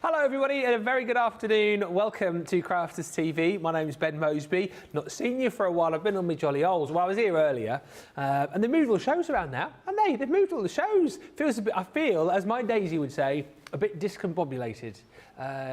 Hello everybody and a very good afternoon. Welcome to Crafters TV. My name's Ben Moseby. Not seen you for a while. I've been on my jolly old. Well, I was here earlier and they moved all the shows around now. And they've moved all the shows. Feels a bit, I feel, as my Daisy would say, a bit discombobulated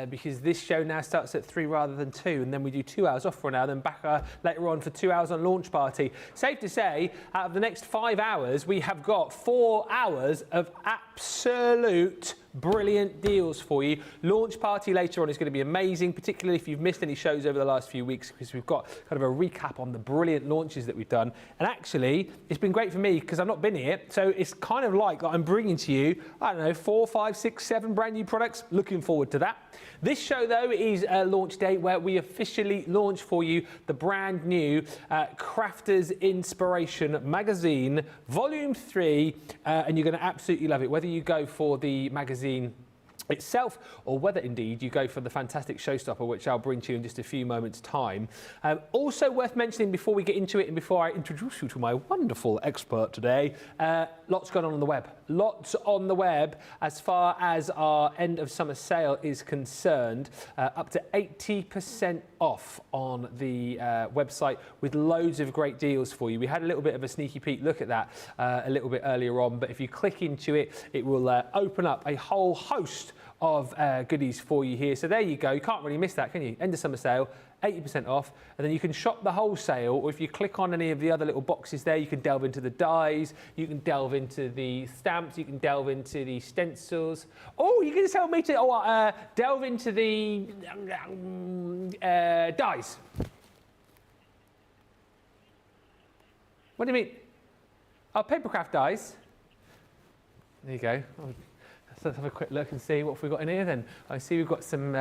because this show now starts at 3 rather than 2, and then we do 2 hours off for an hour, then back later on for 2 hours on launch party. Safe to say, out of the next 5 hours, we have got 4 hours of absolute brilliant deals for you. Launch party later on is going to be amazing, particularly if you've missed any shows over the last few weeks, because we've got kind of a recap on the brilliant launches that we've done. And actually, it's been great for me because I've not been here, so it's kind of like I'm bringing to you, I don't know, 4, 5, 6, 7 brand new products. Looking forward to that. This show, though, is a launch day where we officially launch for you the brand new Crafters Inspiration Magazine, Volume 3, and you're going to absolutely love it, whether you go for the magazine itself or whether indeed you go for the fantastic Showstopper, which I'll bring to you in just a few moments' time. Also worth mentioning before we get into it and before I introduce you to my wonderful expert today, lots going on the web. Lots on the web as far as our end of summer sale is concerned, up to 80% off on the website with loads of great deals for you. We had a little bit of a sneaky peek look at that a little bit earlier on, but if you click into it, it will open up a whole host of goodies for you here. So there you go. You can't really miss that, can you? End of summer sale, 80% off, and then you can shop the whole sale, or if you click on any of the other little boxes there, you can delve into the dies, you can delve into the stamps, you can delve into the stencils. Oh, you can tell me to delve into the dies. What do you mean? Oh, papercraft dies. There you go. Let's have a quick look and see what we've got in here then. I see we've got some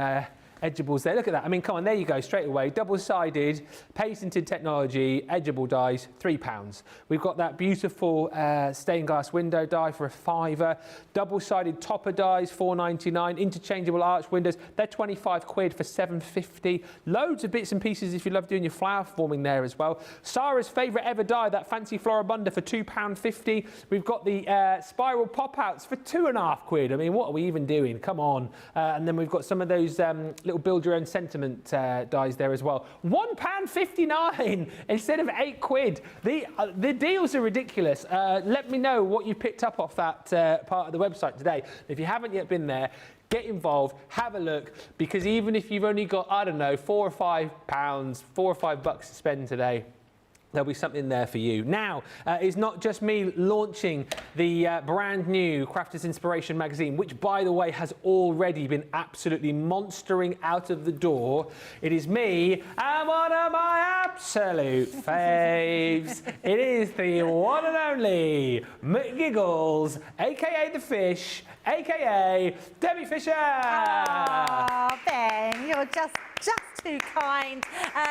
edgeables there. Look at that. I mean, come on, there you go, straight away. Double-sided, patented technology, edgeable dies, £3. We've got that beautiful stained glass window die for a £5. Double-sided topper dies, £4.99. Interchangeable arch windows, they're 25 quid for £7.50. Loads of bits and pieces if you love doing your flower forming there as well. Sarah's favourite ever die, that fancy Floribunda for £2.50. We've got the spiral pop-outs for £2.50. I mean, what are we even doing? Come on. And then we've got some of those little build your own sentiment dies there as well. £1.59 instead of 8 quid. The deals are ridiculous. Let me know what you picked up off that part of the website today. If you haven't yet been there, get involved, have a look, because even if you've only got, I don't know, £4 or £5, £4 or £5 to spend today, there'll be something there for you. Now, it's not just me launching the brand new Crafters Inspiration magazine, which, by the way, has already been absolutely monstering out of the door. It is me and one of my absolute faves. It is the one and only McGiggles, a.k.a. The Fish, a.k.a. Debbie Fisher. Oh, Ben, you're just too kind.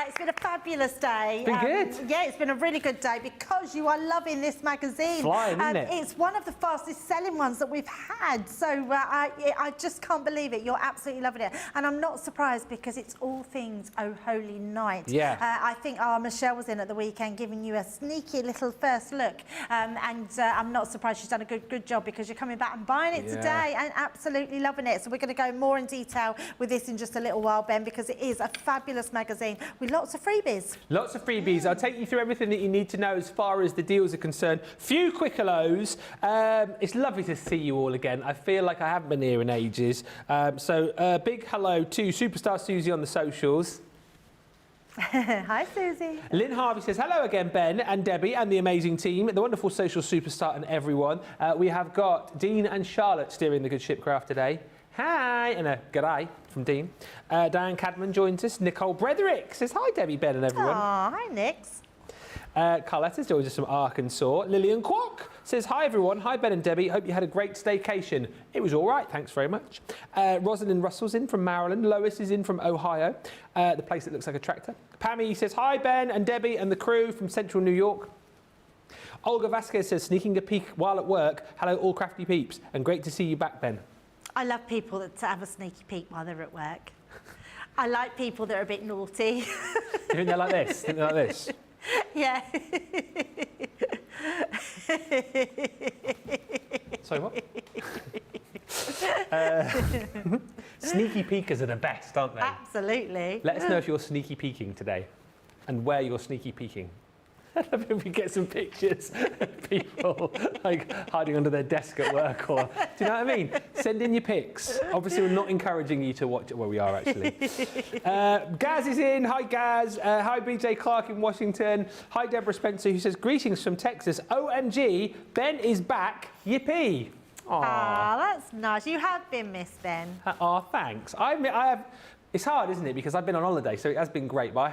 It's been a fabulous day. It's been good. Yeah, it's been a really good day because you are loving this magazine. Flying, isn't it? It's one of the fastest selling ones that we've had. So I just can't believe it. You're absolutely loving it. And I'm not surprised because it's all things Oh Holy Night. Yeah. I think Michelle was in at the weekend giving you a sneaky little first look. And I'm not surprised she's done a good job because you're coming back and buying it today and absolutely loving it. So we're going to go more in detail with this in just a little while, Ben, because it is a fabulous magazine with lots of freebies. Lots of freebies. I'll take you through everything that you need to know as far as the deals are concerned. Few quick hellos. It's lovely to see you all again. I feel like I haven't been here in ages. So big hello to Superstar Susie on the socials. Hi, Susie. Lynn Harvey says, hello again, Ben and Debbie and the amazing team, the wonderful social superstar and everyone. We have got Dean and Charlotte steering the good ship craft today. Hi, and a g'day from Dean. Diane Cadman joins us. Nicole Brederick says, hi, Debbie, Ben and everyone. Oh, hi, Nix. Carletta's joins us from Arkansas. Lillian Kwok says, hi, everyone. Hi, Ben and Debbie. Hope you had a great staycation. It was all right, thanks very much. Rosalind Russell's in from Maryland. Lois is in from Ohio, the place that looks like a tractor. Pammy says, hi, Ben and Debbie and the crew from Central New York. Olga Vasquez says, sneaking a peek while at work. Hello, all crafty peeps, and great to see you back, Ben. I love people that have a sneaky peek while they're at work. I like people that are a bit naughty. You think they're like this? Think they're like this? Yeah. Sorry, what? Sneaky peekers are the best, aren't they? Absolutely. Let us know if you're sneaky peeking today and where you're sneaky peeking. If we get some pictures of people like hiding under their desk at work, or do you know what I mean? Send in your pics. Obviously, we're not encouraging you to watch it. Well, we are actually. Gaz is in. Hi, Gaz. Hi, BJ Clark in Washington. Hi, Deborah Spencer, who says greetings from Texas. OMG, Ben is back. Yippee. Ah, that's nice. You have been missed, Ben. Oh, thanks. I have. It's hard, isn't it? Because I've been on holiday, so it has been great. But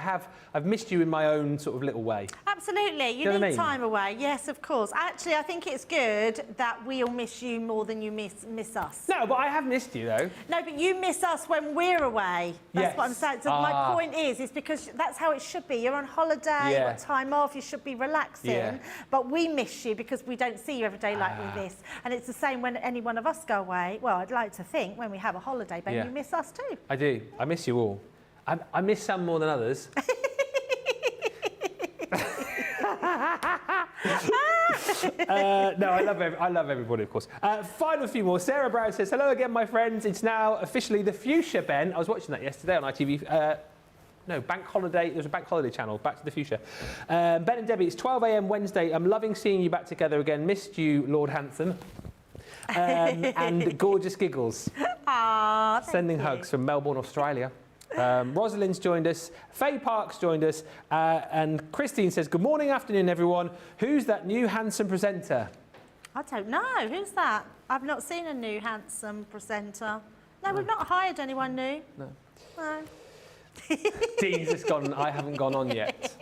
I've missed you in my own sort of little way. Absolutely. You need time away. Yes, of course. Actually, I think it's good that we all miss you more than you miss us. No, but I have missed you, though. No, but you miss us when we're away. That's what I'm saying. So my point is because that's how it should be. You're on holiday, you've got time off, you should be relaxing. Yeah. But we miss you because we don't see you every day like this. And it's the same when any one of us go away. Well, I'd like to think when we have a holiday, Ben, you miss us too. I do. I miss you all. I miss some more than others. No, I love everybody, of course. Final few more. Sarah Brown says, hello again, my friends. It's now officially the Fuchsia, Ben. I was watching that yesterday on ITV. No, bank holiday. There's a bank holiday channel. Back to the Fuchsia. Ben and Debbie, it's 12 a.m. Wednesday. I'm loving seeing you back together again. Missed you, Lord Handsome. And gorgeous giggles. Aww, Sending hugs from Melbourne, Australia. Rosalind's joined us, Faye Park's joined us, and Christine says, good morning, afternoon, everyone. Who's that new handsome presenter? I don't know. Who's that? I've not seen a new handsome presenter. No, we've not hired anyone new. No. No. Dean's just gone, I haven't gone on yet.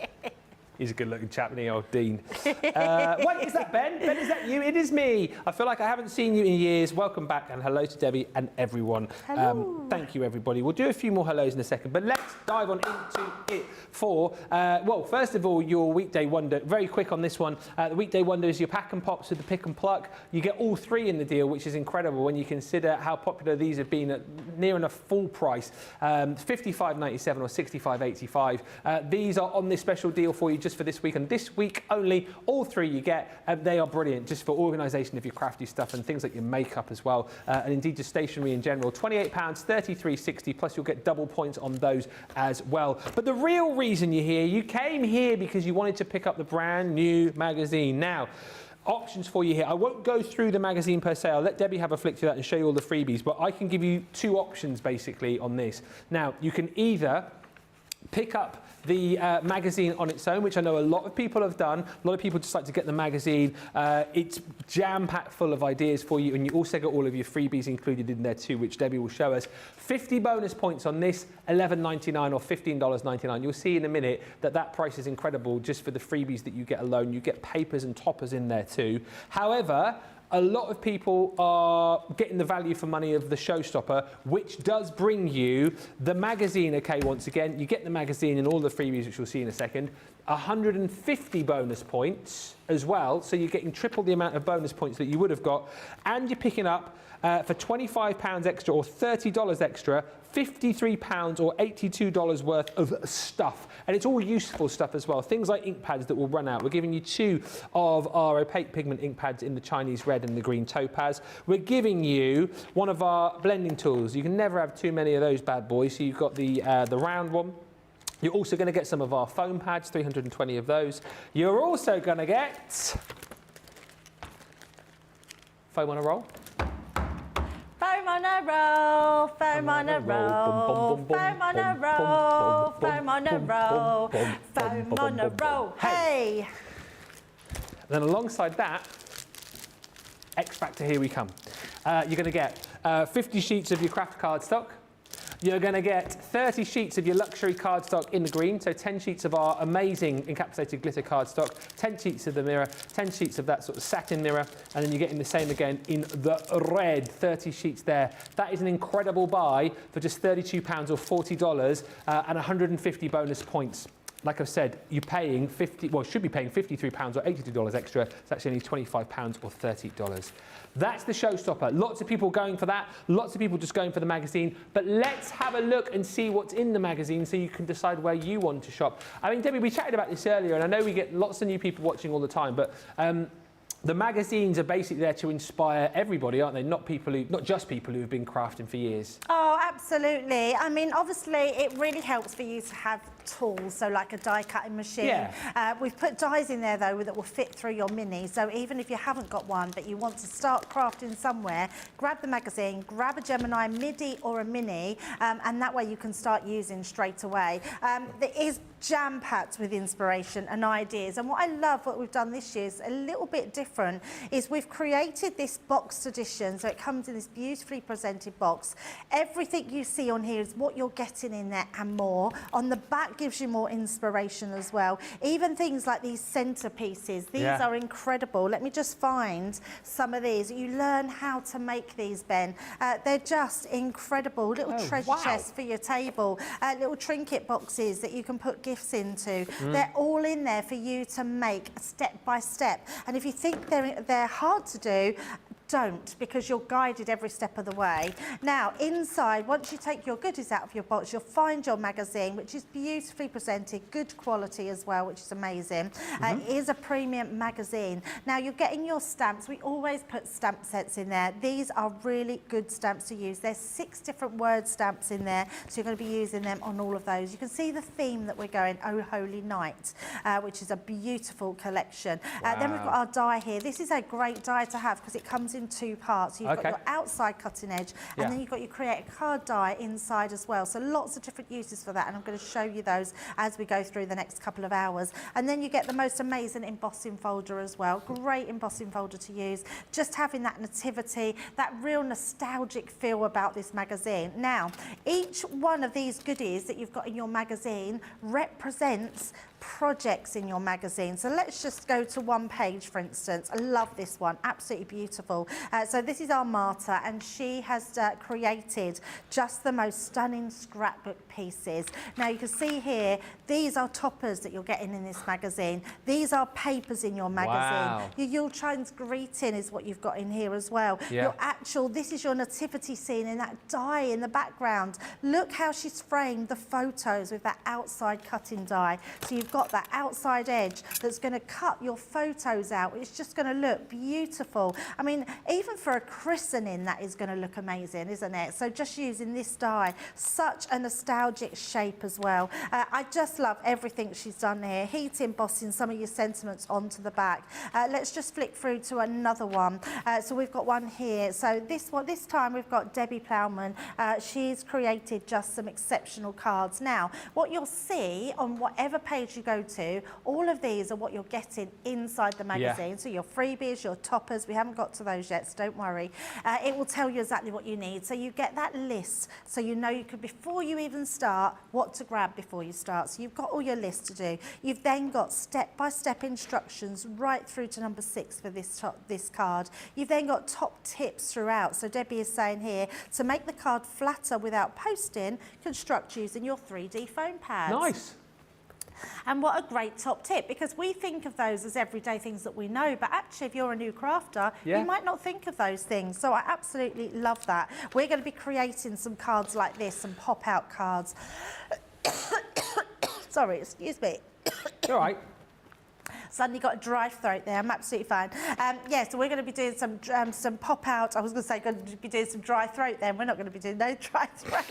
He's a good-looking chap, isn't he, old Dean? Wait, is that Ben? Ben, is that you? It is me. I feel like I haven't seen you in years. Welcome back, and hello to Debbie and everyone. Hello. Thank you, everybody. We'll do a few more hellos in a second, but let's dive on into it for, well, first of all, your weekday wonder. Very quick on this one. The weekday wonder is your pack and pops with the pick and pluck. You get all three in the deal, which is incredible when you consider how popular these have been at near enough full price, $55.97 or $65.85. These are on this special deal for you just for this week, and this week only. All three you get, they are brilliant just for organisation of your crafty stuff and things like your makeup as well, and indeed just stationery in general. £28, $33.60, plus you'll get double points on those as well. But the real reason you're here, you came here because you wanted to pick up the brand new magazine. Now, options for you here. I won't go through the magazine per se. I'll let Debbie have a flick through that and show you all the freebies, but I can give you two options basically on this. Now, you can either pick up the magazine on its own, which I know a lot of people have done. A lot of people just like to get the magazine. It's jam-packed full of ideas for you, and you also get all of your freebies included in there too, which Debbie will show us. 50 bonus points on this, $11.99 or $15.99. You'll see in a minute that that price is incredible just for the freebies that you get alone. You get papers and toppers in there too. However, a lot of people are getting the value for money of the Showstopper, which does bring you the magazine. Okay, once again, you get the magazine and all the freebies, which we'll see in a second. 150 bonus points as well, so you're getting triple the amount of bonus points that you would have got, and you're picking up for £25 extra or $30 extra, £53 or $82 worth of stuff. And it's all useful stuff as well. Things like ink pads that will run out. We're giving you 2 of our opaque pigment ink pads in the Chinese red and the green topaz. We're giving you one of our blending tools. You can never have too many of those bad boys. So you've got the round one. You're also going to get some of our foam pads, 320 of those. You're also going to get foam on a roll. Foam on a roll, foam on a roll, foam on a roll, foam on a roll, foam on a roll, hey! Then alongside that, X Factor, here we come. You're going to get 50 sheets of your craft cardstock. You're going to get 30 sheets of your luxury cardstock in the green, so 10 sheets of our amazing encapsulated glitter cardstock, 10 sheets of the mirror, 10 sheets of that sort of satin mirror, and then you're getting the same again in the red, 30 sheets there. That is an incredible buy for just £32 or $40 and 150 bonus points. Like I've said, you're paying should be paying £53 or $82 extra. It's actually only £25 or $30. That's the Showstopper. Lots of people going for that. Lots of people just going for the magazine. But let's have a look and see what's in the magazine so you can decide where you want to shop. I mean, Debbie, we chatted about this earlier, and I know we get lots of new people watching all the time, but the magazines are basically there to inspire everybody, aren't they? Not just people who have been crafting for years. Oh, absolutely. I mean, obviously, it really helps for you to have tools, so like a die cutting machine. Yeah. We've put dies in there though that will fit through your mini, so even if you haven't got one but you want to start crafting somewhere, grab the magazine, grab a Gemini MIDI or a mini, and that way you can start using straight away. There is jam-packed with inspiration and ideas, and what I love what we've done this year is a little bit different, is we've created this boxed edition, so it comes in this beautifully presented box. Everything you see on here is what you're getting in there and more. On the back gives you more inspiration as well. Even things like these centerpieces, these are incredible. Let me just find some of these. You learn how to make these, Ben. They're just incredible. Little treasure chests for your table, little trinket boxes that you can put gifts into. They're all in there for you to make step by step. And if you think they're hard to do, don't, because you're guided every step of the way. Now, inside, once you take your goodies out of your box, you'll find your magazine, which is beautifully presented, good quality as well, which is amazing. It is a premium magazine. Now, you're getting your stamps. We always put stamp sets in there. These are really good stamps to use. There's 6 different word stamps in there, so you're going to be using them on all of those. You can see the theme that we're going, Oh Holy Night, which is a beautiful collection. Then we've got our die here. This is a great die to have because it comes in 2 parts. You've got your outside cutting edge, and then you've got your create a card die inside as well. So lots of different uses for that, and I'm going to show you those as we go through the next couple of hours. And then you get the most amazing embossing folder as well. Great embossing folder to use. Just having that nativity, that real nostalgic feel about this magazine. Now, each one of these goodies that you've got in your magazine represents projects in your magazine. So let's just go to one page, for instance. I love this one, absolutely beautiful. So this is our Marta, and she has created just the most stunning scrapbook pieces. Now you can see here, these are toppers that you're getting in this magazine. These are papers in your magazine. Your Yule Chimes greeting is what you've got in here as well. Your actual, this is your nativity scene in that die in the background. Look how she's framed the photos with that outside cutting die. So you've got that outside edge that's going to cut your photos out. It's just going to look beautiful. I mean, even for a christening, that is going to look amazing, isn't it? So just using this die, such a nostalgic shape as well. I just love everything she's done here. Heat embossing some of your sentiments onto the back. Let's just flick through to another one. So we've got one here. So this one, this time we've got Debbie Plowman. She's created just some exceptional cards. Now, what you'll see on whatever page you go to, all of these are what you're getting inside the magazine. So your freebies, your toppers, we haven't got to those yet, so don't worry. It will tell you exactly what you need. So you get that list, so you know you could, before you even start, what to grab before you start. So you've got all your list to do. You've then got step-by-step instructions right through to number 6 for this card. You've then got top tips throughout. So Debbie is saying here, to make the card flatter without posting, construct using your 3D foam pads. Nice. And what a great top tip, because we think of those as everyday things that we know, but actually if you're a new crafter, you might not think of those things. So I absolutely love that. We're going to be creating some cards like this, some pop-out cards. Sorry, excuse me. All right. Suddenly got a dry throat there. I'm absolutely fine. So we're going to be doing some pop-out. I was going to say going to be doing some dry throat then. We're not going to be doing no dry throat.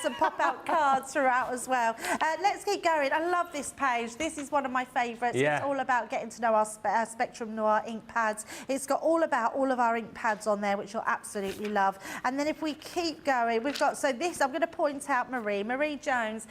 Some pop-out cards throughout as well. Let's keep going. I love this page. This is one of my favourites. It's all about getting to know our Spectrum Noir ink pads. It's got all about all of our ink pads on there, which you'll absolutely love. And then if we keep going, we've got, so this, I'm going to point out Marie. Marie Jones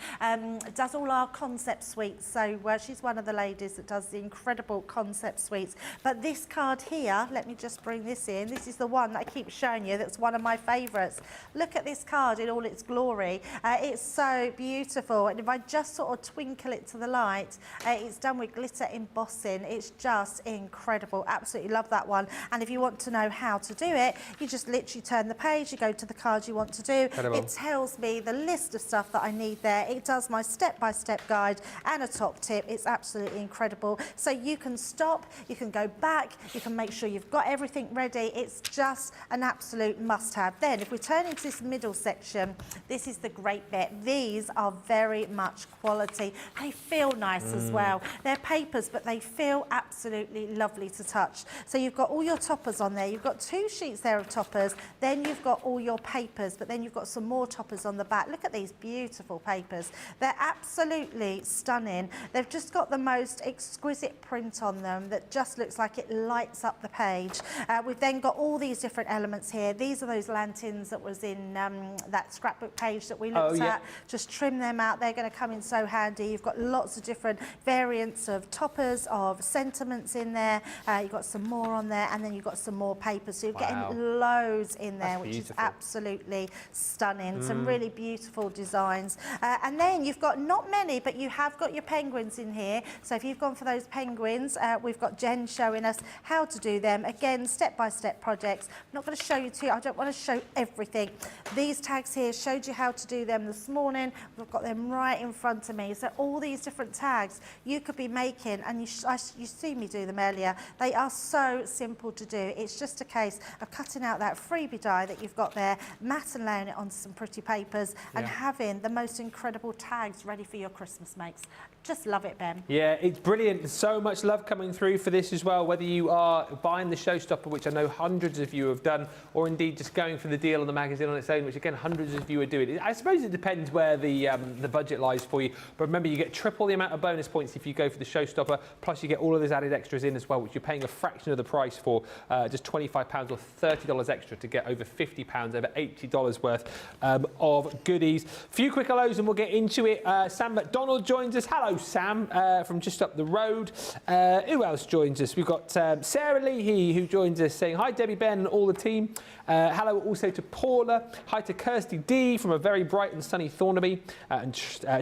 does all our concept suites. So she's one of the ladies that does the incredible concept suites. But this card here, let me just bring this in. This is the one that I keep showing you. That's one of my favourites. Look at this card in all its glory. It's so beautiful. And if I just sort of twinkle it to the light, it's done with glitter embossing. It's just incredible. Absolutely love that one. And if you want to know how to do it, you just literally turn the page, you go to the card you want to do. Incredible. It tells me the list of stuff that I need there. It does my step-by-step guide and a top tip. It's absolutely incredible. So you can stop, you can go back, you can make sure you've got everything ready. It's just an absolute must-have. Then if we turn into this middle section, this is the great bit. These are very much quality. They feel nice as well. They're papers, but they feel absolutely absolutely lovely to touch. So you've got all your toppers on there. You've got 2 sheets there of toppers. Then you've got all your papers, but then you've got some more toppers on the back. Look at these beautiful papers. They're absolutely stunning. They've just got the most exquisite print on them that just looks like it lights up the page. We've then got all these different elements here. These are those lanterns that was in that scrapbook page that we looked at. Just trim them out. They're going to come in so handy. You've got lots of different variants of toppers, of sentiments in there. You've got some more on there, and then you've got some more papers. So you're getting loads in there, which is absolutely stunning. Some really beautiful designs. And then you've got not many, but you have got your penguins in here. So if you've gone for those penguins, we've got Jen showing us how to do them. Again, step-by-step projects. I'm not going to show you I don't want to show everything. These tags here showed you how to do them this morning. We've got them right in front of me. So all these different tags you could be making, and you see me do them earlier. They are so simple to do. It's just a case of cutting out that freebie die that you've got there, matte and laying it onto some pretty papers, and having the most incredible tags ready for your Christmas makes. Just love it, Ben. Yeah, it's brilliant. So much love coming through for this as well, whether you are buying the Showstopper, which I know hundreds of you have done, or indeed just going for the deal on the magazine on its own, which again hundreds of you are doing. I suppose it depends where the budget lies for you, but remember you get triple the amount of bonus points if you go for the Showstopper, plus you get all of those added extras in as well, which you're paying a fraction of the price for, just £25 or $30 extra to get over £50, over $80 worth of goodies. Few quick hellos and we'll get into it. Sam McDonald joins us. Hello Sam, from just up the road. Who else joins us? We've got Sarah Leahy who joins us saying hi Debbie, Ben and all the team. Hello also to Paula. Hi to Kirsty D from a very bright and sunny Thornaby. And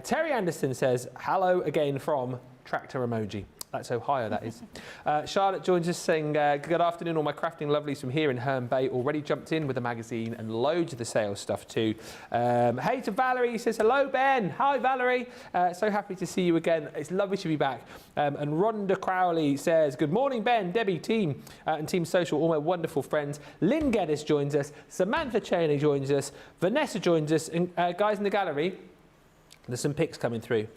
Terry Anderson says hello again from Tractor Emoji. That's Ohio, that is. Charlotte joins us saying, good afternoon, all my crafting lovelies from here in Herne Bay. Already jumped in with the magazine and loads of the sales stuff too. Hey to Valerie, says, hello, Ben. Hi, Valerie. So happy to see you again. It's lovely to be back. And Rhonda Crowley says, good morning, Ben, Debbie, team, and Team Social, all my wonderful friends. Lynn Geddes joins us. Samantha Cheney joins us. Vanessa joins us. And guys in the gallery, there's some pics coming through.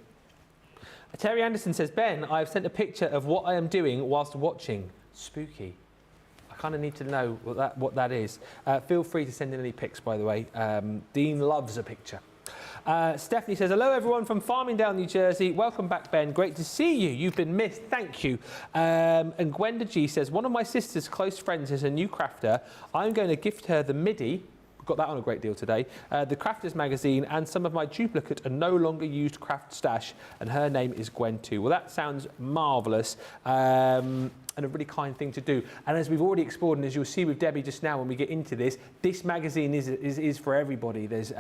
Terry Anderson says, Ben, I've sent a picture of what I am doing whilst watching. Spooky. I kind of need to know what that is. Feel free to send in any pics, by the way. Dean loves a picture. Stephanie says, hello everyone from Farmingdale, New Jersey. Welcome back, Ben. Great to see you. You've been missed. Thank you. And Gwenda G says, one of my sister's close friends is a new crafter. I'm going to gift her the MIDI. Got that on a great deal today. The Crafters magazine and some of my duplicate and no longer used craft stash, and her name is Gwen too. Well, that sounds marvellous. And a really kind thing to do. And as we've already explored, and as you'll see with Debbie just now when we get into this magazine is for everybody. There's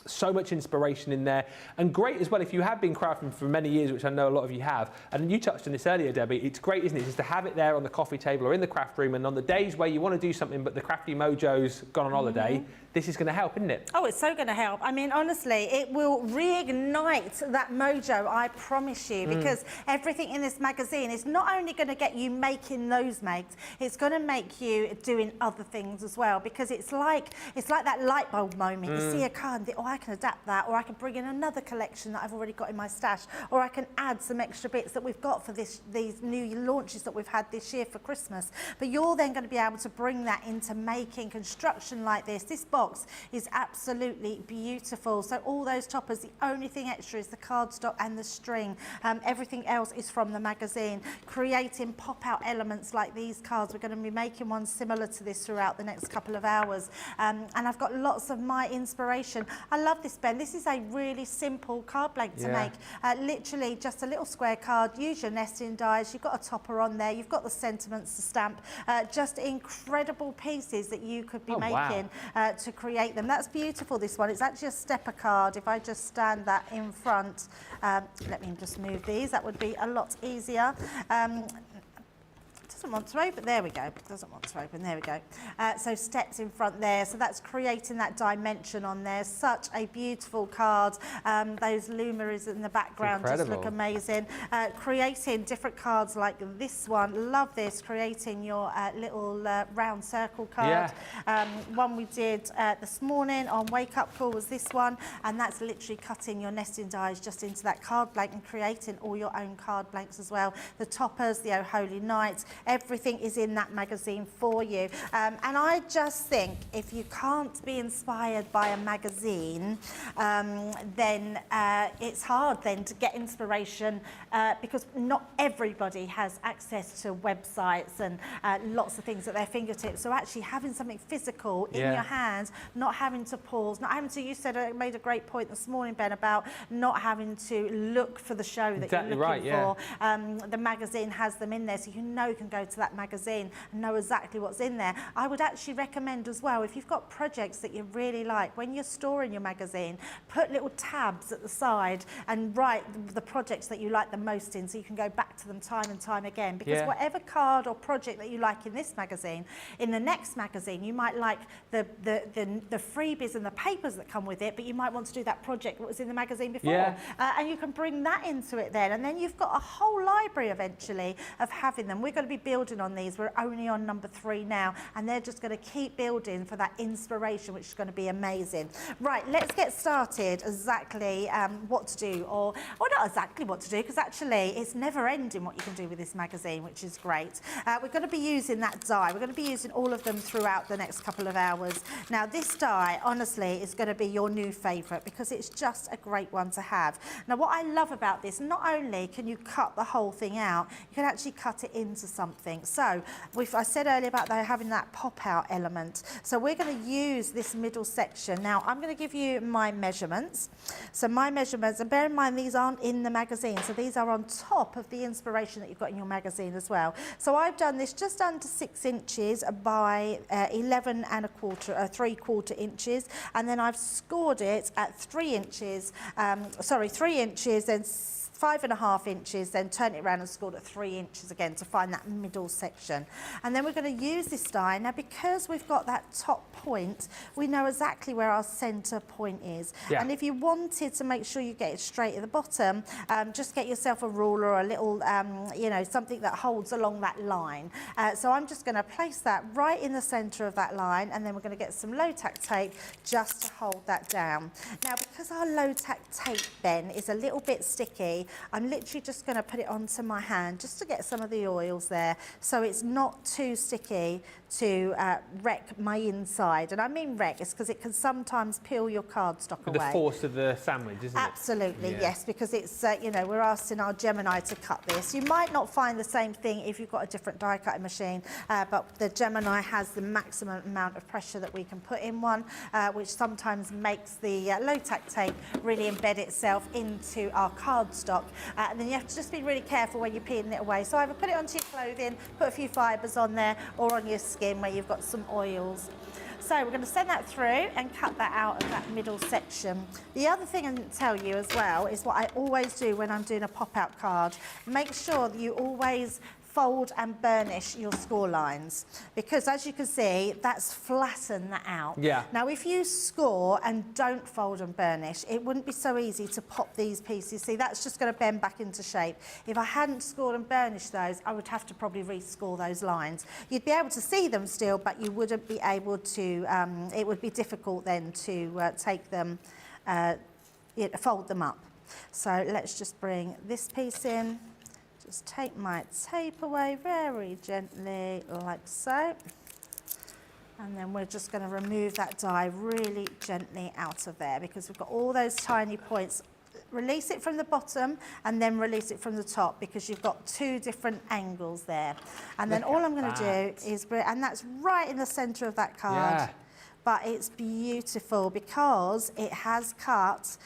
so much inspiration in there. And great as well, if you have been crafting for many years, which I know a lot of you have, and you touched on this earlier, Debbie, it's great, isn't it, just to have it there on the coffee table or in the craft room, and on the days where you want to do something but the crafty mojo's gone on holiday, this is going to help, isn't it? Oh, it's so going to help. I mean, honestly, it will reignite that mojo, I promise you, because everything in this magazine is not only going to get you making those makes, it's going to make you doing other things as well, because it's like that light bulb moment. You see a card and think, oh, I can adapt that, or I can bring in another collection that I've already got in my stash, or I can add some extra bits that we've got for these new launches that we've had this year for Christmas. But you're then going to be able to bring that into making construction like this. This box is absolutely beautiful. So all those toppers, the only thing extra is the cardstock and the string. Everything else is from the magazine. Creating pop-out elements like these cards. We're going to be making one similar to this throughout the next couple of hours. And I've got lots of my inspiration. I love this, Ben. This is a really simple card blank to make. Literally just a little square card. Use your nesting dies. You've got a topper on there. You've got the sentiments to stamp. Just incredible pieces that you could be making to create them. That's beautiful, this one. It's actually a stepper card. If I just stand that in front, let me just move these. That would be a lot easier. doesn't want to open. There we go. Doesn't want to open. There we go. So steps in front there. So that's creating that dimension on there. Such a beautiful card. Those luminaries in the background just look amazing. Creating different cards like this one. Love this. Creating your little round circle card. One we did this morning on Wake Up Call was this one, and that's literally cutting your nesting dies just into that card blank and creating all your own card blanks as well. The toppers, the Oh Holy Night, everything is in that magazine for you. And I just think if you can't be inspired by a magazine, then it's hard then to get inspiration because not everybody has access to websites and lots of things at their fingertips. So actually having something physical in your hands, not having to pause, not having to, you said, made a great point this morning, Ben, about not having to look for the show that you're looking for. The magazine has them in there, so you know you can go to that magazine and know exactly what's in there. I would actually recommend as well, if you've got projects that you really like, when you're storing your magazine, put little tabs at the side and write the projects that you like the most in, so you can go back to them time and time again, because whatever card or project that you like in this magazine, in the next magazine you might like the freebies and the papers that come with it, but you might want to do that project that was in the magazine before, and you can bring that into it then, and then you've got a whole library eventually of having them. We're going to be building on these. We're only on number 3 now, and they're just going to keep building for that inspiration, which is going to be amazing. Right, let's get started exactly what to do, or not exactly what to do, because actually it's never ending what you can do with this magazine, which is great. We're going to be using that die. We're going to be using all of them throughout the next couple of hours. Now this die, honestly, is going to be your new favourite because it's just a great one to have. Now what I love about this, not only can you cut the whole thing out, you can actually cut it into something. So I said earlier about having that pop out element. So we're going to use this middle section. Now I'm going to give you my measurements. So my measurements, and bear in mind these aren't in the magazine, so these are on top of the inspiration that you've got in your magazine as well. So I've done this just under 6 inches by 11 3/4 inches, and then I've scored it at 3 inches, 3 inches, then 5.5 inches, then turn it around and scored at 3 inches again to find that middle section. And then we're going to use this die. Now, because we've got that top point, we know exactly where our centre point is. And if you wanted to make sure you get it straight at the bottom, just get yourself a ruler or a little, you know, something that holds along that line. So I'm just going to place that right in the centre of that line, and then we're going to get some low-tack tape just to hold that down. Now, because our low-tack tape, Ben, is a little bit sticky, I'm literally just going to put it onto my hand just to get some of the oils there, so it's not too sticky to wreck my inside. And I mean wreck, it's because it can sometimes peel your cardstock away. The force of the sandwich, isn't it? Absolutely, yes, because it's, you know, we're asking our Gemini to cut this. You might not find the same thing if you've got a different die cutting machine, but the Gemini has the maximum amount of pressure that we can put in one, which sometimes makes the low-tack tape really embed itself into our cardstock. And then you have to just be really careful when you're peeling it away. So either put it onto your clothing, put a few fibres on there, or on your skin where you've got some oils. So we're going to send that through and cut that out of that middle section. The other thing I didn't tell you as well is what I always do when I'm doing a pop-out card. Make sure that you always fold and burnish your score lines, because as you can see, that's flattened that out. Now if you score and don't fold and burnish, it wouldn't be so easy to pop these pieces. See, that's just going to bend back into shape. If I hadn't scored and burnished those, I would have to probably rescore those lines. You'd be able to see them still, but you wouldn't be able to, it would be difficult then to take them, fold them up. So let's just bring this piece in. Just take my tape away very gently, like so. And then we're just going to remove that die really gently out of there, because we've got all those tiny points. Release it from the bottom and then release it from the top, because you've got 2 different angles there. And then all I'm going to do is, and that's right in the centre of that card. But it's beautiful because it has cut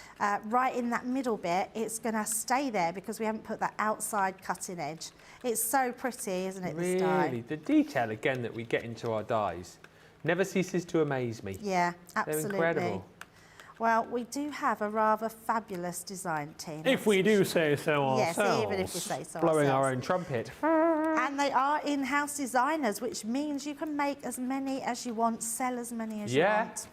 right in that middle bit. It's going to stay there because we haven't put that outside cutting edge. It's so pretty, isn't it, this die? Really, the detail again that we get into our dies never ceases to amaze me. Yeah, absolutely. They're incredible. Well, we do have a rather fabulous design team. If we do say so ourselves. Yes, even if we say so blowing ourselves. our own trumpet. And they are in-house designers, which means you can make as many as you want, sell as many as you want.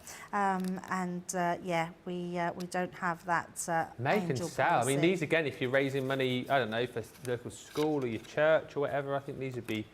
We don't have that Make and angel sell. I policy. mean, these again, if you're raising money, I don't know, for local school or your church or whatever, I think these would be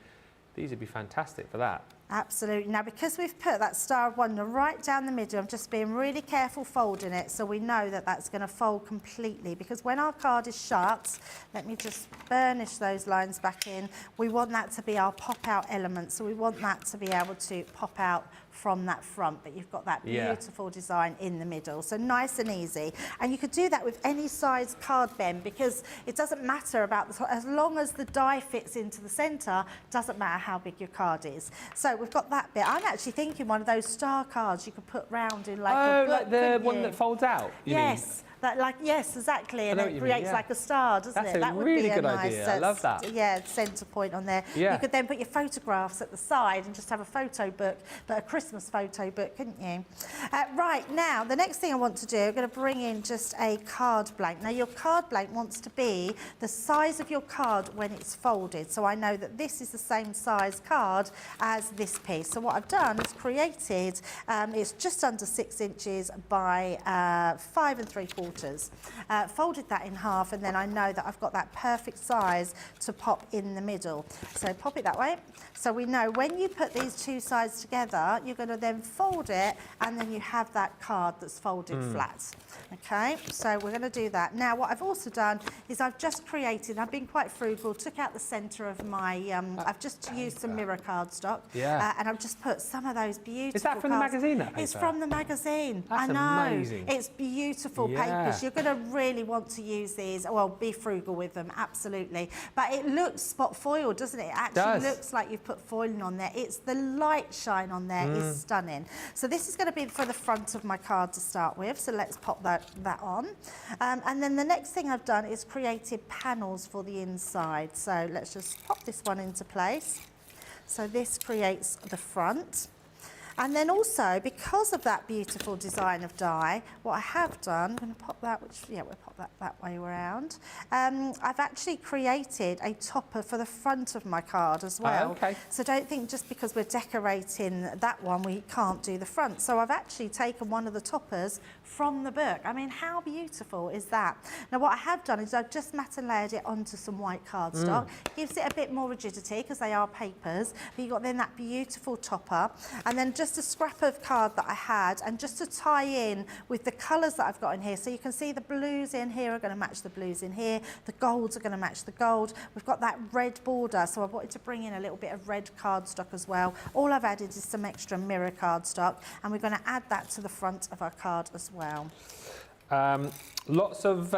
fantastic for that. Absolutely. Now, because we've put that Star of Wonder right down the middle, I'm just being really careful folding it so we know that that's going to fold completely, because when our card is shut, let me just burnish those lines back in. We want that to be our pop-out element, so we want that to be able to pop out from that front, but you've got that beautiful design in the middle, so nice and easy. And you could do that with any size card, Ben, because it doesn't matter about as long as the die fits into the centre, doesn't matter how big your card is. So we've got that bit. I'm actually thinking one of those star cards you could put round in like a book, like the one that folds out. Yes. That, like, yes, exactly, and it creates like a star, doesn't it? That's a really good idea. I love that. Yeah, centre point on there. Yeah. You could then put your photographs at the side and just have a photo book, but a Christmas photo book, couldn't you? Right, now, the next thing I want to do, I'm going to bring in just a card blank. Now, your card blank wants to be the size of your card when it's folded, so I know that this is the same size card as this piece. So what I've done is created, it's just under 6 inches by 5 3/4. Folded that in half, and then I know that I've got that perfect size to pop in the middle. So pop it that way. So we know when you put these two sides together, you're going to then fold it, and then you have that card that's folded flat. Okay, so we're going to do that. Now, what I've also done is I've just created, I've been quite frugal, took out the centre of my, I've just used some mirror cardstock, and I've just put some of those beautiful Is that from the magazine, that paper? It's from the magazine. That's I know. amazing. It's beautiful papers. You're going to really want to use these. Well, be frugal with them, absolutely. But it looks spot foiled, doesn't it? It actually looks like you've put foiling on there. It's the light shine on there is stunning. So this is going to be for the front of my card to start with. So let's pop that on. And then the next thing I've done is created panels for the inside. So let's just pop this one into place. So this creates the front. And then also, because of that beautiful design of die, what I have done, I'm going to pop that, we'll pop that way around. I've actually created a topper for the front of my card as well. Okay. So don't think just because we're decorating that one, we can't do the front. So I've actually taken one of the toppers from the book. I mean, how beautiful is that? Now, what I have done is I've just matte and layered it onto some white cardstock. Gives it a bit more rigidity because they are papers. But you've got then that beautiful topper. And then just a scrap of card that I had, and just to tie in with the colours that I've got in here. So you can see the blues in here are going to match the blues in here. The golds are going to match the gold. We've got that red border, so I wanted to bring in a little bit of red cardstock as well. All I've added is some extra mirror cardstock, and we're going to add that to the front of our card as well. Lots of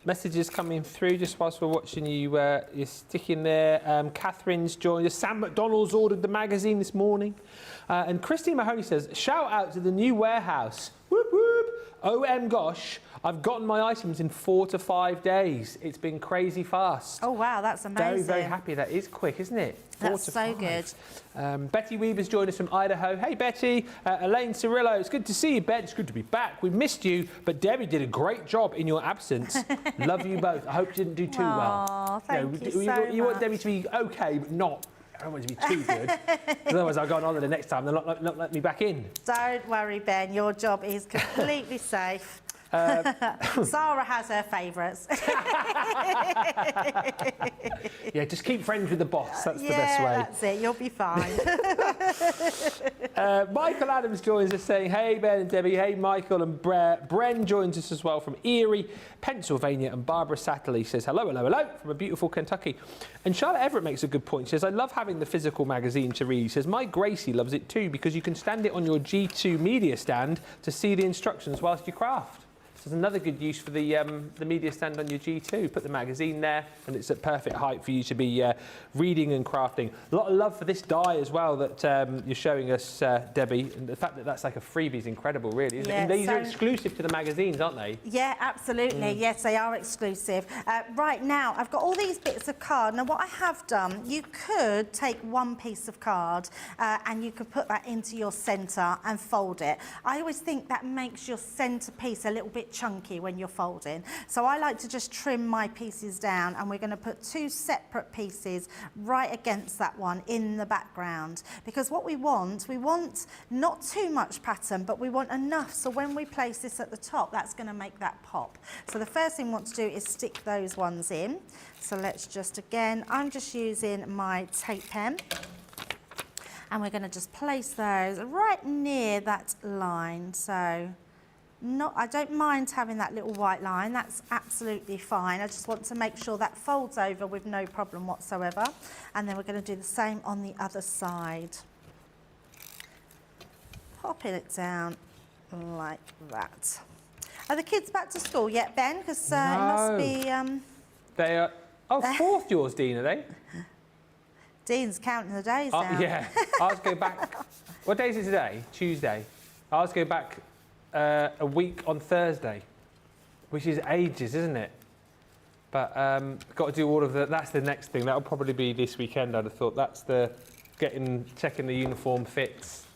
messages coming through just whilst we're watching you. You're sticking there. Catherine's joined us. Sam McDonald's ordered the magazine this morning. And Christine Mahoney says, shout out to the new warehouse. Whoop, whoop. OM gosh, I've gotten my items in 4 to 5 days. It's been crazy fast. Oh, wow, that's amazing. Very, very happy. That is quick, isn't it? That's so good. Betty Weaver's joined us from Idaho. Hey, Betty. Elaine Cirillo, it's good to see you, Bet. It's good to be back. We missed you, but Debbie did a great job in your absence. Love you both. I hope you didn't do too well. Thank you so much. You want Debbie to be okay, but not... I don't want it to be too good. Otherwise, I'll go on holiday next time. They'll not let me back in. Don't worry, Ben. Your job is completely safe. Sarah has her favourites. Yeah, just keep friends with the boss. That's the best way. Yeah, that's it. You'll be fine. Michael Adams joins us saying, hey, Ben and Debbie. Hey, Michael. And Bren joins us as well from Erie, Pennsylvania. And Barbara Satterley says, hello, hello, hello, from a beautiful Kentucky. And Charlotte Everett makes a good point. She says, I love having the physical magazine to read. She says, my Gracie loves it too because you can stand it on your G2 media stand to see the instructions whilst you craft. So there's another good use for the media stand on your G2. Put the magazine there, and it's at perfect height for you to be reading and crafting. A lot of love for this die as well that you're showing us, Debbie. And the fact that that's like a freebie is incredible, really, isn't it? And these are exclusive to the magazines, aren't they? Yeah, absolutely. Yes, they are exclusive. Right now, I've got all these bits of card. Now, what I have done, you could take one piece of card and you could put that into your centre and fold it. I always think that makes your centre piece a little bit bit chunky when you're folding. So I like to just trim my pieces down, and we're going to put 2 separate pieces right against that one in the background, because what we want not too much pattern, but we want enough so when we place this at the top, that's going to make that pop. So the first thing we want to do is stick those ones in. So let's just, again, I'm just using my tape pen, and we're going to just place those right near that line. So I don't mind having that little white line, that's absolutely fine. I just want to make sure that folds over with no problem whatsoever. And then we're going to do the same on the other side. Popping it down like that. Are the kids back to school yet, Ben? Because it must be... They are... Oh, 4th yours, Dean, are they? Dean's counting the days down. Yeah, ours go back... What day is it today? Tuesday. Ours go back a week on Thursday, which is ages, isn't it? But got to do all of the... That's the next thing. That'll probably be this weekend, I'd have thought. That's the checking the uniform fits,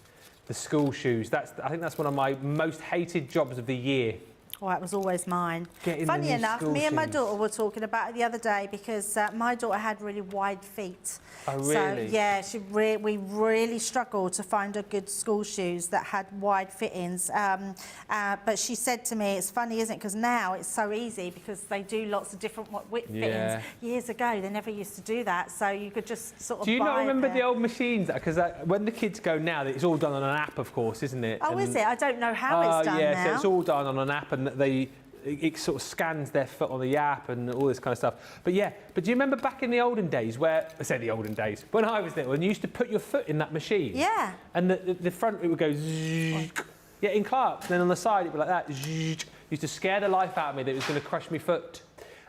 the school shoes. I think that's one of my most hated jobs of the year. Well, that was always mine. Funny enough, me and my daughter were talking about it the other day, because my daughter had really wide feet. Oh, really? So, yeah, we really struggled to find her good school shoes that had wide fittings. But she said to me, it's funny, isn't it? Because now it's so easy, because they do lots of different width fittings. Years ago, they never used to do that, so you could just sort of Do you not remember the the old machines? Because when the kids go now, it's all done on an app, of course, isn't it? Oh, is it? I don't know how it's done now. So it's all done on an app, and it sort of scans their foot on the app and all this kind of stuff. But do you remember back in the olden days when I was little, and you used to put your foot in that machine? Yeah. And the front, it would go zzz. Yeah, in Clark's, and then on the side, it would be like that. Zzz. Used to scare the life out of me that it was going to crush my foot.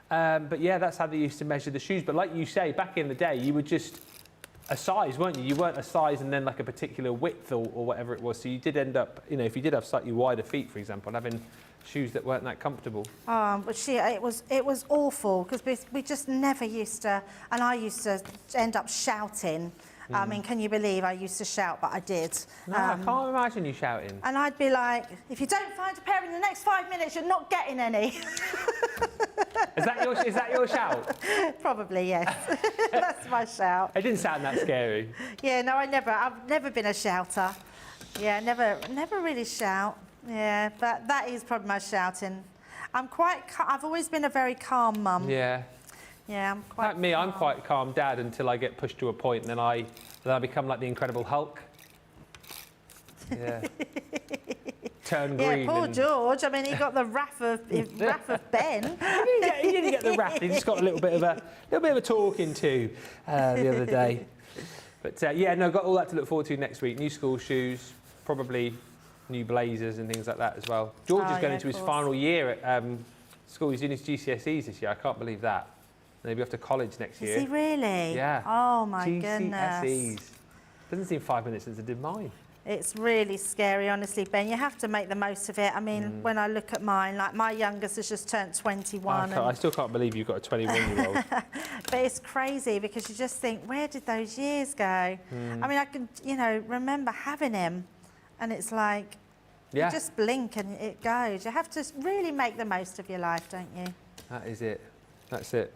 But yeah, that's how they used to measure the shoes. But like you say, back in the day, you were just a size, weren't you? You weren't a size and then like a particular width or whatever it was. So you did end up, if you did have slightly wider feet, for example, having shoes that weren't that comfortable. But it was awful, because we just never used to, and I used to end up shouting. I mean, can you believe I used to shout, but I did. No, I can't imagine you shouting. And I'd be like, if you don't find a pair in the next 5 minutes, you're not getting any. Is that your shout? Probably, yes. That's my shout. It didn't sound that scary. Yeah, no, I've never been a shouter. Yeah, never really shout. Yeah, but that is probably my shouting. I've always been a very calm mum. Yeah. Yeah, I'm quite Like me, I'm quite a calm dad until I get pushed to a point, and then I become like the Incredible Hulk. Yeah. Turn green. Yeah, poor George. I mean, he got the wrath of Ben. He didn't get the wrath. He just got a little bit of a talking to the other day. But got all that to look forward to next week. New school shoes, probably new blazers and things like that as well. George is going into his final year at school. He's doing his GCSEs this year. I can't believe that. And he'll be off to college next year. Is he really? Yeah. Oh my GCSEs. goodness. Doesn't seem 5 minutes since I did mine. It's really scary, honestly, Ben. You have to make the most of it. I mean, when I look at mine, like my youngest has just turned 21. I still can't believe you've got a 21-year-old. But it's crazy, because you just think, where did those years go? I mean, I can, remember having him, and it's like, you just blink and it goes. You have to really make the most of your life, don't you? That is it. That's it.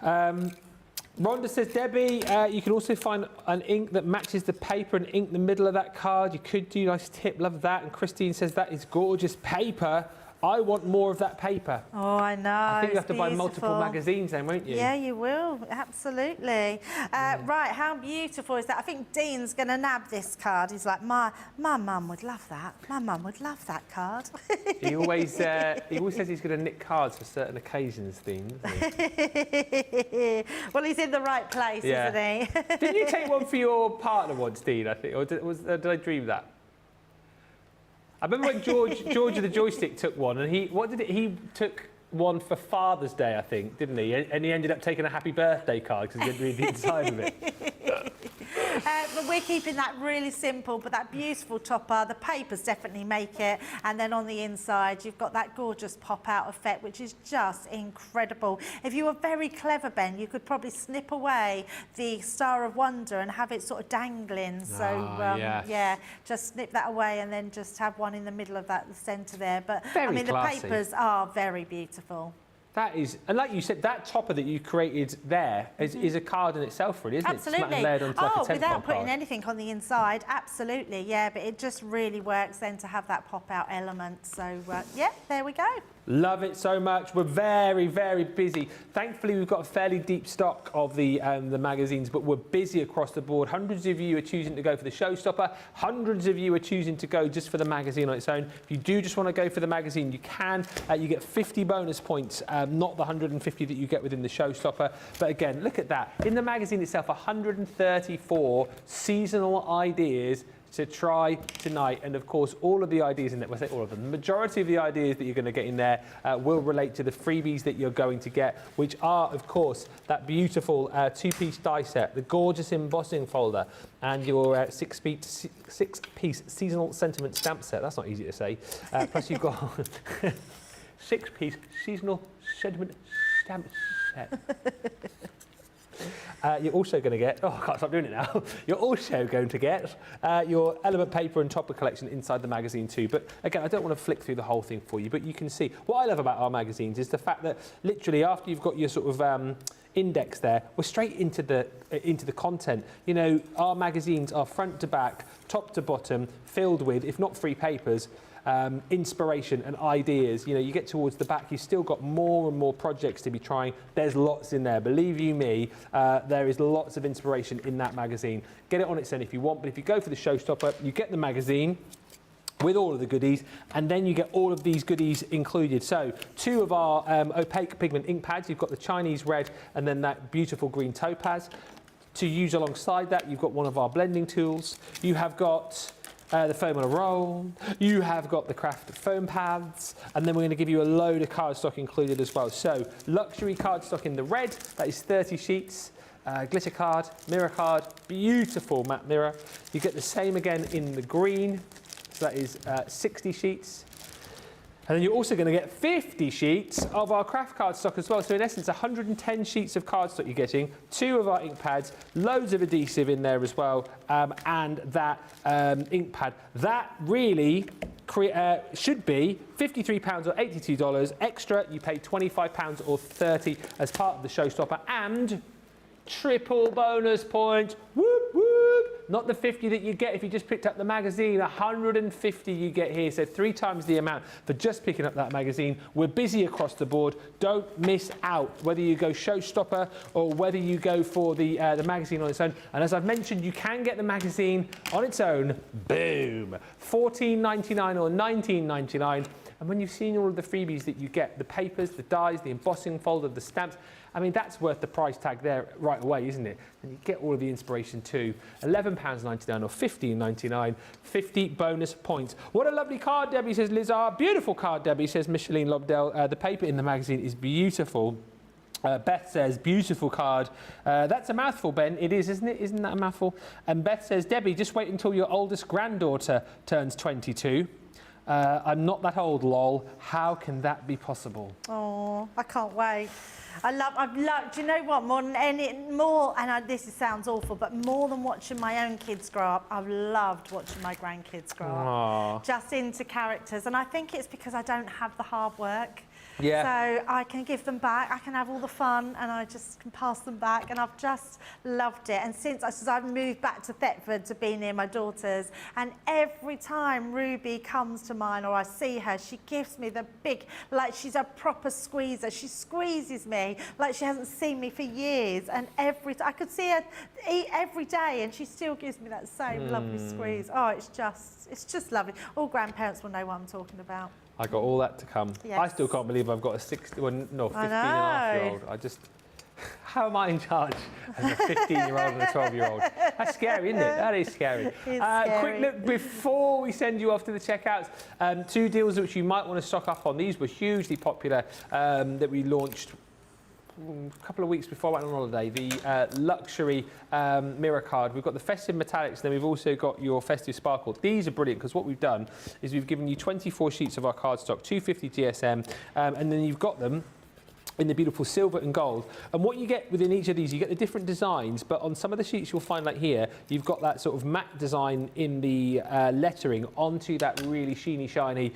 Rhonda says, Debbie, you can also find an ink that matches the paper and ink the middle of that card. You could do, nice tip, love that. And Christine says, that is gorgeous paper. I want more of that paper. Oh, I know. I think you have to buy multiple magazines then, won't you? Yeah, you will. Absolutely. Right, how beautiful is that? I think Dean's going to nab this card. He's like, my mum would love that. My mum would love that card. He always says he's going to knit cards for certain occasions, Dean, doesn't he? Well, he's in the right place, isn't he? Didn't you take one for your partner once, Dean, I think? Or did I dream that? I remember when George of the Joystick took one, and he took one for Father's Day, I think, didn't he? And he ended up taking a happy birthday card because he didn't read the inside of it. But we're keeping that really simple, but that beautiful topper. The papers definitely make it. And then on the inside, you've got that gorgeous pop-out effect, which is just incredible. If you were very clever, Ben, you could probably snip away the Star of Wonder and have it sort of dangling. So, yes. yeah, just snip that away and then just have one in the middle of that, the centre there. But, Very I mean, classy. the papers are very beautiful. That is, and like you said, that topper that you created there is a card in itself, really, isn't Absolutely. it? Layered onto like a 10 without putting card. anything on the inside, absolutely, yeah. But it just really works then to have that pop-out element. So, yeah, there we go. Love it so much. We're very, very busy. Thankfully, we've got a fairly deep stock of the magazines, but we're busy across the board. Hundreds of you are choosing to go for the Showstopper. Hundreds of you are choosing to go just for the magazine on its own. If you do just want to go for the magazine, you can. You get 50 bonus points, not the 150 that you get within the Showstopper. But again, look at that. In the magazine itself, 134 seasonal ideas to try tonight, and of course all of the ideas in there, well, I say all of them, the majority of the ideas that you're going to get in there will relate to the freebies that you're going to get, which are of course that beautiful two-piece die set, the gorgeous embossing folder, and your six-piece seasonal sentiment stamp set. That's not easy to say. Plus you've got six-piece seasonal sentiment stamp set. You're also going to get, oh, I can't stop doing it now. You're also going to get your element paper and topper collection inside the magazine too. But again, I don't want to flick through the whole thing for you, but you can see what I love about our magazines is the fact that literally after you've got your sort of index there, we're straight into the content. You know, our magazines are front to back, top to bottom, filled with, if not free papers, inspiration and ideas. You know, you get towards the back, you've still got more and more projects to be trying. There's lots in there, believe you me. There is lots of inspiration in that magazine. Get it on its own if you want, but if you go for the Showstopper, you get the magazine with all of the goodies, and then you get all of these goodies included. So 2 of our opaque pigment ink pads. You've got the Chinese red and then that beautiful green topaz. To use alongside that, you've got one of our blending tools. You have got the foam on a roll, you have got the craft foam pads, and then we're going to give you a load of cardstock included as well. So luxury cardstock in the red, that is 30 sheets, glitter card, mirror card, beautiful matte mirror. You get the same again in the green, so that is 60 sheets. And then you're also going to get 50 sheets of our craft cardstock as well. So in essence, 110 sheets of cardstock you're getting, 2 of our ink pads, loads of adhesive in there as well, and that ink pad. That really should be £53 or $82 extra. You pay £25 or $30 as part of the Showstopper, and triple bonus points. Whoop, whoop. Not the 50 that you get if you just picked up the magazine, 150 you get here, so 3 times the amount for just picking up that magazine. We're busy across the board. Don't miss out, whether you go Showstopper or whether you go for the magazine on its own. And as I've mentioned, you can get the magazine on its own, boom, $14.99 or $19.99. And when you've seen all of the freebies that you get, the papers, the dies, the embossing folder, the stamps, I mean, that's worth the price tag there right away, isn't it? And you get all of the inspiration too. £11.99 or $15.99, 50 bonus points. What a lovely card, Debbie, says Lizard. Beautiful card, Debbie, says Micheline Lobdell. The paper in the magazine is beautiful. Beth says, beautiful card. That's a mouthful, Ben. It is, isn't it? Isn't that a mouthful? And Beth says, Debbie, just wait until your oldest granddaughter turns 22. I'm not that old, lol. How can that be possible? Oh, I can't wait. I've loved, do you know what, this sounds awful, but more than watching my own kids grow up, I've loved watching my grandkids grow up. Just into characters, and I think it's because I don't have the hard work. Yeah. So I can give them back, I can have all the fun, and I just can pass them back, and I've just loved it. And since I've moved back to Thetford to be near my daughters, and every time Ruby comes to mine or I see her, she gives me the big, like she's a proper squeezer. She squeezes me like she hasn't seen me for years, and I could see her eat every day, and she still gives me that same lovely squeeze. Oh, it's just lovely. All grandparents will know what I'm talking about. I got all that to come. Yes. I still can't believe I've got a 15-and-a-half-year-old. How am I in charge as a 15-year-old and a 12-year-old? That's scary, isn't it? That is scary. Scary. Quick look before we send you off to the checkouts. 2 deals which you might want to stock up on. These were hugely popular that we launched a couple of weeks before I went on holiday, the luxury mirror card. We've got the festive metallics, then we've also got your festive sparkle. These are brilliant because what we've done is we've given you 24 sheets of our cardstock, 250 GSM, and then you've got them in the beautiful silver and gold. And what you get within each of these, you get the different designs, but on some of the sheets you'll find, like here, you've got that sort of matte design in the lettering onto that really sheeny, shiny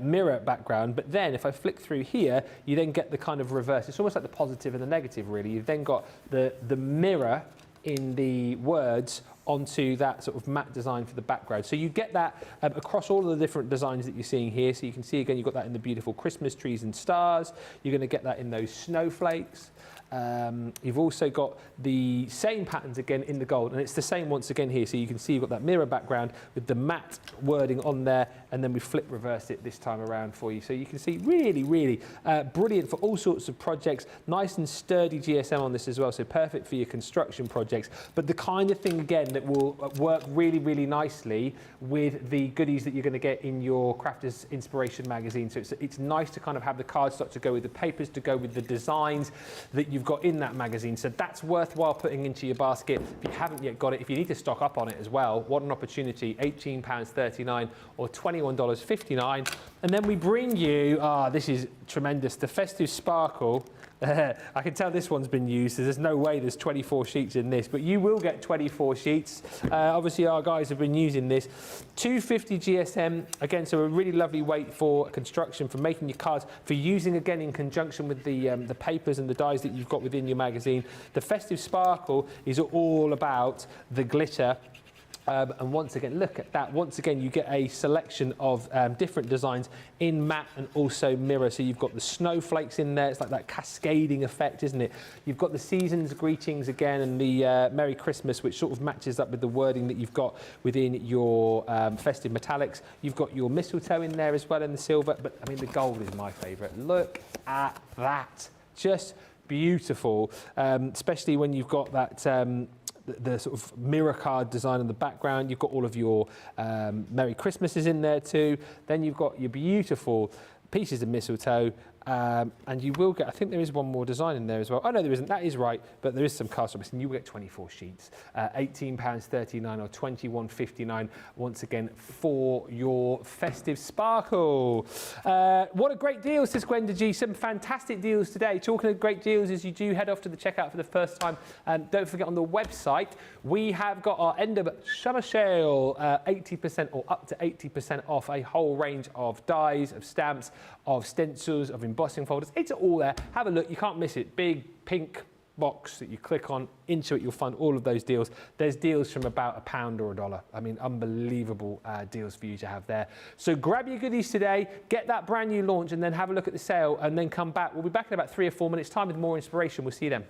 mirror background. But then if I flick through here, you then get the kind of reverse. It's almost like the positive and the negative, really. You've then got the mirror in the words onto that sort of matte design for the background. So you get that across all of the different designs that you're seeing here. So you can see again, you've got that in the beautiful Christmas trees and stars. You're going to get that in those snowflakes. You've also got the same patterns again in the gold, and it's the same once again here. So you can see you've got that mirror background with the matte wording on there, and then we flip reverse it this time around for you. So you can see really, really brilliant for all sorts of projects. Nice and sturdy GSM on this as well, so perfect for your construction projects. But the kind of thing again that will work really, really nicely with the goodies that you're going to get in your Crafters Inspiration magazine. So it's nice to kind of have the cardstock to go with the papers, to go with the designs that you've got in that magazine. So that's worthwhile putting into your basket. If you haven't yet got it, if you need to stock up on it as well, what an opportunity. £18.39 or $21.59. And then we bring you, this is tremendous, the Festive Sparkle. I can tell this one's been used, so there's no way there's 24 sheets in this, but you will get 24 sheets. Obviously our guys have been using this. 250 GSM, again, so a really lovely weight for construction, for making your cards, for using again in conjunction with the papers and the dies that you've got within your magazine. The Festive Sparkle is all about the glitter. And once again, look at that. Once again, you get a selection of different designs in matte and also mirror. So you've got the snowflakes in there. It's like that cascading effect, isn't it? You've got the season's greetings again and the Merry Christmas, which sort of matches up with the wording that you've got within your festive metallics. You've got your mistletoe in there as well in the silver. But I mean, the gold is my favourite. Look at that. Just beautiful, especially when you've got that the sort of mirror card design in the background. You've got all of your Merry Christmases in there too. Then you've got your beautiful pieces of mistletoe, and you will get, I think there is one more design in there as well. Oh no, there isn't, that is right, but there is some cardstock, and you will get 24 sheets. £18.39 or $21.59 once again for your Festive Sparkle. What a great deal, says Gwenda G. Some fantastic deals today. Talking of great deals, as you do head off to the checkout for the first time, don't forget on the website, we have got our end of summer sale, 80% or up to 80% off a whole range of dies, of stamps, of stencils, of embossing folders. It's all there. Have a look. You can't miss it. Big pink box that you click on. Into it, you'll find all of those deals. There's deals from about £1 or $1. I mean, unbelievable deals for you to have there. So grab your goodies today, get that brand new launch, and then have a look at the sale, and then come back. We'll be back in about 3 or 4 minutes' time with more inspiration. We'll see you then.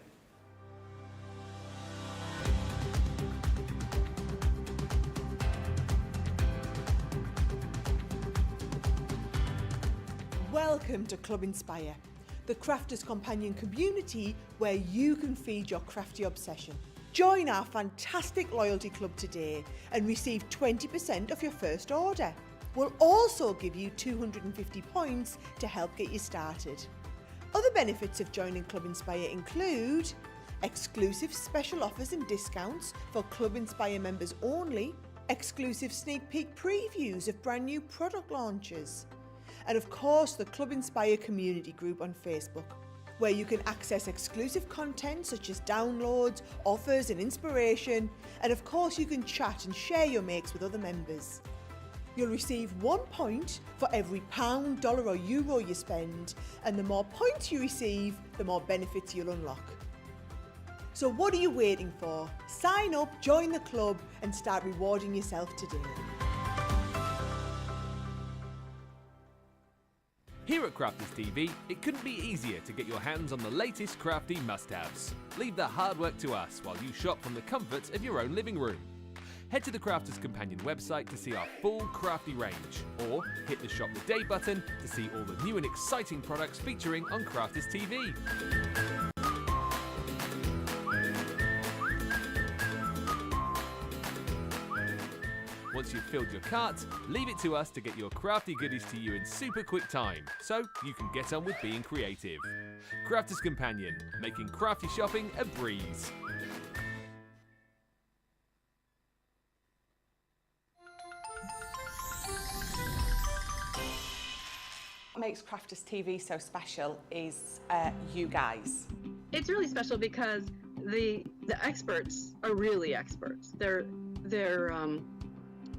Welcome to Club Inspire, the crafters companion community where you can feed your crafty obsession. Join our fantastic loyalty club today and receive 20% off your first order. We'll also give you 250 points to help get you started. Other benefits of joining Club Inspire include exclusive special offers and discounts for Club Inspire members only, exclusive sneak peek previews of brand new product launches, and of course the Club Inspire community group on Facebook, where you can access exclusive content such as downloads, offers and inspiration, and of course you can chat and share your makes with other members. You'll receive 1 point for every £1, dollar or euro you spend, and the more points you receive, the more benefits you'll unlock. So what are you waiting for? Sign up, join the club and start rewarding yourself today. Here at Crafters TV, it couldn't be easier to get your hands on the latest crafty must-haves. Leave the hard work to us while you shop from the comforts of your own living room. Head to the Crafters Companion website to see our full crafty range, or hit the Shop the Day button to see all the new and exciting products featuring on Crafters TV. Once you've filled your cart, leave it to us to get your crafty goodies to you in super quick time, so you can get on with being creative. Crafter's Companion, making crafty shopping a breeze. What makes Crafters TV so special is you guys. It's really special because the experts are really experts. They're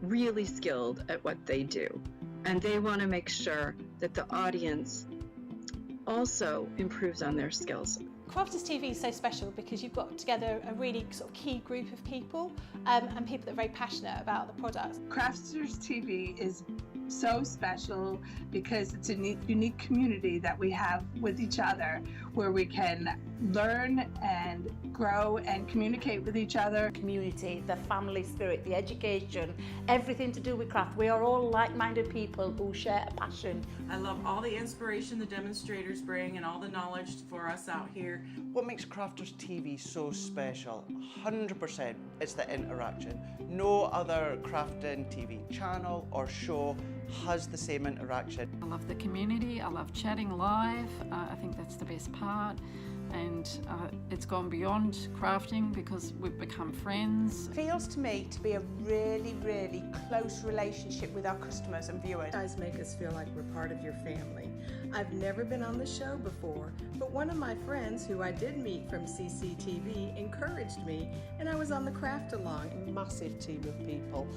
really skilled at what they do, and they want to make sure that the audience also improves on their skills. Crafters TV is so special because you've got together a really sort of key group of people and people that are very passionate about the product. Crafters TV is so special because it's a unique community that we have with each other, where we can learn and grow and communicate with each other. Community, the family spirit, the education, everything to do with craft. We are all like-minded people who share a passion. I love all the inspiration the demonstrators bring and all the knowledge for us out here. What makes Crafters TV so special, 100%, it's the interaction. No other crafting TV channel or show has the same interaction. I love the community, I love chatting live, I think that's the best part. And it's gone beyond crafting because we've become friends. It feels to me to be a really, really close relationship with our customers and viewers. You guys make us feel like we're part of your family. I've never been on the show before, but one of my friends who I did meet from CCTV encouraged me, and I was on the craft along. A massive team of people,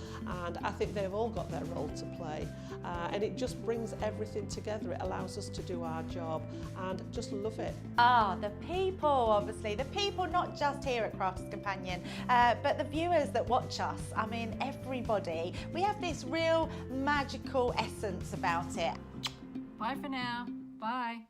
and I think they've all got their role to play, and it just brings everything together. It allows us to do our job and just love it. The people, obviously, the people not just here at Crafters Companion, but the viewers that watch us. I mean, everybody. We have this real magical essence about it. Bye for now. Bye.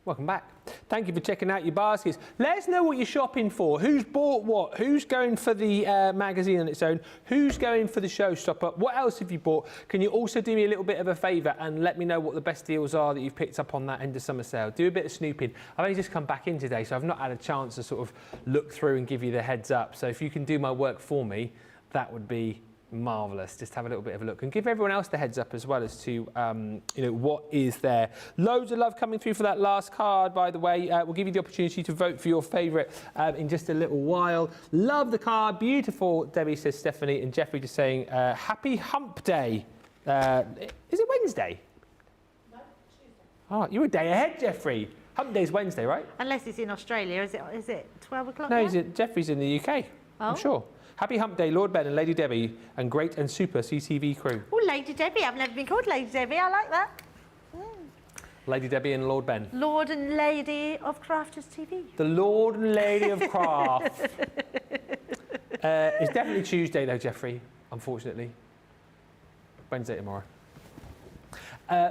Welcome back. Thank you for checking out your baskets. Let us know what you're shopping for. Who's bought what? Who's going for the magazine on its own? Who's going for the Showstopper? What else have you bought? Can you also do me a little bit of a favour and let me know what the best deals are that you've picked up on that end of summer sale? Do a bit of snooping. I've only just come back in today, so I've not had a chance to sort of look through and give you the heads up. So if you can do my work for me, that would be marvellous. Just have a little bit of a look and give everyone else the heads up as well as to you know, what is there. Loads of love coming through for that last card, by the way. We'll give you the opportunity to vote for your favourite in just a little while. Love the card, beautiful, Debbie, says Stephanie, and Jeffrey just saying happy hump day. Is it Wednesday? No, Tuesday. Oh, you're a day ahead, Jeffrey. Hump day's Wednesday, right? Unless it's in Australia. Is it 12 o'clock? No, Jeffrey's in the UK. Oh. I'm sure. Happy Hump Day, Lord Ben and Lady Debbie and great and super CTV crew. Oh, Lady Debbie. I've never been called Lady Debbie. I like that. Lady Debbie and Lord Ben. Lord and Lady of Crafters TV. The Lord and Lady of Craft. It's definitely Tuesday though, Jeffrey, unfortunately. Wednesday tomorrow.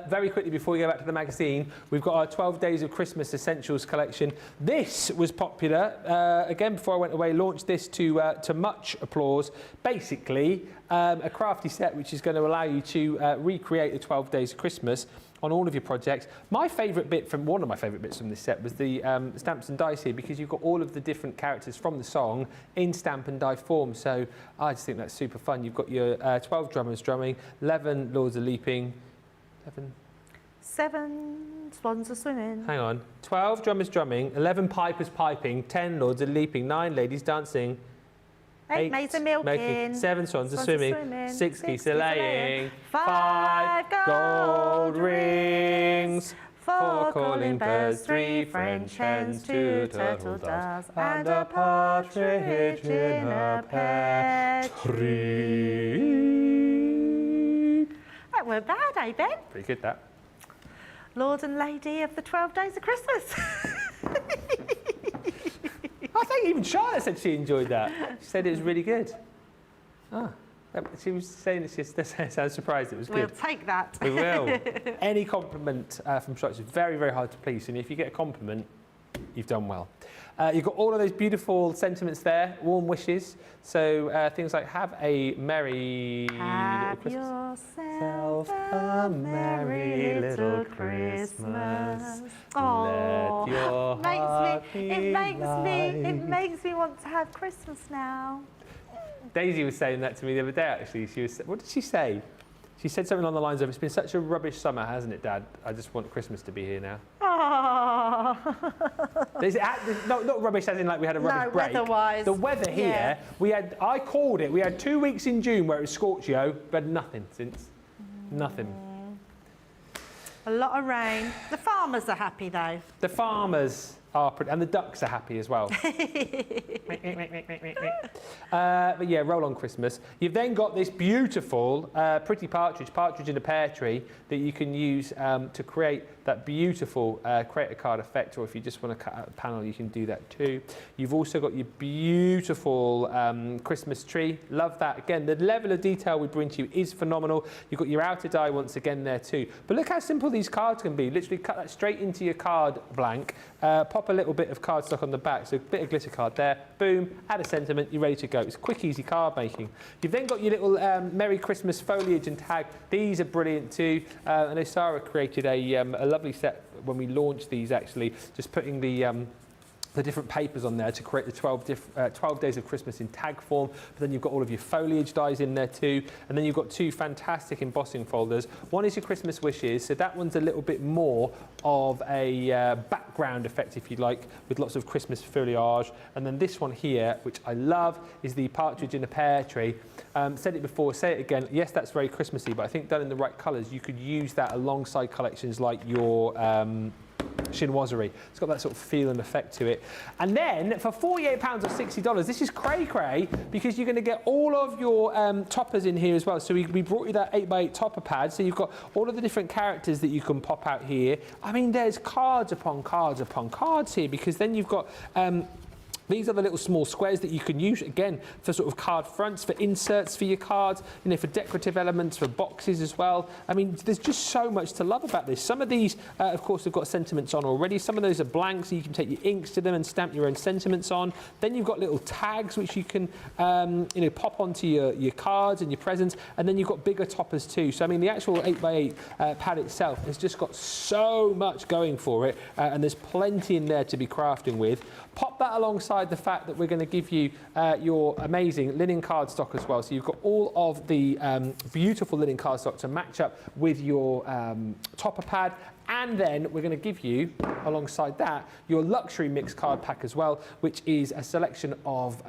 Very quickly before we go back to the magazine, we've got our 12 Days of Christmas Essentials collection. This was popular. Again, before I went away, launched this to much applause. Basically, a crafty set which is going to allow you to recreate the 12 Days of Christmas on all of your projects. My favourite bit from one of my favourite bits from this set was the stamps and dice here, because you've got all of the different characters from the song in stamp and die form. So I just think that's super fun. You've got your 12 drummers drumming, 11 lords of leaping, 7 swans are swimming. Hang on. 12 drummers drumming, 11 pipers piping, 10 lords are leaping, 9 ladies dancing, 8 maids are milking, 7 swans are swimming, 6 geese are laying, 5 gold rings, 4 calling birds, 3 French hens, 2 turtle doves, and a partridge in a pear tree. That weren't bad, eh, Ben? Pretty good, that. Lord and Lady of the 12 Days of Christmas. I think even Charlotte said she enjoyed that. She said it was really good. Ah, she was saying that she sounds surprised it was good. We'll take that. We will. Any compliment from Charlotte is very, very hard to please. And if you get a compliment, you've done well. You've got all of those beautiful sentiments there, warm wishes. So things like have a merry little Christmas. Yourself a merry little Christmas. Oh. more. your It makes me want to have Christmas now. Daisy was saying that to me the other day, actually. What did she say? She said something along the lines of, it's been such a rubbish summer, hasn't it, Dad? I just want Christmas to be here now. Oh. Not rubbish as in like we had a rubbish break. Weather-wise. The weather here, I called it, we had 2 weeks in June where it was scorchio, but nothing since. Nothing. A lot of rain. The farmers are happy though. The farmers are pretty, and the ducks are happy as well. But yeah, roll on Christmas. You've then got this beautiful pretty partridge in a pear tree that you can use to create that beautiful creator card effect, or if you just want to cut out a panel, you can do that too. You've also got your beautiful Christmas tree. Love that. Again, the level of detail we bring to you is phenomenal. You've got your outer die once again there too. But look how simple these cards can be. Literally cut that straight into your card blank, pop a little bit of cardstock on the back, so a bit of glitter card there, boom, add a sentiment, you're ready to go. It's quick, easy card making. You've then got your little Merry Christmas foliage and tag. These are brilliant too. I know Sarah created a lovely set when we launched these, actually, just putting the different papers on there to create the 12 days of Christmas in tag form. But then you've got all of your foliage dies in there too. And then you've got two fantastic embossing folders. One is your Christmas wishes. So that one's a little bit more of a background effect, if you like, with lots of Christmas foliage. And then this one here, which I love, is the partridge in a pear tree. Said it before, say it again. Yes, that's very Christmassy, but I think done in the right colours, you could use that alongside collections like your chinoiserie. It's got that sort of feel and effect to it. And then for £48 or $60, this is cray-cray because you're going to get all of your toppers in here as well. So we brought you that 8x8 topper pad. So you've got all of the different characters that you can pop out here. I mean, there's cards upon cards upon cards here, because then you've got these are the little small squares that you can use, again, for sort of card fronts, for inserts for your cards, you know, for decorative elements, for boxes as well. I mean, there's just so much to love about this. Some of these, of course, have got sentiments on already. Some of those are blank, so you can take your inks to them and stamp your own sentiments on. Then you've got little tags, which you can, you know, pop onto your cards and your presents. And then you've got bigger toppers too. So, I mean, the actual 8x8 pad itself has just got so much going for it. And there's plenty in there to be crafting with. Pop that alongside the fact that we're going to give you your amazing linen cardstock as well. So you've got all of the beautiful linen cardstock to match up with your topper pad. And then we're going to give you, alongside that, your luxury mix card pack as well, which is a selection of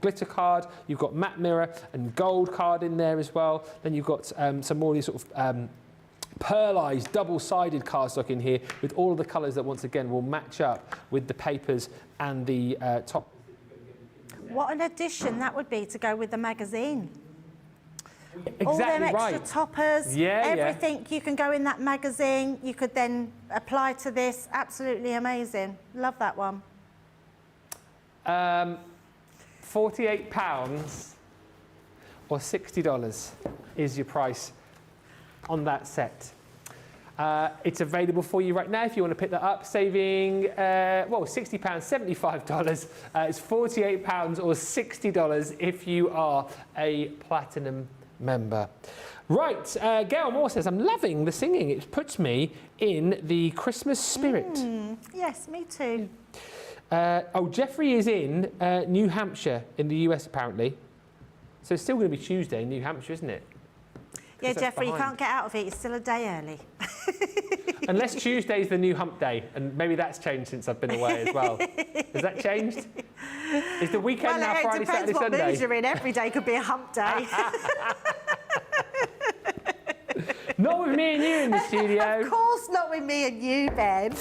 glitter card. You've got matte mirror and gold card in there as well. Then you've got some more of these sort of pearlized double-sided cardstock in here with all of the colours that once again will match up with the papers and the top. What an addition that would be to go with the magazine. Exactly all them extra right. toppers, everything you can go in that magazine, you could then apply to this. Absolutely amazing. Love that one. £48 or $60 is your price on that set. It's available for you right now if you want to pick that up, saving, well, £60, $75. It's £48 or $60 if you are a platinum member. Right, Gail Moore says, I'm loving the singing. It puts me in the Christmas spirit. Yes, me too. Oh, Jeffrey is in New Hampshire in the US apparently. So it's still going to be Tuesday in New Hampshire, isn't it? Yeah, Jeffrey, you can't get out of it. It's still a day early. Unless Tuesday's the new hump day, and maybe that's changed since I've been away as well. Has that changed? Is the weekend now Friday, Saturday, Sunday? Well, it depends what mood you're in. Every day could be a hump day. Not with me and you in the studio. Of course not with me and you, Ben.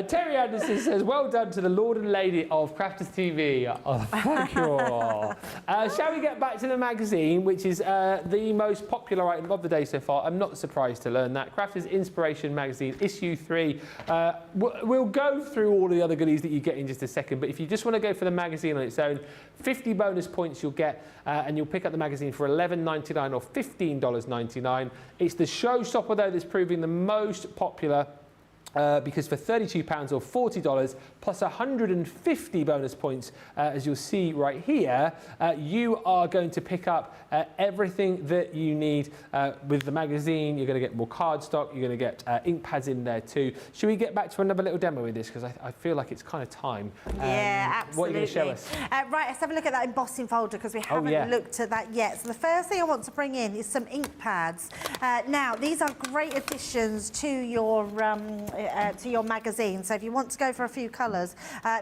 Terry Anderson says, well done to the Lord and Lady of Crafters TV. Oh, thank you. Shall we get back to the magazine, which is the most popular item of the day so far? I'm not surprised to learn that. Crafters Inspiration Magazine, issue 3. We'll go through all the other goodies that you get in just a second, but if you just want to go for the magazine on its own, 50 bonus points you'll get, and you'll pick up the magazine for $11.99 or $15.99. It's the Showstopper, though, that's proving the most popular because for £32 or $40 plus 150 bonus points, as you'll see right here, you are going to pick up everything that you need with the magazine. You're going to get more cardstock, you're going to get ink pads in there too. Should we get back to another little demo with this, because I feel like it's kind of time. Yeah, absolutely. What are you going to show us? Right, let's have a look at that embossing folder, because we haven't looked at that yet. So the first thing I want to bring in is some ink pads. Now, these are great additions to your magazine. So if you want to go for a few colours,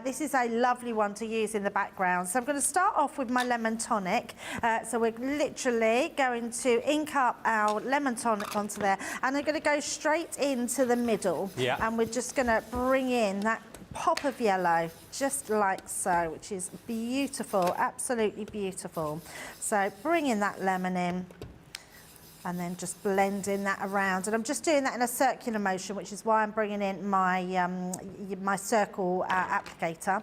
this is a lovely one to use in the background. So I'm going to start off with my lemon tonic. So we're literally going to ink up our lemon tonic onto there, and I'm going to go straight into the middle. Yeah. And we're just going to bring in that pop of yellow, just like so, which is beautiful, absolutely beautiful. So bringing that lemon in, and then just blending that around. And I'm just doing that in a circular motion, which is why I'm bringing in my my circle applicator.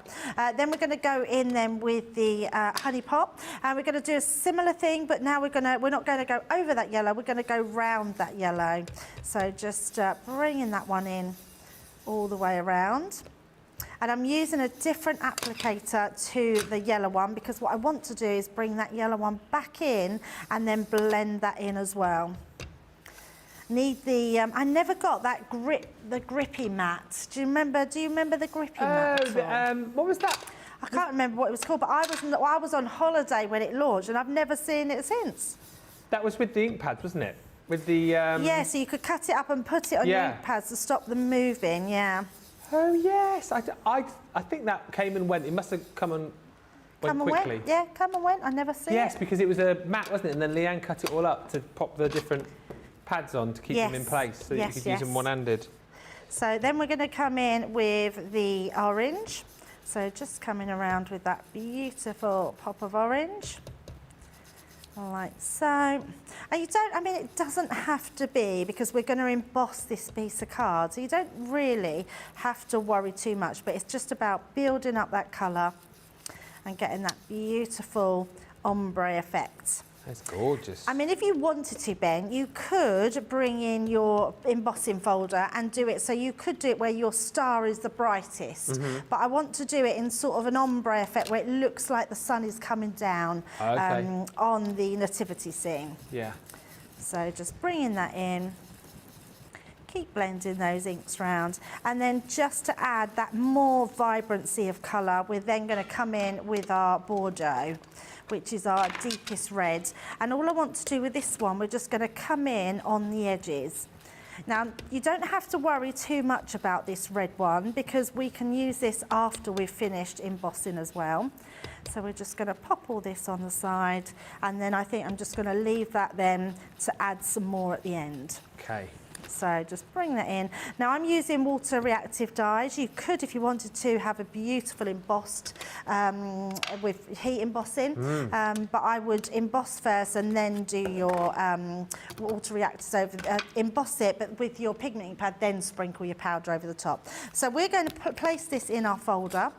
Then we're going to go in then with the honey pop, and we're going to do a similar thing, but now we're not going to go over that yellow, we're going to go round that yellow. So just bringing that one in all the way around. And I'm using a different applicator to the yellow one, because what I want to do is bring that yellow one back in and then blend that in as well. Need the, I never got that the grippy mat. Do you remember the grippy mat? What was that? I can't remember what it was called, but I was on holiday when it launched, and I've never seen it since. That was with the ink pads, wasn't it? With the... Yeah, so you could cut it up and put it on your ink pads to stop them moving, yeah. Oh yes, I think that came and went. It must have come and went quickly. Yeah, come and went. I never see it. Yes, because it was a mat, wasn't it? And then Leanne cut it all up to pop the different pads on to keep them in place, so that you could use them one-handed. So then we're going to come in with the orange. So just coming around with that beautiful pop of orange. Like so. And you don't, I mean, it doesn't have to be, because we're going to emboss this piece of card, so you don't really have to worry too much, but it's just about building up that colour and getting that beautiful ombre effect. That's gorgeous. I mean, if you wanted to, Ben, you could bring in your embossing folder and do it, so you could do it where your star is the brightest. But I want to do it in sort of an ombre effect where it looks like the sun is coming down on the nativity scene. Yeah. So just bringing that in. Keep blending those inks round, and then just to add that more vibrancy of colour, we're then going to come in with our Bordeaux, which is our deepest red. And all I want to do with this one, we're just going to come in on the edges. Now, you don't have to worry too much about this red one, because we can use this after we've finished embossing as well. So we're just going to pop all this on the side, and then I think I'm just going to leave that then to add some more at the end. Okay. So just bring that in. Now I'm using water reactive dyes. You could, if you wanted to, have a beautiful embossed with heat embossing, but I would emboss first and then do your water reactors over, emboss it, but with your pigmenting pad, then sprinkle your powder over the top. So we're going to place this in our folder,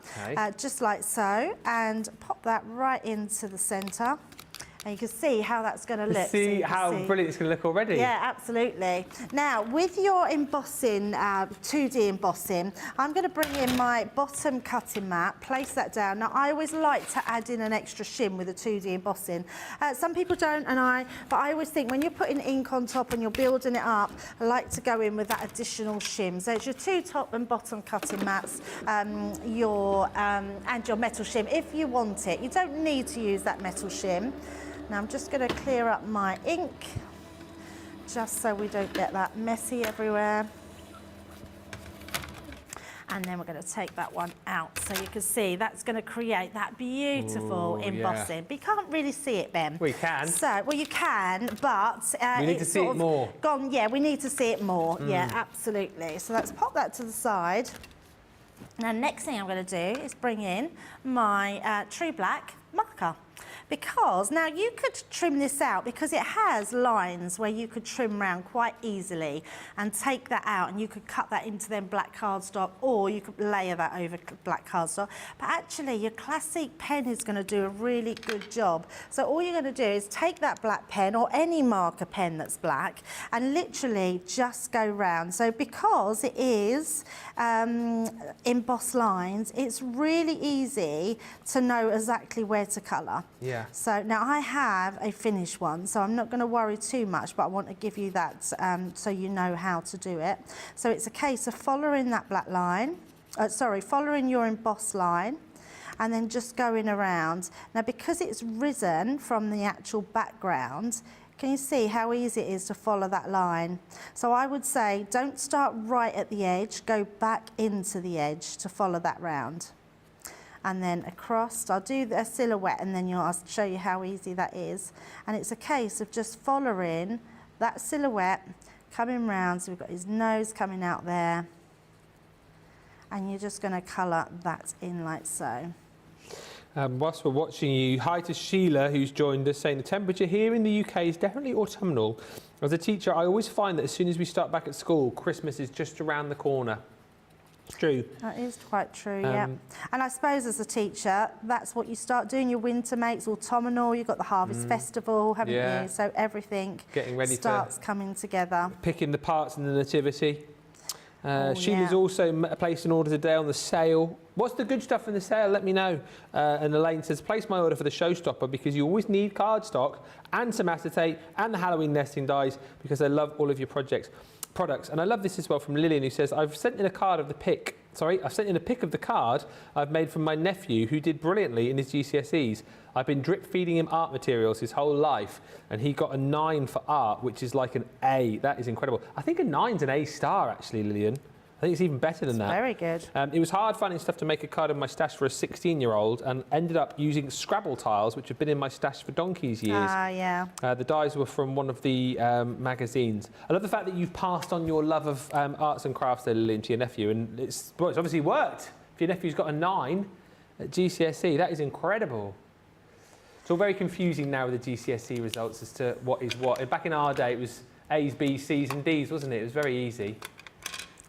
just like so, and pop that right into the centre. And you can see how that's going to look. See how brilliant it's going to look already. Yeah, absolutely. Now, with your embossing, 2D embossing, I'm going to bring in my bottom cutting mat, place that down. Now, I always like to add in an extra shim with a 2D embossing. Some people don't, but I always think when you're putting ink on top and you're building it up, I like to go in with that additional shim. So it's your 2 top and bottom cutting mats, and your metal shim, if you want it. You don't need to use that metal shim. Now I'm just going to clear up my ink, just so we don't get that messy everywhere. And then we're going to take that one out, so you can see that's going to create that beautiful embossing. But you can't really see it, Ben. We can. So, well, you can, but we need to see it more. Gone. Yeah, we need to see it more. Yeah, absolutely. So let's pop that to the side. Now, next thing I'm going to do is bring in my True Black marker. Because now you could trim this out because it has lines where you could trim round quite easily and take that out, and you could cut that into then black cardstock, or you could layer that over black cardstock. But actually your classic pen is going to do a really good job. So all you're going to do is take that black pen or any marker pen that's black and literally just go round. So because it is embossed lines, it's really easy to know exactly where to colour. Yeah. So now I have a finished one, so I'm not going to worry too much, but I want to give you that so you know how to do it. So it's a case of following that black line, following your embossed line, and then just going around. Now because it's risen from the actual background, can you see how easy it is to follow that line? So I would say don't start right at the edge, go back into the edge to follow that round. And then across, I'll do a silhouette and then I'll show you how easy that is. And it's a case of just following that silhouette, coming round, so we've got his nose coming out there. And you're just going to colour that in like so. Whilst we're watching you, hi to Sheila, who's joined us, saying the temperature here in the UK is definitely autumnal. As a teacher, I always find that as soon as we start back at school, Christmas is just around the corner. It's true. That is quite true, yeah. And I suppose as a teacher, that's what you start doing. Your winter makes autumnal, you've got the Harvest Festival, haven't you? So everything starts coming together. Picking the parts in the Nativity. Sheila's also placed an order today on the sale. What's the good stuff in the sale? Let me know. And Elaine says, place my order for the Showstopper because you always need cardstock and some acetate and the Halloween nesting dies because I love all of your products. And I love this as well from Lillian, who says, I've sent in a pic of the card I've made from my nephew who did brilliantly in his GCSEs. I've been drip feeding him art materials his whole life and he got a 9 for art, which is like an A. That is incredible. I think a 9's an A star actually, Lillian. I think it's even better than that. Very good. It was hard finding stuff to make a card in my stash for a 16-year-old and ended up using Scrabble tiles, which have been in my stash for donkey's years. Yeah. The dies were from one of the magazines. I love the fact that you've passed on your love of arts and crafts there, Lillian, to your nephew, and it's obviously worked. If your nephew's got a 9 at GCSE, that is incredible. It's all very confusing now with the GCSE results as to what is what. Back in our day, it was A's, B's, C's and D's, wasn't it? It was very easy.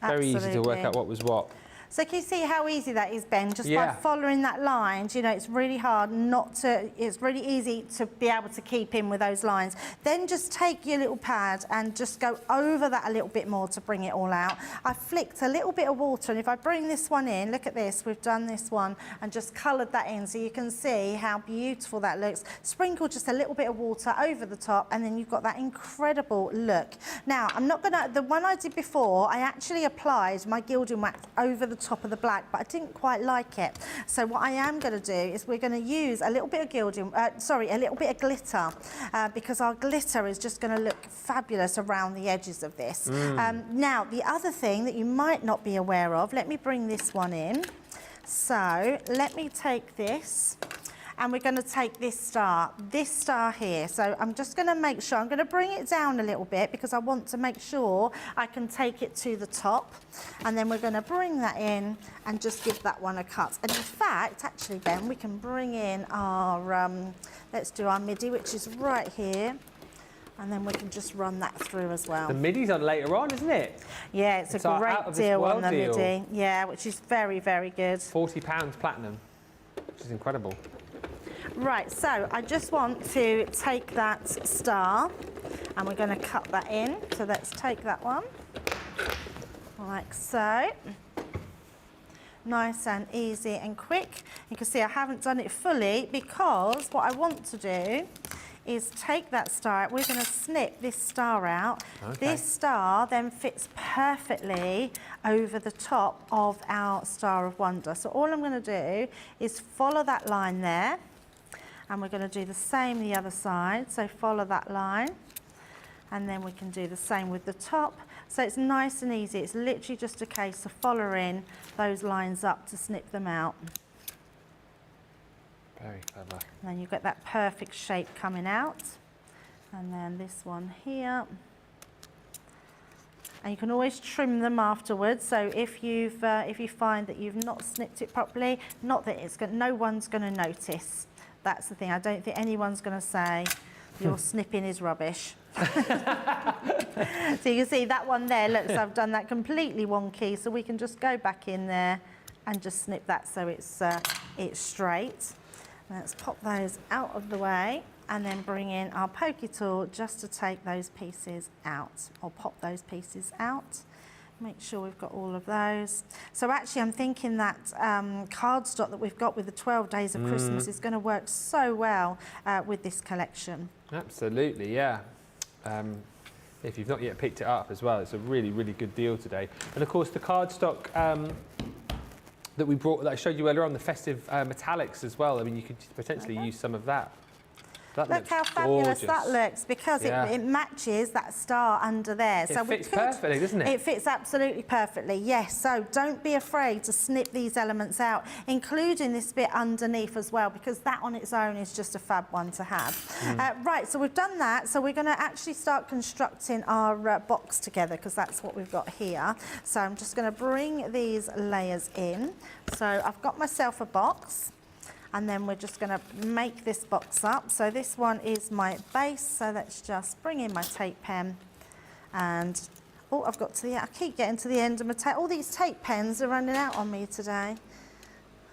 Very easy to work out what was what. So can you see how easy that is, Ben? Just by following that line, you know, it's really hard not to, it's really easy to be able to keep in with those lines. Then just take your little pad and just go over that a little bit more to bring it all out. I flicked a little bit of water, and if I bring this one in, look at this, we've done this one and just coloured that in so you can see how beautiful that looks. Sprinkle just a little bit of water over the top and then you've got that incredible look. Now, I'm not gonna, the one I did before, I actually applied my gilding wax over the top of the black, but I didn't quite like it. So what I am going to do is we're going to use a little bit of gilding, a little bit of glitter, because our glitter is just going to look fabulous around the edges of this. Now, the other thing that you might not be aware of, let me bring this one in. So let me take this. And we're going to take this star here. So I'm just going to make sure, I'm going to bring it down a little bit because I want to make sure I can take it to the top. And then we're going to bring that in and just give that one a cut. And in fact, actually, Ben, we can bring in our, let's do our MIDI, which is right here. And then we can just run that through as well. The MIDI's on later on, isn't it? Yeah, it's a great deal on the MIDI. Yeah, which is very, very good. £40 platinum, which is incredible. Right, so I just want to take that star and we're going to cut that in. So let's take that one, like so. Nice and easy and quick. You can see I haven't done it fully because what I want to do is take that star, we're going to snip this star out. Okay. This star then fits perfectly over the top of our Star of Wonder. So all I'm going to do is follow that line there. And we're going to do the same the other side, so follow that line. And then we can do the same with the top. So it's nice and easy. It's literally just a case of following those lines up to snip them out. Very clever. And then you get that perfect shape coming out. And then this one here. And you can always trim them afterwards. So if you find that you've not snipped it properly, not that it's no one's going to notice That's the thing. I don't think anyone's going to say your snipping is rubbish. So you can see that one there, look, so I've done that completely wonky, so we can just go back in there and just snip that so it's straight. Let's pop those out of the way and then bring in our pokey tool just to take those pieces out, or pop those pieces out. Make sure we've got all of those. So actually I'm thinking that cardstock that we've got with the 12 Days of Christmas is going to work so well with this collection. Absolutely, yeah. If you've not yet picked it up as well, it's a really, really good deal today. And of course the cardstock that we brought, that I showed you earlier on, the festive metallics as well. I mean, you could potentially use some of that. Look how fabulous that looks, because it matches that star under there. It fits perfectly, doesn't it? It fits absolutely perfectly, yes. So don't be afraid to snip these elements out, including this bit underneath as well, because that on its own is just a fab one to have. Right, so we've done that. So we're going to actually start constructing our box together, because that's what we've got here. So I'm just going to bring these layers in. So I've got myself a box. And then we're just going to make this box up. So this one is my base. So let's just bring in my tape pen. And, oh, I've got to the, I keep getting to the end of my tape. All these tape pens are running out on me today.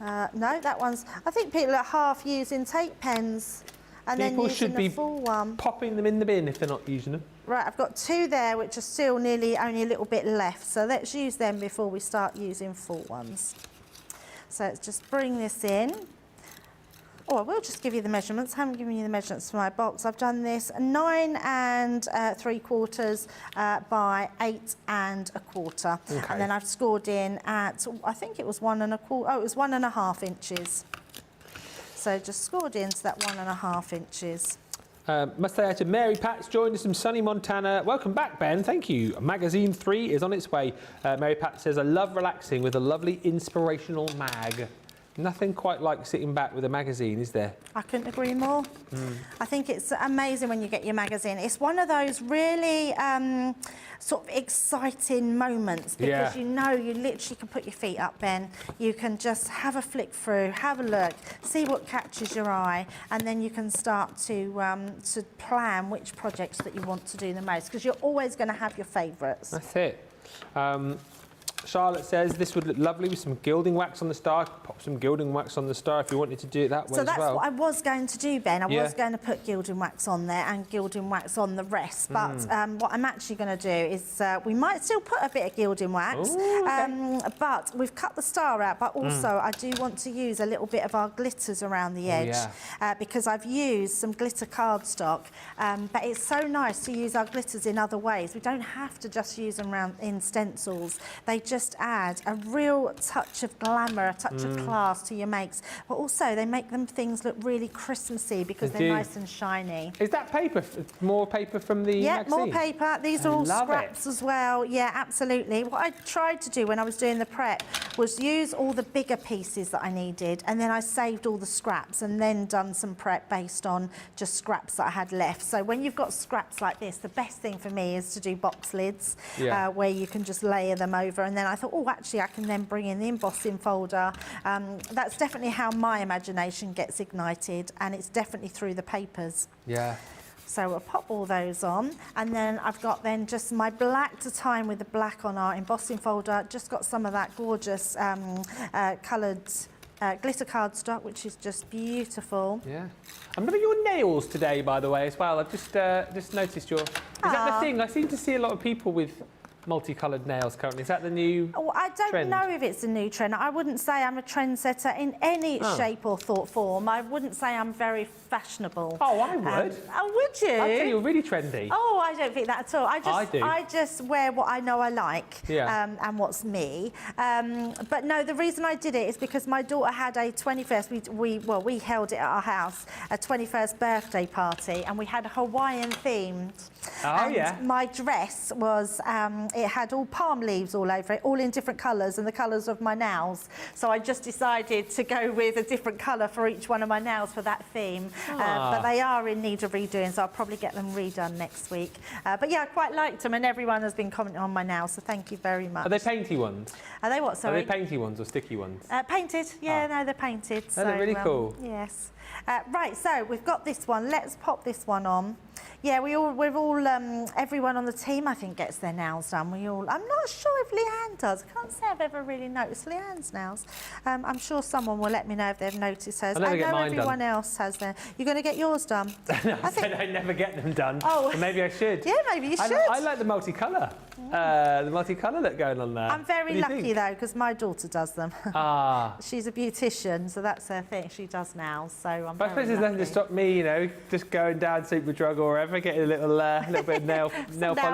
No, that one's, I think people are half using tape pens and people then using the full one. Popping them in the bin if they're not using them. Right, I've got two there which are still nearly only a little bit left. So let's use them before we start using full ones. So let's just bring this in. Oh, I will just give you the measurements. I haven't given you the measurements for my box. I've done this 9 3/4 by 8 1/4. Okay. And then I've scored in at, I think it was 1 1/4, oh, it was 1.5 inches. So just scored into that 1.5 inches. Must say to Mary Pat's joined us from sunny Montana. Welcome back, Ben. Thank you. Magazine 3 is on its way. Mary Pat says, I love relaxing with a lovely inspirational mag. Nothing quite like sitting back with a magazine, is there? I couldn't agree more. I think it's amazing when you get your magazine. It's one of those really sort of exciting moments, because you know you literally can put your feet up, Ben. You can just have a flick through, have a look, see what catches your eye, and then you can start to plan which projects that you want to do the most, because you're always going to have your favourites. That's it. Charlotte says this would look lovely with some gilding wax on the star. Pop some gilding wax on the star if you wanted to do it that way as well. So that's what I was going to do, Ben. I was going to put gilding wax on there and gilding wax on the rest. But what I'm actually going to do is we might still put a bit of gilding wax, but we've cut the star out. But also I do want to use a little bit of our glitters around the edge because I've used some glitter cardstock. But it's so nice to use our glitters in other ways. We don't have to just use them around in stencils. They just add a real touch of glamour, a touch of class to your makes, but also they make them things look really Christmassy because they're nice and shiny. Is that paper, more paper from the magazine? More paper. These are all scraps as well. Yeah, absolutely. What I tried to do when I was doing the prep was use all the bigger pieces that I needed, and then I saved all the scraps and then done some prep based on just scraps that I had left. So when you've got scraps like this, the best thing for me is to do box lids where you can just layer them over, and then I thought, oh, actually I can then bring in the embossing folder. That's definitely how my imagination gets ignited, and it's definitely through the papers. Yeah. So we'll pop all those on, and then I've got then just my black to time with the black on our embossing folder. Just got some of that gorgeous coloured glitter cardstock, which is just beautiful. Yeah. I'm looking at your nails today, by the way, as well. I've just noticed your... Is that the thing? I seem to see a lot of people with multicoloured nails currently. Is that the new I don't trend? know if it's a new trend. I wouldn't say I'm a trendsetter in any shape or form. I wouldn't say I'm very fashionable. Oh, I would. Oh, would you? I'd say you're really trendy. Oh, I don't think that at all. I just wear what I know I like and what's me. But no, the reason I did it is because my daughter had a 21st, we held it at our house, a 21st birthday party, and we had a Hawaiian themed Oh, and yeah. my dress was, it had all palm leaves all over it, all in different colours and the colours of my nails. So I just decided to go with a different colour for each one of my nails for that theme. But they are in need of redoing, so I'll probably get them redone next week. But yeah, I quite liked them, and everyone has been commenting on my nails, so thank you very much. Are they painty ones? Are they what, sorry? Are they painty ones or sticky ones? Painted, yeah, no, they're painted. Oh, they're really cool. Yes. Right, so we've got this one. Let's pop this one on. Yeah, we've all, everyone on the team, I think, gets their nails done. I'm not sure if Leanne does. I can't say I've ever really noticed Leanne's nails. I'm sure someone will let me know if they've noticed hers. I know everyone else has their. You're going to get yours done? No, I said I never get them done. Oh. But maybe I should. Yeah, maybe you should. I like the multicolour. The multicolour look going on there. I'm very lucky though, because my daughter does them. She's a beautician, so that's her thing. She does nails, so I'm But I suppose there's nothing to stop me, you know, just going down Superdrug or wherever, getting a little bit of nail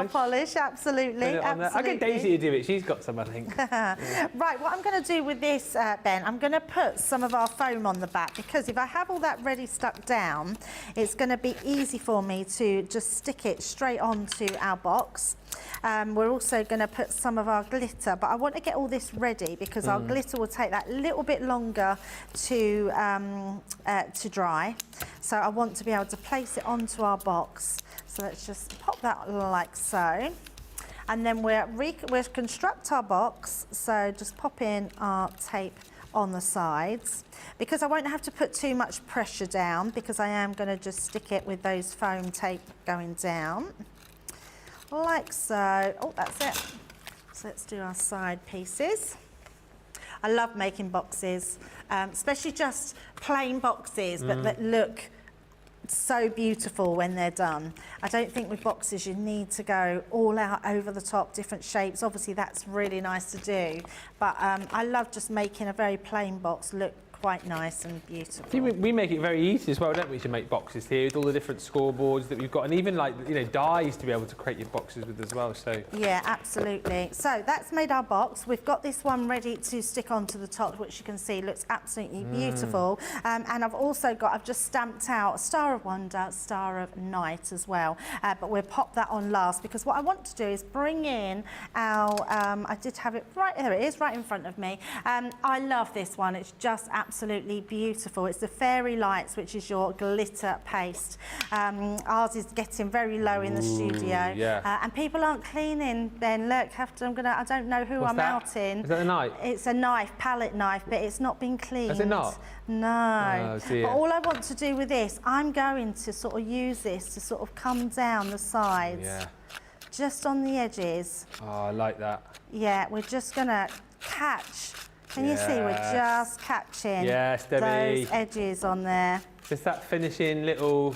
polish. Absolutely. I'll get Daisy to do it. She's got some, I think. Right, what I'm going to do with this, Ben, I'm going to put some of our foam on the back, because if I have all that ready stuck down, it's going to be easy for me to just stick it straight onto our box. We're also going to put some of our glitter, but I want to get all this ready because our glitter will take that little bit longer to dry. So I want to be able to place it onto our box. So let's just pop that like so. And then we'll construct our box. So just pop in our tape on the sides, because I won't have to put too much pressure down, because I am going to just stick it with those foam tape going down. Like so. Oh, that's it. So let's do our side pieces. I love making boxes, especially just plain boxes, but that look so beautiful when they're done. I don't think with boxes you need to go all out over the top, different shapes. Obviously that's really nice to do, but I love just making a very plain box look quite nice and beautiful. We make it very easy as well, don't we, to make boxes here with all the different scoreboards that we've got, and even like, you know, dies to be able to create your boxes with as well. So yeah, absolutely. So that's made our box. We've got this one ready to stick onto the top, which you can see looks absolutely beautiful. And I've just stamped out Star of Wonder, Star of Night as well. But we'll pop that on last, because what I want to do is bring in our, I did have it right, there it is, right in front of me. I love this one. It's just absolutely beautiful. It's the Fairy Lights, which is your glitter paste. Ours is getting very low in the studio, and people aren't cleaning. Ben, look, I don't know who I'm outing. Is that a knife? It's a knife, palette knife, but it's not been cleaned. Is it not? No. Oh, dear. But all I want to do with this, I'm going to sort of use this to sort of come down the sides, just on the edges. Oh, I like that. Yeah, we're just gonna catch. Can you see we're just catching those edges on there? Just that finishing little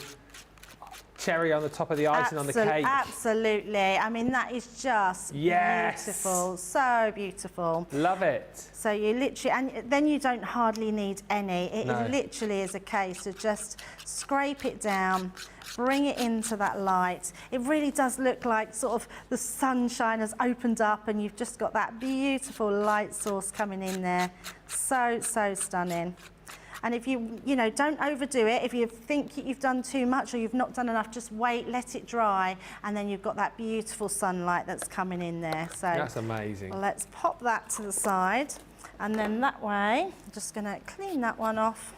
cherry on the top of the icing on the cake. Absolutely. I mean, that is just beautiful. So beautiful. Love it. So you literally, and then you don't hardly need any. It literally is a case of just scrape it down, bring it into that light. It really does look like sort of the sunshine has opened up and you've just got that beautiful light source coming in there. So, so stunning. And if you don't overdo it, if you think you've done too much or you've not done enough, just wait, let it dry, and then you've got that beautiful sunlight that's coming in there. So that's amazing. Let's pop that to the side, and then that way, I'm just going to clean that one off.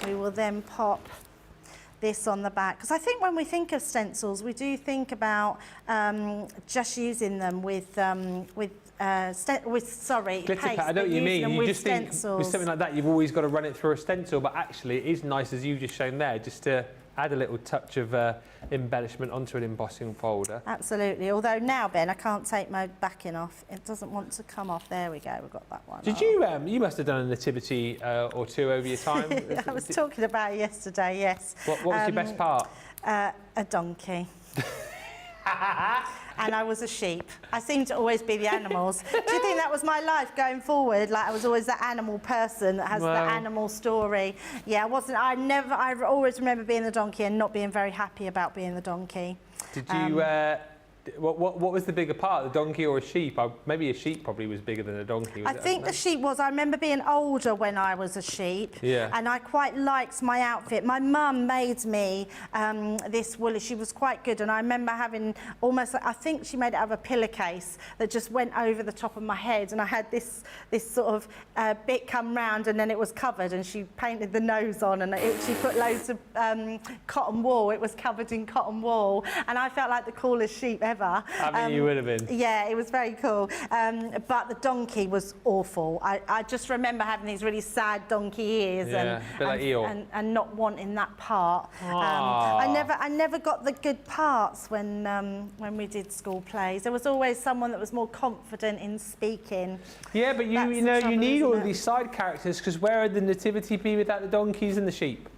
We will then pop this on the back, because I think when we think of stencils, we do think about just using them with glitter paste. I know what you mean. You just think stencils. with something like that, you've always got to run it through a stencil, but actually it is nice, as you've just shown there, just to add a little touch of embellishment onto an embossing folder. Absolutely. Although now, Ben, I can't take my backing off. It doesn't want to come off. There we go. We've got that one. Did you? You must have done a nativity or two over your time. I was talking about it yesterday. Yes. What was your best part? A donkey. And I was a sheep. I seem to always be the animals. Do you think that was my life going forward? Like I was always the animal person that has the animal story. Yeah, I always remember being the donkey and not being very happy about being the donkey. Did you What was the bigger part, the donkey or a sheep? Maybe a sheep probably was bigger than a donkey. I think the sheep was. I remember being older when I was a sheep, and I quite liked my outfit. My mum made me this woolly. She was quite good, and I remember having almost. I think she made it out of a pillowcase that just went over the top of my head, and I had this sort of bit come round, and then it was covered, and she painted the nose on, and she put loads of cotton wool. It was covered in cotton wool, and I felt like the coolest sheep ever. I mean, you would have been. Yeah, it was very cool. But the donkey was awful. I just remember having these really sad donkey ears and not wanting that part. I never got the good parts when we did school plays. There was always someone that was more confident in speaking. Yeah, but you need all of these side characters, because where would the nativity be without the donkeys and the sheep?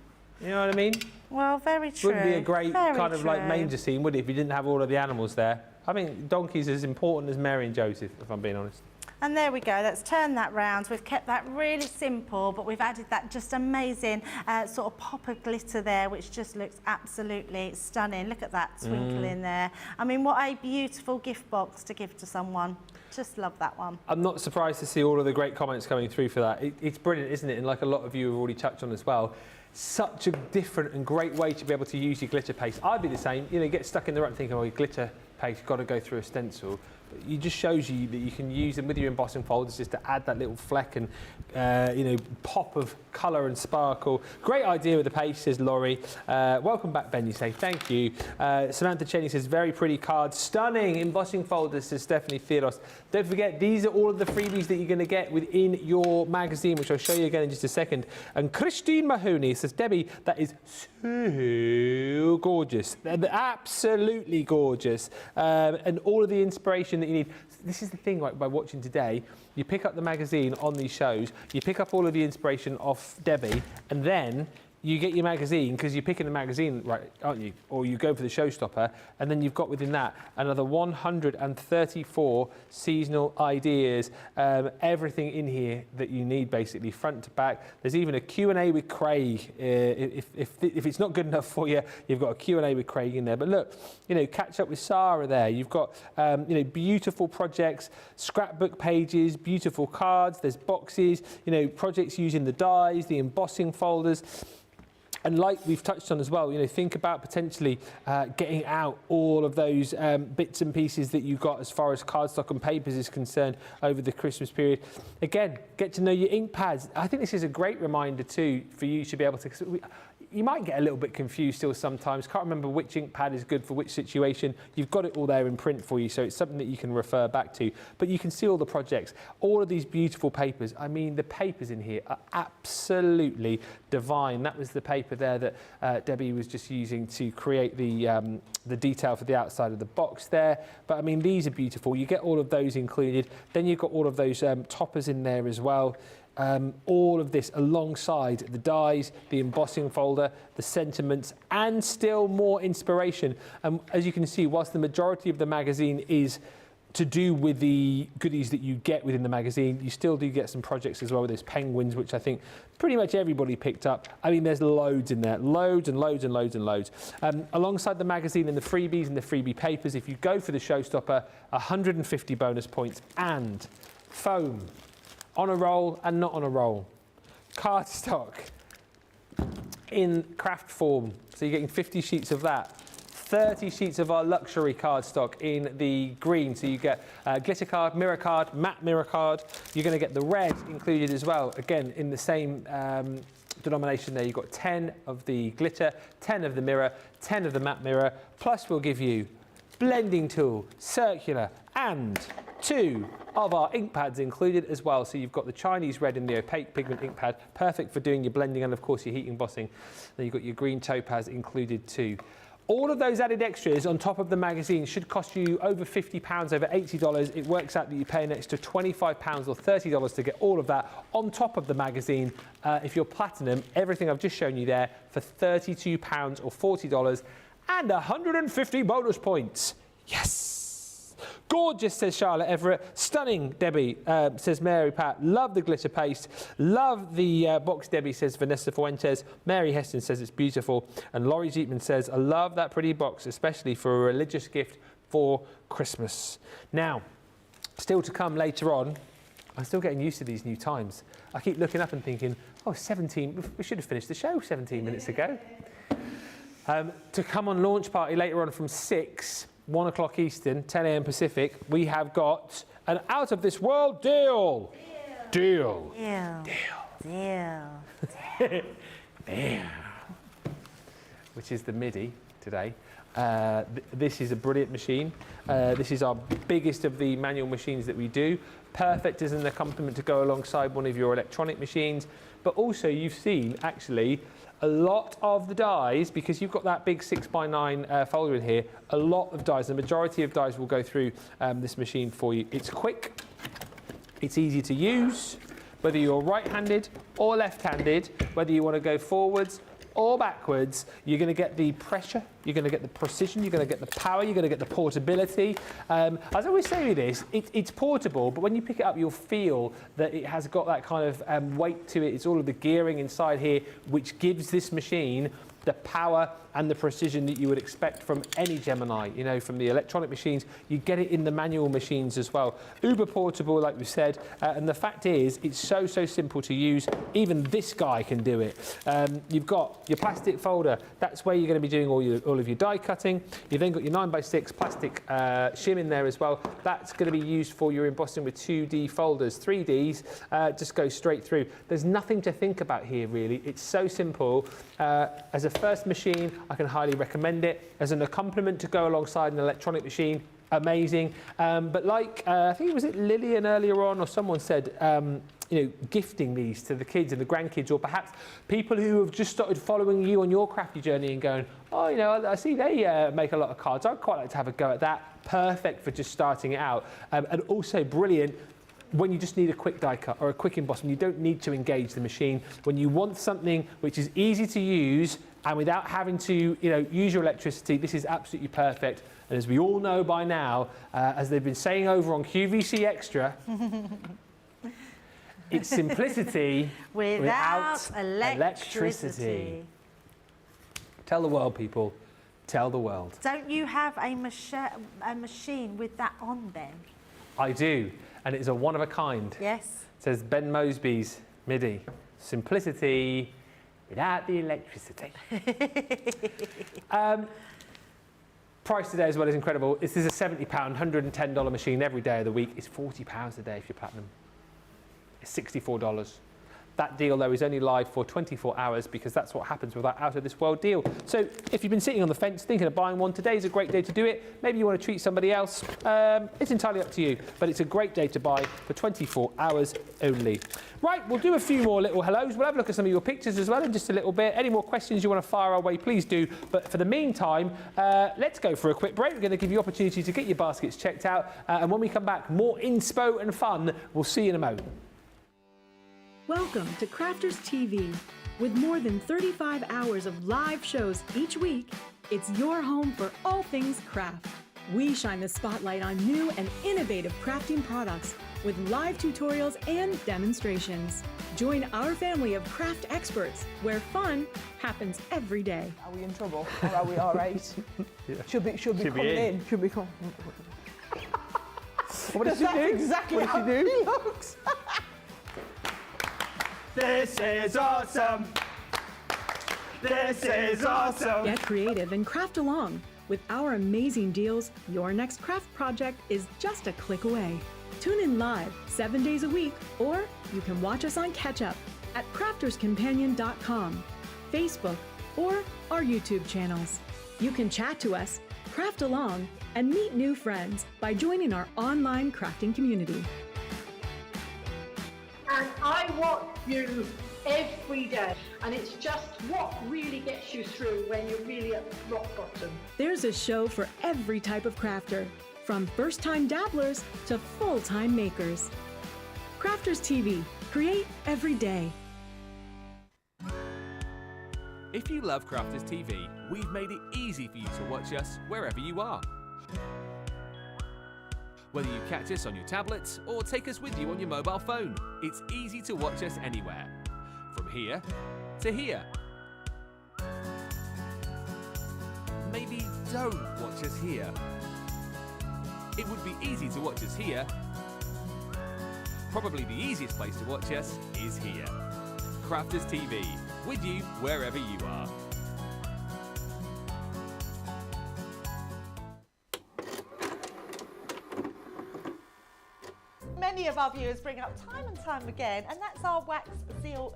You know what I mean? Well, very true. Wouldn't be a great kind of like manger scene, would it, if you didn't have all of the animals there? I mean, donkeys are as important as Mary and Joseph, if I'm being honest. And there we go, let's turn that round. We've kept that really simple, but we've added that just amazing sort of pop of glitter there, which just looks absolutely stunning. Look at that twinkle in there. I mean, what a beautiful gift box to give to someone. Just love that one. I'm not surprised to see all of the great comments coming through for that. It's brilliant, isn't it? And like a lot of you have already touched on as well, such a different and great way to be able to use your glitter paste. I'd be the same. You know, you get stuck in the rut thinking, oh, your glitter paste got to go through a stencil. But it just shows you that you can use them with your embossing folders just to add that little fleck and pop of colour and sparkle. Great idea with the paste, says Laurie. Welcome back, Ben, you say. Thank you. Samantha Cheney says, very pretty cards. Stunning embossing folders, says Stephanie Theodos. Don't forget, these are all of the freebies that you're going to get within your magazine, which I'll show you again in just a second. And Christine Mahoney says, Debbie, that is so gorgeous. They're absolutely gorgeous. And all of the inspiration that you need. This is the thing, like, by watching today, you pick up the magazine on these shows, you pick up all of the inspiration off Debbie, and then you get your magazine, because you're picking the magazine, right, aren't you? Or you go for the Showstopper, and then you've got within that another 134 seasonal ideas, everything in here that you need, basically, front to back. There's even a Q&A with Craig. If it's not good enough for you, you've got a Q&A with Craig in there. But look, you know, catch up with Sarah there. You've got, beautiful projects, scrapbook pages, beautiful cards. There's boxes, projects using the dies, the embossing folders. And like we've touched on as well, think about potentially getting out all of those bits and pieces that you've got as far as cardstock and papers is concerned over the Christmas period. Again, get to know your ink pads. I think this is a great reminder too for you to be able to... You might get a little bit confused still sometimes. Can't remember which ink pad is good for which situation. You've got it all there in print for you, so it's something that you can refer back to. But you can see all the projects, all of these beautiful papers. I mean, the papers in here are absolutely divine. That was the paper there that Debbie was just using to create the detail for the outside of the box there. But I mean, these are beautiful. You get all of those included. Then you've got all of those toppers in there as well. All of this alongside the dies, the embossing folder, the sentiments, and still more inspiration. As you can see, whilst the majority of the magazine is to do with the goodies that you get within the magazine, you still do get some projects as well. There's penguins, which I think pretty much everybody picked up. I mean, there's loads in there, loads and loads and loads and loads. Alongside the magazine and the freebies and the freebie papers, if you go for the Showstopper, 150 bonus points and foam. On a roll and not on a roll. Cardstock in craft form. So you're getting 50 sheets of that. 30 sheets of our luxury cardstock in the green. So you get glitter card, mirror card, matte mirror card. You're going to get the red included as well. Again, in the same denomination there. You've got 10 of the glitter, 10 of the mirror, 10 of the matte mirror. Plus we'll give you blending tool, circular, and 2 of our ink pads included as well. So you've got the Chinese red and the opaque pigment ink pad, perfect for doing your blending and of course your heat embossing. Then you've got your green topaz included too. All of those added extras on top of the magazine should cost you over £50, over $80. It works out that you pay an extra £25 or $30 to get all of that on top of the magazine. If you're platinum, everything I've just shown you there for £32 or $40 and 150 bonus points. Yes! Gorgeous, says Charlotte Everett. Stunning, Debbie, says Mary Pat. Love the glitter paste. Love the box, Debbie, says Vanessa Fuentes. Mary Heston says it's beautiful. And Laurie Jeepman says, I love that pretty box, especially for a religious gift. for Christmas. Now, still to come later on, I'm still getting used to these new times. I keep looking up and thinking, oh, 17, we should have finished the show 17 minutes ago. To come on launch party later on from 6, 1 o'clock Eastern, 10 a.m. Pacific, we have got an out of this world deal. Deal. Which is the MIDI today. This is a brilliant machine. This is our biggest of the manual machines that we do. Perfect as an accompaniment to go alongside one of your electronic machines. But also you've seen actually a lot of the dies, because you've got that big 6x9 folder in here, a lot of dies, the majority of dies will go through this machine for you. It's quick, it's easy to use, whether you're right-handed or left-handed, whether you want to go forwards or backwards, you're going to get the pressure, you're going to get the precision, you're going to get the power, you're going to get the portability. As I always say with this, it's portable, but when you pick it up, you'll feel that it has got that kind of weight to it. It's all of the gearing inside here, which gives this machine the power and the precision that you would expect from any Gemini. You know, from the electronic machines, you get it in the manual machines as well. Uber portable, like we said, and the fact is, it's so simple to use. Even this guy can do it. You've got your plastic folder. That's where you're going to be doing all of your die cutting. You've then got your 9x6 plastic shim in there as well. That's going to be used for your embossing with 2D folders. 3Ds just go straight through. There's nothing to think about here, really. It's so simple. As a first machine, I can highly recommend it. As an accompaniment to go alongside an electronic machine, amazing. But like, I think was it Lillian earlier on, or someone said, you know, gifting these to the kids and the grandkids, or perhaps people who have just started following you on your crafty journey and going, oh, you know, I see they make a lot of cards. I'd quite like to have a go at that. Perfect for just starting it out. And also brilliant when you just need a quick die cut or a quick emboss, when you don't need to engage the machine, when you want something which is easy to use and without having to, you know, use your electricity, this is absolutely perfect. And as we all know by now, as they've been saying over on QVC Extra, it's simplicity without electricity. Tell the world, people. Tell the world. Don't you have a machine with that on then? I do. And it's a one of a kind. Yes. It says Ben Moseby's MIDI. Simplicity without the electricity. Price today as well is incredible. This is a £70, $110 machine every day of the week. It's £40 a day if you're platinum. It's $64. That deal, though, is only live for 24 hours because that's what happens with that out-of-this-world deal. So if you've been sitting on the fence thinking of buying one, today's a great day to do it. Maybe you want to treat somebody else. It's entirely up to you, but it's a great day to buy for 24 hours only. Right, we'll do a few more little hellos. We'll have a look at some of your pictures as well in just a little bit. Any more questions you want to fire our way, please do. But for the meantime, let's go for a quick break. We're going to give you opportunity to get your baskets checked out. And when we come back, more inspo and fun. We'll see you in a moment. Welcome to Crafters TV. With more than 35 hours of live shows each week, it's your home for all things craft. We shine the spotlight on new and innovative crafting products with live tutorials and demonstrations. Join our family of craft experts where fun happens every day. Are we in trouble or are we all right? Yeah. Should be coming in. Should be coming. What does she do? Exactly what how does she do? he looks. This is awesome. This is awesome. Get creative and craft along. With our amazing deals, your next craft project is just a click away. Tune in live 7 days a week, or you can watch us on Catch Up at crafterscompanion.com, Facebook, or our YouTube channels. You can chat to us, craft along, and meet new friends by joining our online crafting community. And I watch you every day, and it's just what really gets you through when you're really at rock bottom. There's a show for every type of crafter, from first-time dabblers to full-time makers. Crafters TV, create every day. If you love Crafters TV, we've made it easy for you to watch us wherever you are. Whether you catch us on your tablets or take us with you on your mobile phone, it's easy to watch us anywhere. From here to here. Maybe don't watch us here. It would be easy to watch us here. Probably the easiest place to watch us is here. Crafters TV, with you wherever you are. Many of our viewers bring up time and time again, and that's our wax seal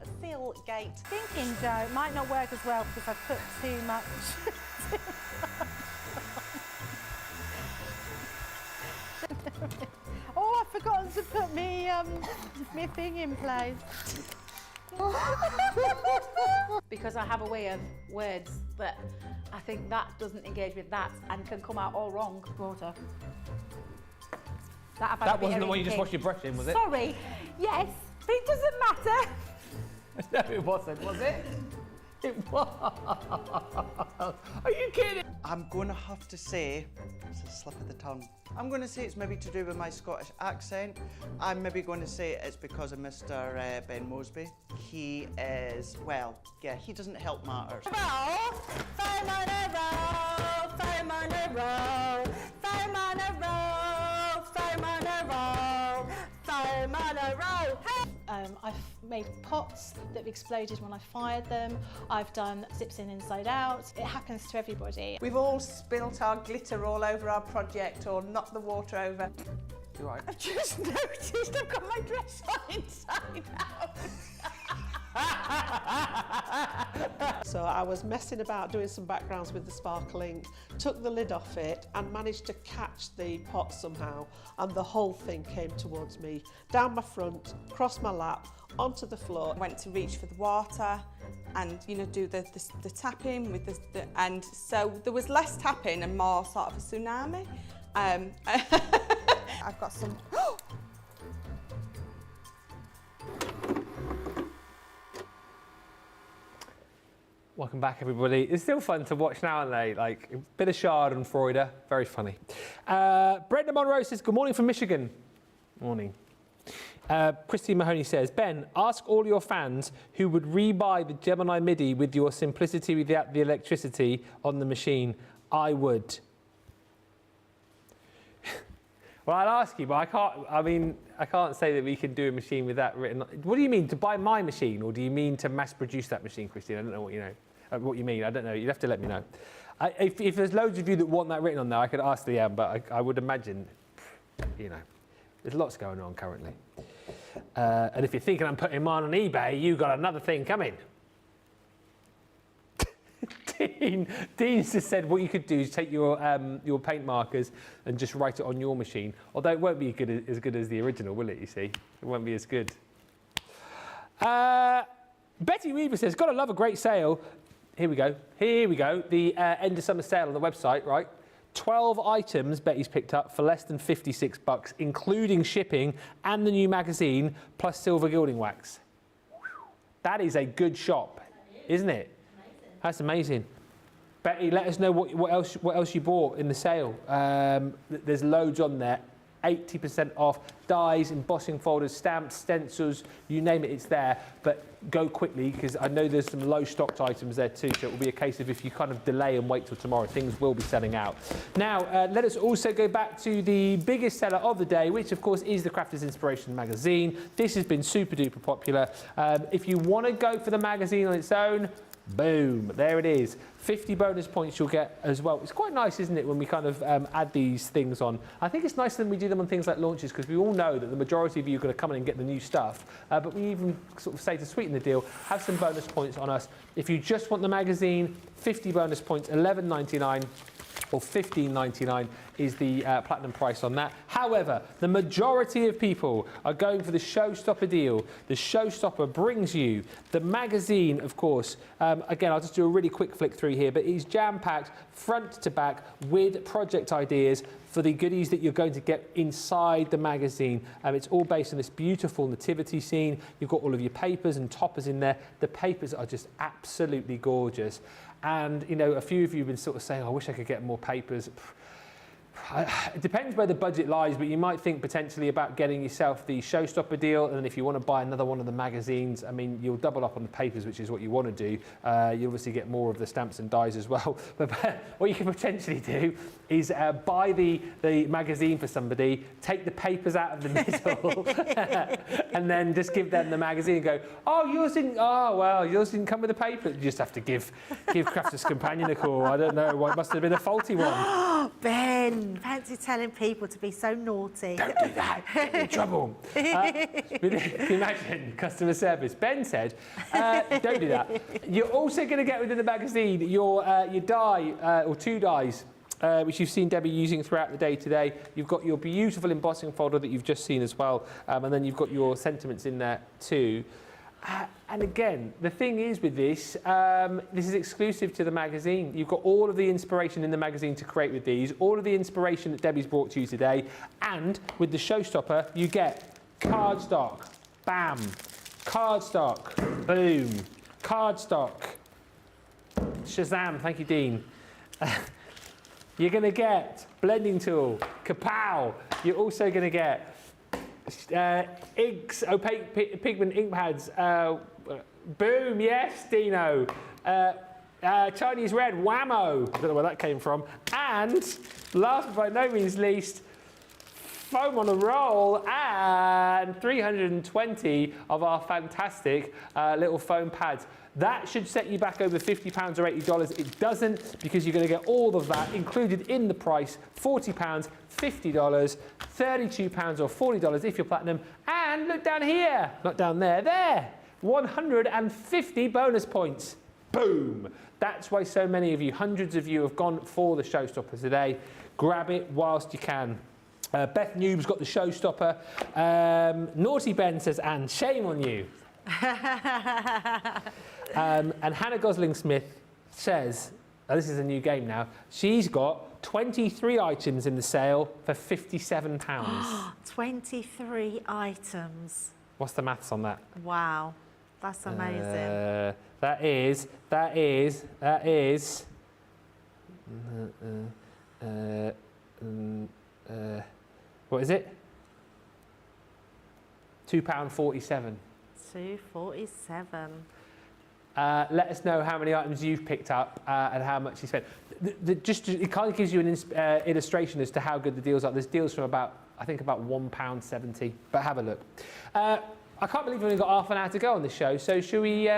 gate. Thinking, Joe, it might not work as well because I've put too much. Oh, I've forgotten to put me thing in place. Because I have a way of words that I think that doesn't engage with that and can come out all wrong. Water. That wasn't the one you just washed your brush in, was it? Sorry. Yes, but it doesn't matter. No, it wasn't, was it? It was. Are you kidding? I'm going to have to say, it's a slip of the tongue. I'm going to say it's maybe to do with my Scottish accent. I'm maybe going to say it's because of Mr. Ben Moseby. He is, well, yeah, he doesn't help matters. Fame on a roll, fame on a roll, fame on a roll, fame on a roll, fame on a roll. I've made pots that have exploded when I fired them. I've done zips in inside out. It happens to everybody. We've all spilt our glitter all over our project or knocked the water over. You're right. I've just noticed I've got my dress on inside out. So I was messing about doing some backgrounds with the sparkling, took the lid off it and managed to catch the pot somehow, and the whole thing came towards me, down my front, across my lap, onto the floor. I went to reach for the water and, you know, do the tapping with the and so there was less tapping and more sort of a tsunami. I've got some. Welcome back, everybody. It's still fun to watch now and then, like a bit of Schadenfreude, very funny. Brenda Monroe says, good morning from Michigan. Morning. Christine Mahoney says, Ben, ask all your fans who would rebuy the Gemini MIDI with your simplicity without the electricity on the machine. I would. Well, I'll ask you, but I can't say that we can do a machine with that written. What do you mean, to buy my machine, or do you mean to mass produce that machine, Christine? I don't know what what you mean. I don't know. You'd have to let me know. If there's loads of you that want that written on there, I could ask Leanne, but I would imagine, you know, there's lots going on currently. And if you're thinking I'm putting mine on eBay, you've got another thing coming. Dean just said what you could do is take your paint markers and just write it on your machine. Although it won't be as good as the original, will it, you see? It won't be as good. Betty Weaver says, gotta love a great sale. Here we go. The end of summer sale on the website, right? 12 items Betty's picked up for less than $56, including shipping and the new magazine, plus silver gilding wax. That is a good shop, isn't it? That's amazing. Betty, let us know what else you bought in the sale. There's loads on there. 80% off, dies, embossing folders, stamps, stencils, you name it, it's there. But go quickly, because I know there's some low stocked items there too, so it will be a case of if you kind of delay and wait till tomorrow, things will be selling out. Now, let us also go back to the biggest seller of the day, which of course is the Crafters Inspiration magazine. This has been super duper popular. If you want to go for the magazine on its own, boom, there it is. 50 bonus points you'll get as well. It's quite nice, isn't it, when we kind of add these things on. I think it's nicer than we do them on things like launches, because we all know that the majority of you are going to come in and get the new stuff. But we even sort of say to sweeten the deal, have some bonus points on us. If you just want the magazine, 50 bonus points, $11.99 or $15.99 is the platinum price on that. However, the majority of people are going for the Showstopper deal. The Showstopper brings you the magazine, of course. Again, I'll just do a really quick flick through here, but it's jam-packed front to back with project ideas for the goodies that you're going to get inside the magazine. It's all based on this beautiful nativity scene. You've got all of your papers and toppers in there. The papers are just absolutely gorgeous. And, you know, a few of you have been sort of saying, I wish I could get more papers. It depends where the budget lies, but you might think potentially about getting yourself the Showstopper deal, and then if you want to buy another one of the magazines, I mean, you'll double up on the papers, which is what you want to do. You obviously get more of the stamps and dies as well. But what you can potentially do is buy the magazine for somebody, take the papers out of the middle, and then just give them the magazine and go, oh, yours didn't come with the paper. You just have to give Crafters Companion a call. I don't know, it must have been a faulty one. Ben, fancy telling people to be so naughty. Don't do that, get in trouble. Imagine customer service. Ben said, don't do that. You're also going to get within the magazine your die, or 2 dies, which you've seen Debbie using throughout the day today. You've got your beautiful embossing folder that you've just seen as well, and then you've got your sentiments in there too. And again, the thing is with this, this is exclusive to the magazine. You've got all of the inspiration in the magazine to create with these, all of the inspiration that Debbie's brought to you today, and with the Showstopper, you get cardstock, bam, cardstock, boom, cardstock, Shazam, thank you, Dean. You're going to get blending tool, kapow. You're also going to get inks, opaque pigment ink pads, boom, yes, Dino. Chinese red, whammo. I don't know where that came from. And last but by no means least, foam on a roll, and 320 of our fantastic little foam pads. That should set you back over £50 or $80. It doesn't, because you're going to get all of that included in the price. £40, $50, £32 or $40 if you're platinum. And look down here, not down there, there, 150 bonus points. Boom. That's why so many of you, hundreds of you, have gone for the Showstopper today. Grab it whilst you can. Beth Noob's got the Showstopper. Naughty Ben says, and shame on you. And Hannah Gosling-Smith says, this is a new game now, she's got 23 items in the sale for £57. 23 items. What's the maths on that? Wow, that's amazing. That is, what is it? £2.47. £2.47. Let us know how many items you've picked up and how much you spent. It kind of gives you an illustration as to how good the deals are. There's deals from about £1.70, but have a look. I can't believe we've only got half an hour to go on this show, so should we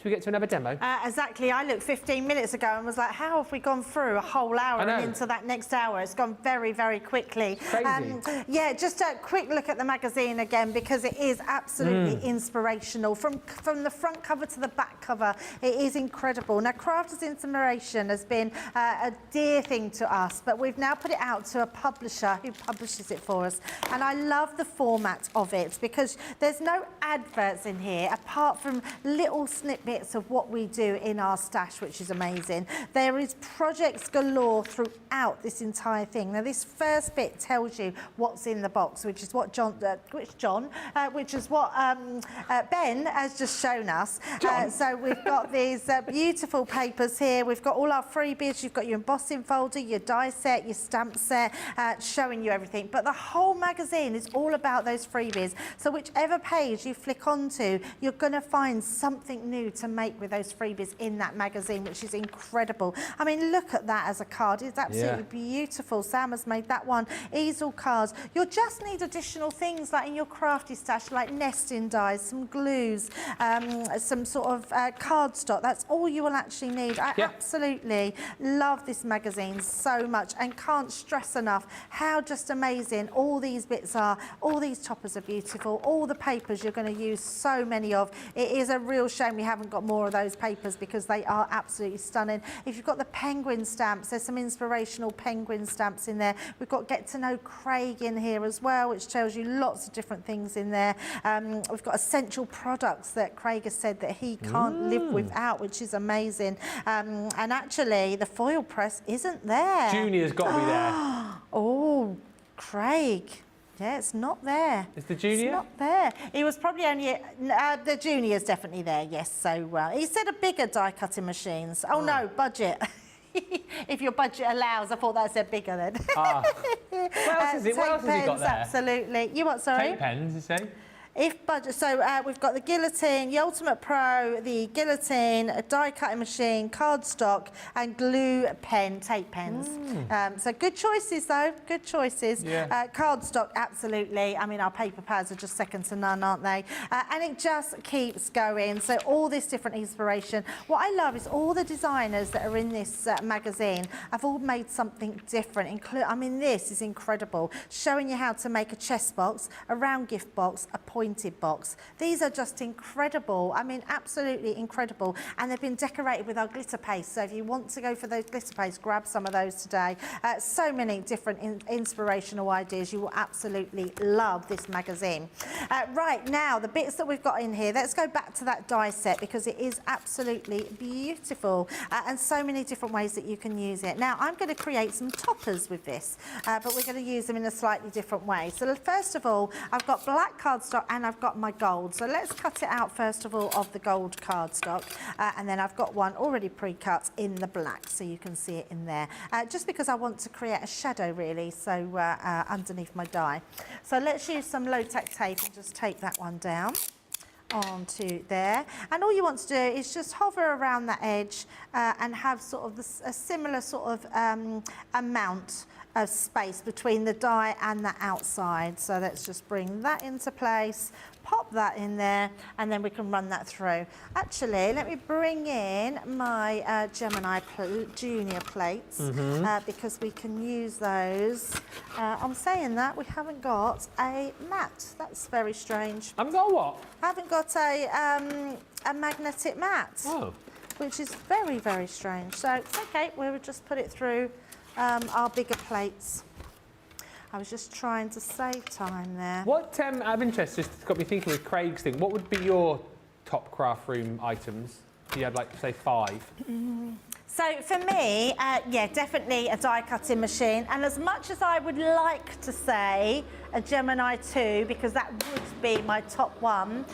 get to another demo? Exactly. I looked 15 minutes ago and was like, how have we gone through a whole hour and into that next hour? It's gone very, very quickly. Crazy. Yeah, just a quick look at the magazine again, because it is absolutely inspirational. From the front cover to the back cover, it is incredible. Now, Crafters Inspiration has been a dear thing to us, but we've now put it out to a publisher who publishes it for us. And I love the format of it, because there's no adverts in here, apart from little snippets of what we do in our stash, which is amazing. There is projects galore throughout this entire thing. Now, this first bit tells you what's in the box, which is what Ben has just shown us. So we've got these beautiful papers here. We've got all our freebies. You've got your embossing folder, your die set, your stamp set, showing you everything. But the whole magazine is all about those freebies. So whichever page you flick onto, you're going to find something new to make with those freebies in that magazine, which is incredible. I mean, look at that as a card. It's absolutely beautiful. Sam has made that one. Easel cards. You'll just need additional things like in your crafty stash, like nesting dies, some glues, some sort of cardstock. That's all you will actually need. I absolutely love this magazine so much, and can't stress enough how just amazing all these bits are. All these toppers are beautiful. All the papers you're going to use so many of. It is a real shame we haven't got more of those papers, because they are absolutely stunning. If you've got the penguin stamps, there's some inspirational penguin stamps in there. We've got Get to Know Craig in here as well, which tells you lots of different things in there. We've got essential products that Craig has said that he can't live without, which is amazing. And actually, the foil press isn't there. Junior's got to be there. Oh, Craig. Yeah, it's not there. Is the junior? It's not there. He was probably only... the junior's definitely there, yes. So he said a bigger die-cutting machines. Oh, no, budget. If your budget allows. I thought that said bigger then. What else is it? What else has he got there? Absolutely. You what, sorry? Tape pens, you say? If budget, so we've got the guillotine, the Ultimate Pro, the guillotine, a die cutting machine, cardstock, and glue pen, tape pens. So good choices though, good choices. Yeah. Cardstock, absolutely. I mean, our paper pads are just second to none, aren't they? And it just keeps going. So all this different inspiration. What I love is all the designers that are in this magazine have all made something different. I mean, this is incredible. Showing you how to make a chest box, a round gift box, a pointed box. These are just incredible. I mean, absolutely incredible. And they've been decorated with our glitter paste. So if you want to go for those glitter paste, grab some of those today. So many different inspirational ideas. You will absolutely love this magazine. Right, now, the bits that we've got in here, let's go back to that die set because it is absolutely beautiful and so many different ways that you can use it. Now, I'm going to create some toppers with this, but we're going to use them in a slightly different way. So first of all, I've got black cardstock and I've got my gold. So let's cut it out first of all of the gold cardstock, and then I've got one already pre-cut in the black, so you can see it in there. Just because I want to create a shadow really, so underneath my die. So let's use some low-tack tape and just tape that one down onto there, and all you want to do is just hover around that edge and have sort of a similar sort of amount of space between the die and the outside. So let's just bring that into place, pop that in there, and then we can run that through. Actually, let me bring in my Gemini Junior plates because we can use those. I'm saying that we haven't got a mat. That's very strange. I've got what? Haven't got a magnetic mat. Oh. Which is very, very strange. So it's okay, we'll just put it through our bigger plates. I was just trying to save time there. What, out of interest, just got me thinking with Craig's thing, what would be your top craft room items? If you had, like, say, 5. So for me, yeah, definitely a die cutting machine. And as much as I would like to say a Gemini 2, because that would be my top one,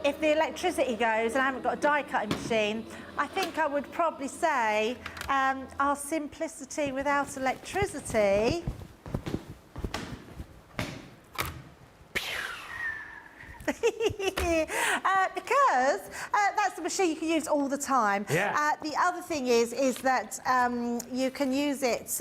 if the electricity goes and I haven't got a die cutting machine, I think I would probably say our simplicity without electricity. Because that's the machine you can use all the time. Yeah. The other thing is that you can use it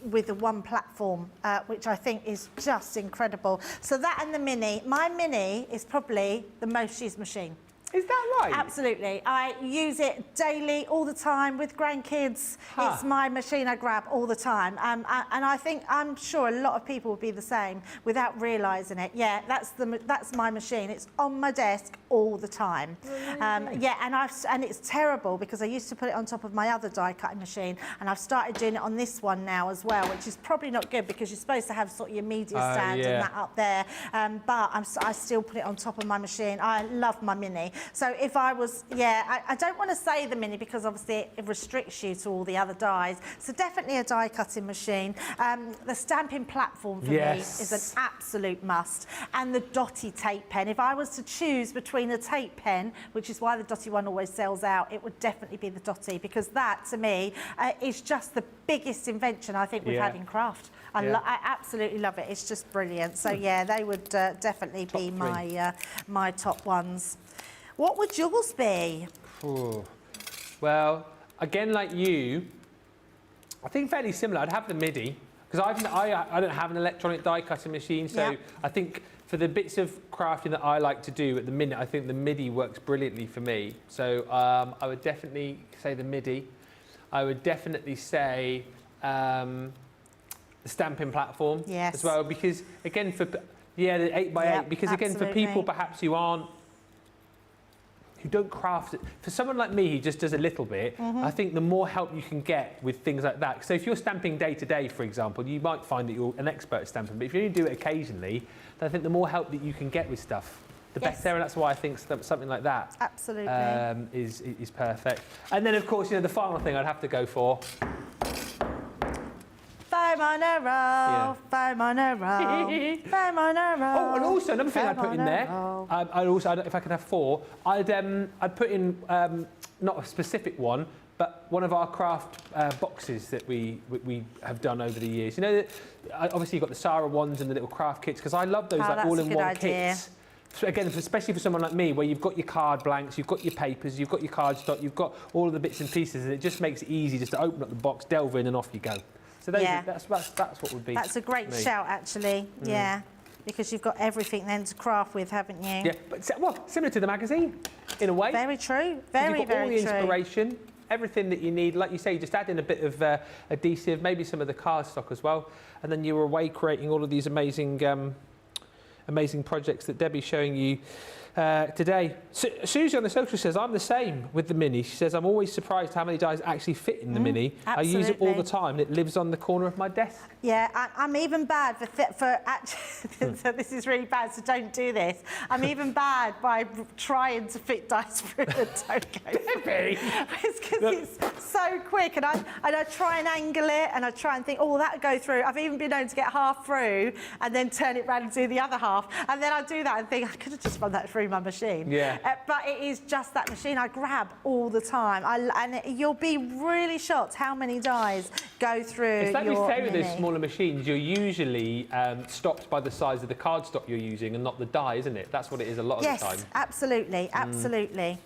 with the one platform, which I think is just incredible. So that and the Mini. My Mini is probably the most used machine. Is that right? Absolutely. I use it daily, all the time, with grandkids. It's my machine I grab all the time. And I'm sure a lot of people would be the same without realising it. Yeah, that's my machine. It's on my desk all the time. Yeah, and it's terrible because I used to put it on top of my other die cutting machine, and I've started doing it on this one now as well, which is probably not good because you're supposed to have sort of your media stand and that up there. But I still put it on top of my machine. I love my Mini. So if I was, I don't want to say the Mini because obviously it restricts you to all the other dies. So definitely a die cutting machine. The stamping platform for me is an absolute must. And the dotty tape pen. If I was to choose between a tape pen, which is why the dotty one always sells out, it would definitely be the dotty because that to me is just the biggest invention I think we've had in craft. I absolutely love it. It's just brilliant. So yeah, they would definitely be my top ones. What would yours be? Ooh. Well, again, like you, I think fairly similar. I'd have the MIDI because I don't have an electronic die cutting machine, so I think for the bits of crafting that I like to do at the minute, I think the MIDI works brilliantly for me. So I would definitely say the MIDI. I would definitely say the stamping platform as well, because again the 8x8, because again for people perhaps who don't craft it. For someone like me who just does a little bit, I think the more help you can get with things like that. So if you're stamping day to day, for example, you might find that you're an expert at stamping, but if you only do it occasionally, then I think the more help that you can get with stuff, the better, and that's why I think something like that is perfect. And then, of course, the final thing I'd have to go for. Foam on a roll, foam on a roll, foam on a roll. Oh, and also another thing I'd put in there, if I could have 4, I'd put in, not a specific one, but one of our craft boxes that we have done over the years. You know, that, obviously you've got the Sarah ones and the little craft kits, because I love those like all-in-one kits. So again, especially for someone like me, where you've got your card blanks, you've got your papers, you've got your cardstock, you've got all of the bits and pieces, and it just makes it easy just to open up the box, delve in, and off you go. So that's what would be. That's a great shout, actually. Yeah, because you've got everything then to craft with, haven't you? Yeah, but well, similar to the magazine, in a way. Very true. Very, you've got all the very true. inspiration, everything that you need. Like you say, just add in a bit of adhesive, maybe some of the cardstock as well, and then you're away creating all of these amazing, amazing projects that Debbie's showing you today. Susie on the social says, I'm the same with the Mini. She says, I'm always surprised how many dies actually fit in the Mini. Absolutely. I use it all the time, and it lives on the corner of my desk. Yeah, I'm even bad for actually, so this is really bad, so don't do this. I'm even bad by trying to fit dice through the don't go. It's because it's so quick, and I try and angle it, and I try and think, oh, that'll go through. I've even been known to get half through, and then turn it round and do the other half, and then I do that and think, I could have just run that through my machine. Yeah. But it is just that machine I grab all the time. You'll be really shocked how many dies go through It's like your we say with Mini. those smaller machines, you're usually stopped by the size of the cardstock you're using and not the die, isn't it? That's what it is a lot of the time. Yes, absolutely, absolutely.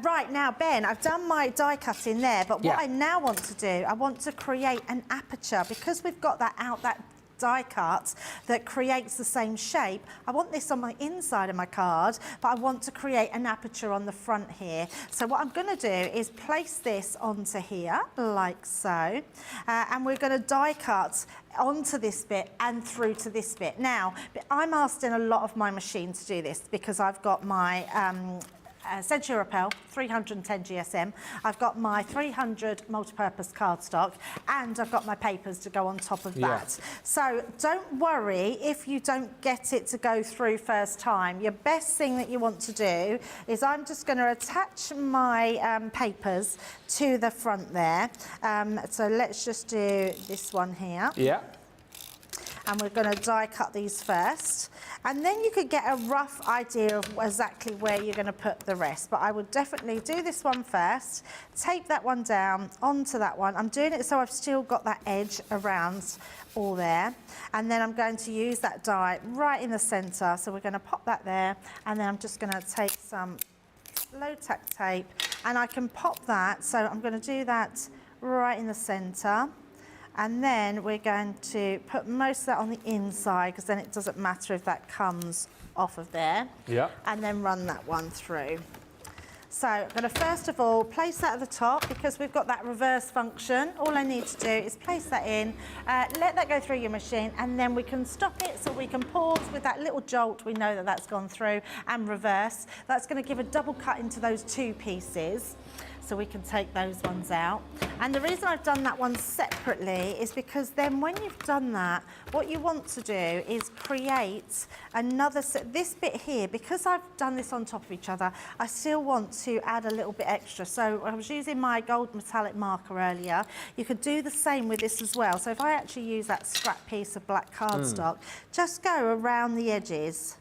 Right, now, Ben, I've done my die cutting there, but what I now want to do, I want to create an aperture, because we've got that die cut that creates the same shape. I want this on my inside of my card, but I want to create an aperture on the front here. So what I'm going to do is place this onto here, like so, and we're going to die cut onto this bit and through to this bit. Now, I'm asked in a lot of my machine to do this because I've got my Century Repel 310 GSM, I've got my 300 multi-purpose cardstock, and I've got my papers to go on top of that. So don't worry if you don't get it to go through first time. Your best thing that you want to do is I'm just going to attach my papers to the front there. So let's just do this one here. Yeah. And we're going to die cut these first, and then you could get a rough idea of exactly where you're going to put the rest. But I would definitely do this one first, tape that one down onto that one. I'm doing it so I've still got that edge around all there, and then I'm going to use that die right in the centre. So we're going to pop that there, and then I'm just going to take some low tack tape, and I can pop that. So I'm going to do that right in the centre. And then we're going to put most of that on the inside, because then it doesn't matter if that comes off of there. Yeah. And then run that one through. So I'm going to first of all place that at the top, because we've got that reverse function. All I need to do is place that in, let that go through your machine, and then we can stop it so we can pause with that little jolt. We know that that's gone through, and reverse. That's going to give a double cut into those two pieces, so we can take those ones out. And the reason I've done that one separately is because then when you've done that, what you want to do is create another set. This bit here, because I've done this on top of each other, I still want to add a little bit extra. So I was using my gold metallic marker earlier. You could do the same with this as well. So if I actually use that scrap piece of black cardstock, just go around the edges,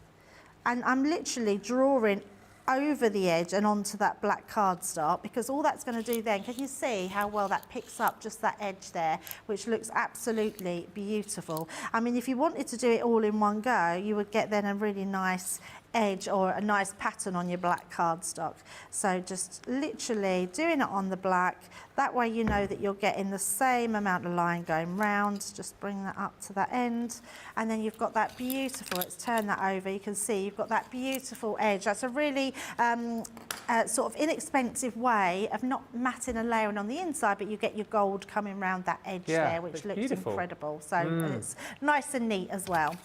and I'm literally drawing over the edge and onto that black cardstock, because all that's going to do then, can you see how well that picks up just that edge there, which looks absolutely beautiful. I mean, if you wanted to do it all in one go, you would get then a really nice edge or a nice pattern on your black cardstock. So just literally doing it on the black, that way you know that you're getting the same amount of line going round. Just bring that up to that end, and then you've got that beautiful, let's turn that over, you can see you've got that beautiful edge. That's a really sort of inexpensive way of not matting and layering on the inside, but you get your gold coming round that edge there, which looks beautiful. Incredible. So it's nice and neat as well.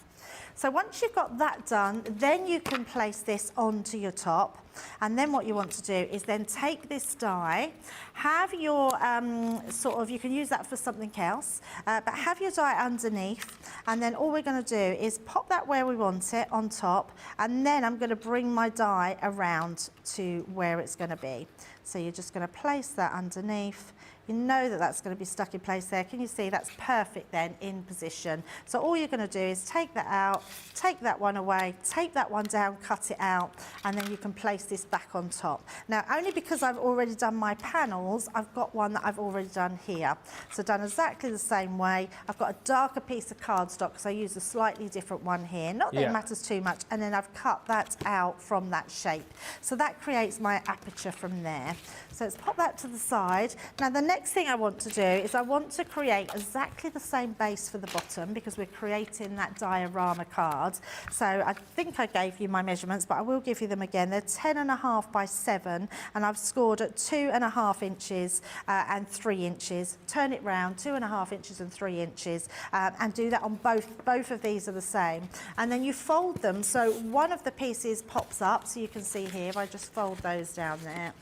So once you've got that done, then you can place this onto your top. And then what you want to do is then take this die, have your you can use that for something else, but have your die underneath, and then all we're going to do is pop that where we want it on top, and then I'm going to bring my die around to where it's going to be. So you're just going to place that underneath. You know that that's going to be stuck in place there. Can you see that's perfect then in position? So all you're going to do is take that out, take that one away, take that one down, cut it out, and then you can place this back on top. Now, only because I've already done my panels, I've got one that I've already done here. So done exactly the same way. I've got a darker piece of cardstock because I use a slightly different one here. Not that it matters too much. And then I've cut that out from that shape. So that creates my aperture from there. So let's pop that to the side. Now, the next thing I want to do is I want to create exactly the same base for the bottom because we're creating that diorama card. So I think I gave you my measurements, but I will give you them again. They're 10.5 by 7, and I've scored at 2.5 inches and 3 inches. Turn it round, 2.5 inches and 3 inches, and do that on both of these are the same. And then you fold them, so one of the pieces pops up, so you can see here, if I just fold those down there,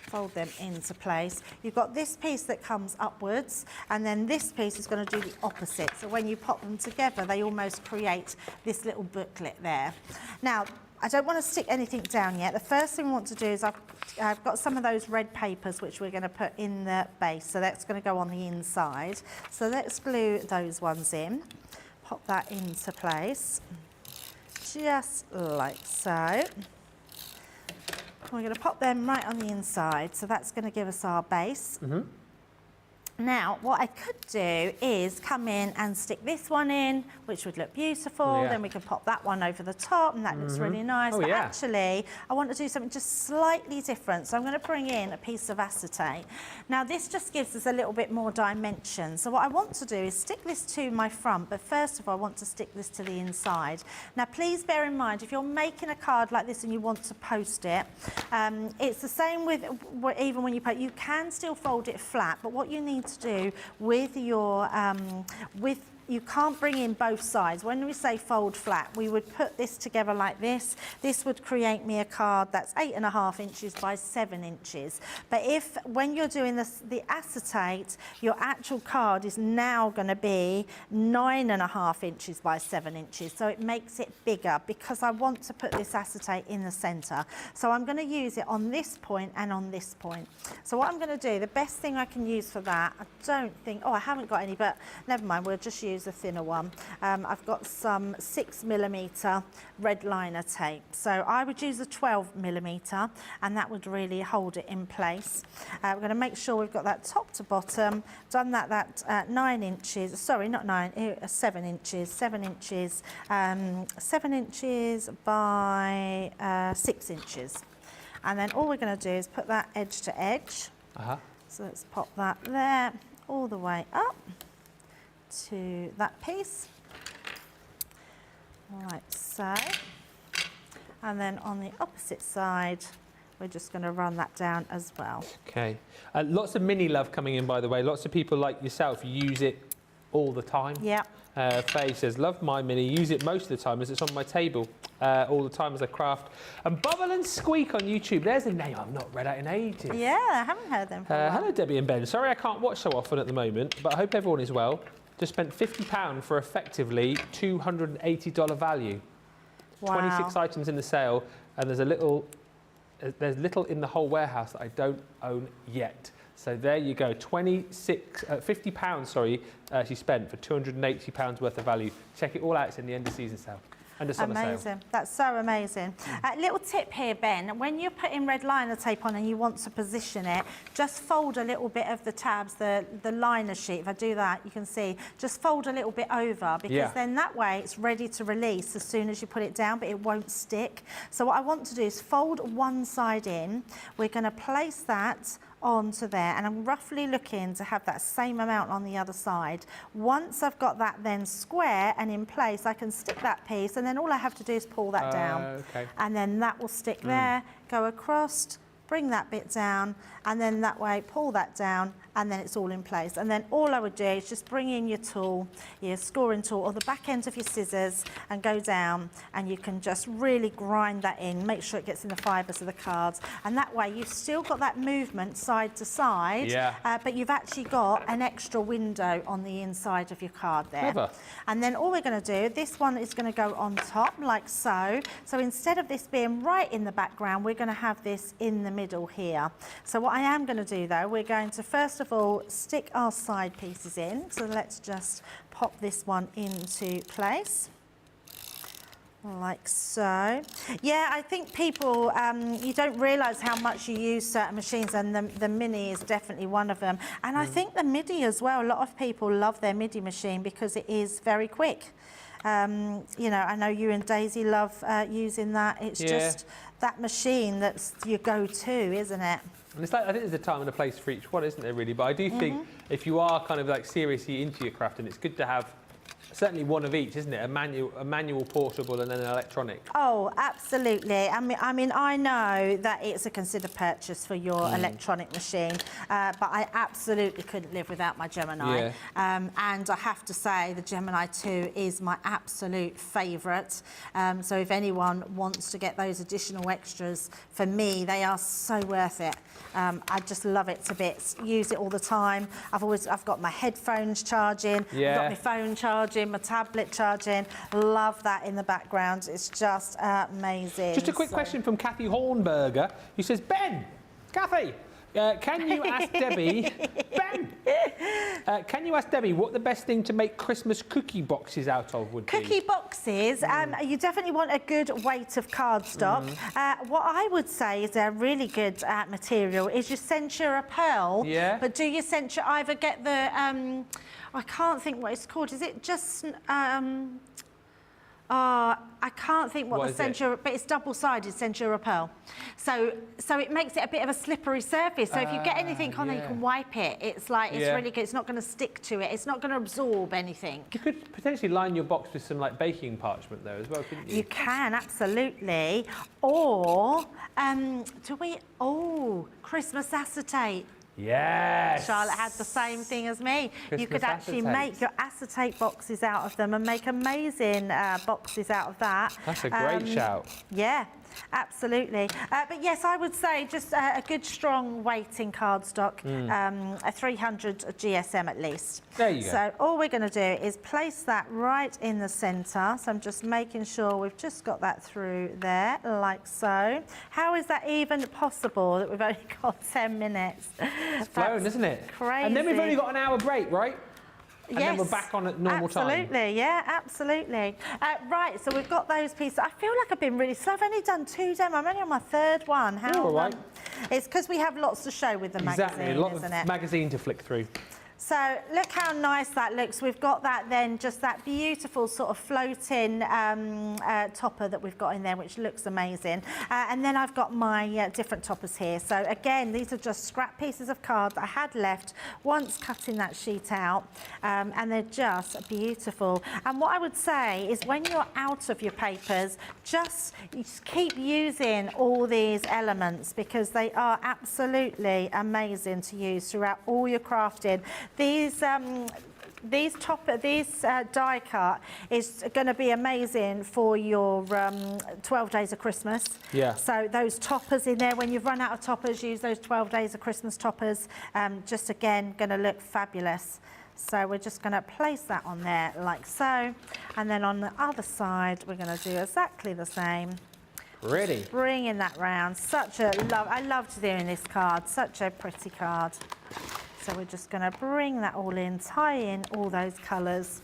fold them into place. You've got this piece that comes upwards, and then this piece is going to do the opposite. So when you pop them together, they almost create this little booklet there. Now, I don't want to stick anything down yet. The first thing I want to do is I've got some of those red papers which we're going to put in the base, so that's going to go on the inside. So let's glue those ones in, pop that into place, just like so. We're going to pop them right on the inside, so that's going to give us our base. Now, what I could do is come in and stick this one in, which would look beautiful. Then we can pop that one over the top, and that looks really nice. But actually, I want to do something just slightly different. So I'm going to bring in a piece of acetate. Now, this just gives us a little bit more dimension. So what I want to do is stick this to my front, but first of all, I want to stick this to the inside. Now, please bear in mind, if you're making a card like this and you want to post it, it's the same with even when you post. You can still fold it flat, but what you need to do with your you can't bring in both sides. When we say fold flat, we would put this together like this. This would create me a card that's 8.5 inches by 7 inches. But if, when you're doing the acetate, your actual card is now going to be 9.5 inches by 7 inches. So it makes it bigger because I want to put this acetate in the center. So I'm going to use it on this point and on this point. So what I'm going to do, the best thing I can use for that, I don't think, I haven't got any, but never mind, we'll just use a thinner one. I've got some 6mm red liner tape, so I would use a 12mm, and that would really hold it in place. We're going to make sure we've got that top to bottom, done that 9 inches, sorry, not 9, 7 inches, 7 inches, 7 inches by 6 inches. And then all we're going to do is put that edge to edge. So let's pop that there, all the way up to that piece, like so. And then on the opposite side, we're just going to run that down as well. Okay. Lots of mini love coming in, by the way. Lots of people like yourself use it all the time. Yeah. Faye says, love my mini, use it most of the time as it's on my table all the time as I craft. And Bubble and Squeak on YouTube, there's a name I've not read out in ages. Yeah, I haven't heard them for a while. Hello Debbie and Ben, sorry I can't watch so often at the moment, but I hope everyone is well. Just spent £50 for effectively $280 value. Wow. 26 items in the sale, and there's little in the whole warehouse that I don't own yet. So there you go, £50, sorry, she spent for £280 worth of value. Check it all out, it's in the end of season sale. And it's on amazing. sale. That's so amazing. Little tip here, Ben, when you're putting red liner tape on and you want to position it, just fold a little bit of the tabs, the liner sheet. If I do that, you can see, just fold a little bit over, because then that way it's ready to release as soon as you put it down, but it won't stick. So what I want to do is fold one side in. We're going to place that onto there, and I'm roughly looking to have that same amount on the other side. Once I've got that then square and in place, I can stick that piece, and then all I have to do is pull that down. And then that will stick there, go across, bring that bit down, and then that way pull that down, and then it's all in place. And then all I would do is just bring in your tool, your scoring tool, or the back end of your scissors, and go down, and you can just really grind that in, make sure it gets in the fibres of the cards. And that way you've still got that movement side to side, but you've actually got an extra window on the inside of your card there. Clever. And then all we're going to do, this one is going to go on top like so. So instead of this being right in the background, we're going to have this in the middle here. So what I am going to do though, we're going to first of all stick our side pieces in. So let's just pop this one into place Like so. Yeah, I think people, you don't realise how much you use certain machines, and the Mini is definitely one of them. And I think the MIDI as well, a lot of people love their MIDI machine because it is very quick. You know, I know you and Daisy love using that. It's just that machine that's your go-to, isn't it? And it's like, I think there's a time and a place for each one, isn't there, really? But I do think if you are kind of like seriously into your crafting, it's good to have certainly one of each, isn't it? A manual portable and then an electronic. Oh, absolutely. I mean, I know that it's a considered purchase for your electronic machine, but I absolutely couldn't live without my Gemini. And I have to say the Gemini 2 is my absolute favourite. So if anyone wants to get those additional extras, for me, they are so worth it. I just love it to bits. Use it all the time. I've got my headphones charging, I've got my phone charging, my tablet charging. Love that in the background. It's just amazing. Just a quick question from Kathy Hornberger, who says, Ben, Kathy, can you ask Debbie, Ben, can you ask Debbie what the best thing to make Christmas cookie boxes out of would be? Cookie boxes, you definitely want a good weight of cardstock. What I would say is a really good material is your Centura Pearl. But do your Centura, either get the, I can't think what it's called. Is it just, I can't think what the Centura, but it's double-sided Centura Pearl. So it makes it a bit of a slippery surface. So if you get anything on there, you can wipe it. It's like, it's really good. It's not going to stick to it. It's not going to absorb anything. You could potentially line your box with some like baking parchment there as well, couldn't you? You can, absolutely. Or, Christmas acetate. Yes. Charlotte had the same thing as me. You could actually make your acetate boxes out of them and make amazing boxes out of that. That's a great shout. Yeah, absolutely. But yes, I would say just a good strong weight in cardstock, a 300 GSM at least. There you go. So all we're going to do is place that right in the centre. So I'm just making sure we've just got that through there, like so. How is that even possible that we've only got 10 minutes? It's flown, isn't it? Crazy. And then we've only got an hour break, right? And then Yes, we're back on at normal time. Absolutely, yeah, absolutely. Right, so we've got those pieces. I feel like I've been really slow. I've only done 2 demos. I'm only on my 3rd one. How? You're all right. It's because we have lots to show with the magazine, a lot isn't of it? magazine to flick through. So look how nice that looks. We've got that then, just that beautiful sort of floating topper that we've got in there, which looks amazing. And then I've got my different toppers here. So again, these are just scrap pieces of card that I had left once cutting that sheet out. And they're just beautiful. And what I would say is when you're out of your papers, just keep using all these elements because they are absolutely amazing to use throughout all your crafting. These die cut is going to be amazing for your 12 days of Christmas. Yeah. So those toppers in there, when you've run out of toppers, use those 12 days of Christmas toppers. Just again, going to look fabulous. So we're just going to place that on there like so. And then on the other side, we're going to do exactly the same. Ready. Bringing that round. Such a love. I loved doing this card. Such a pretty card. So we're just going to bring that all in, tie in all those colours.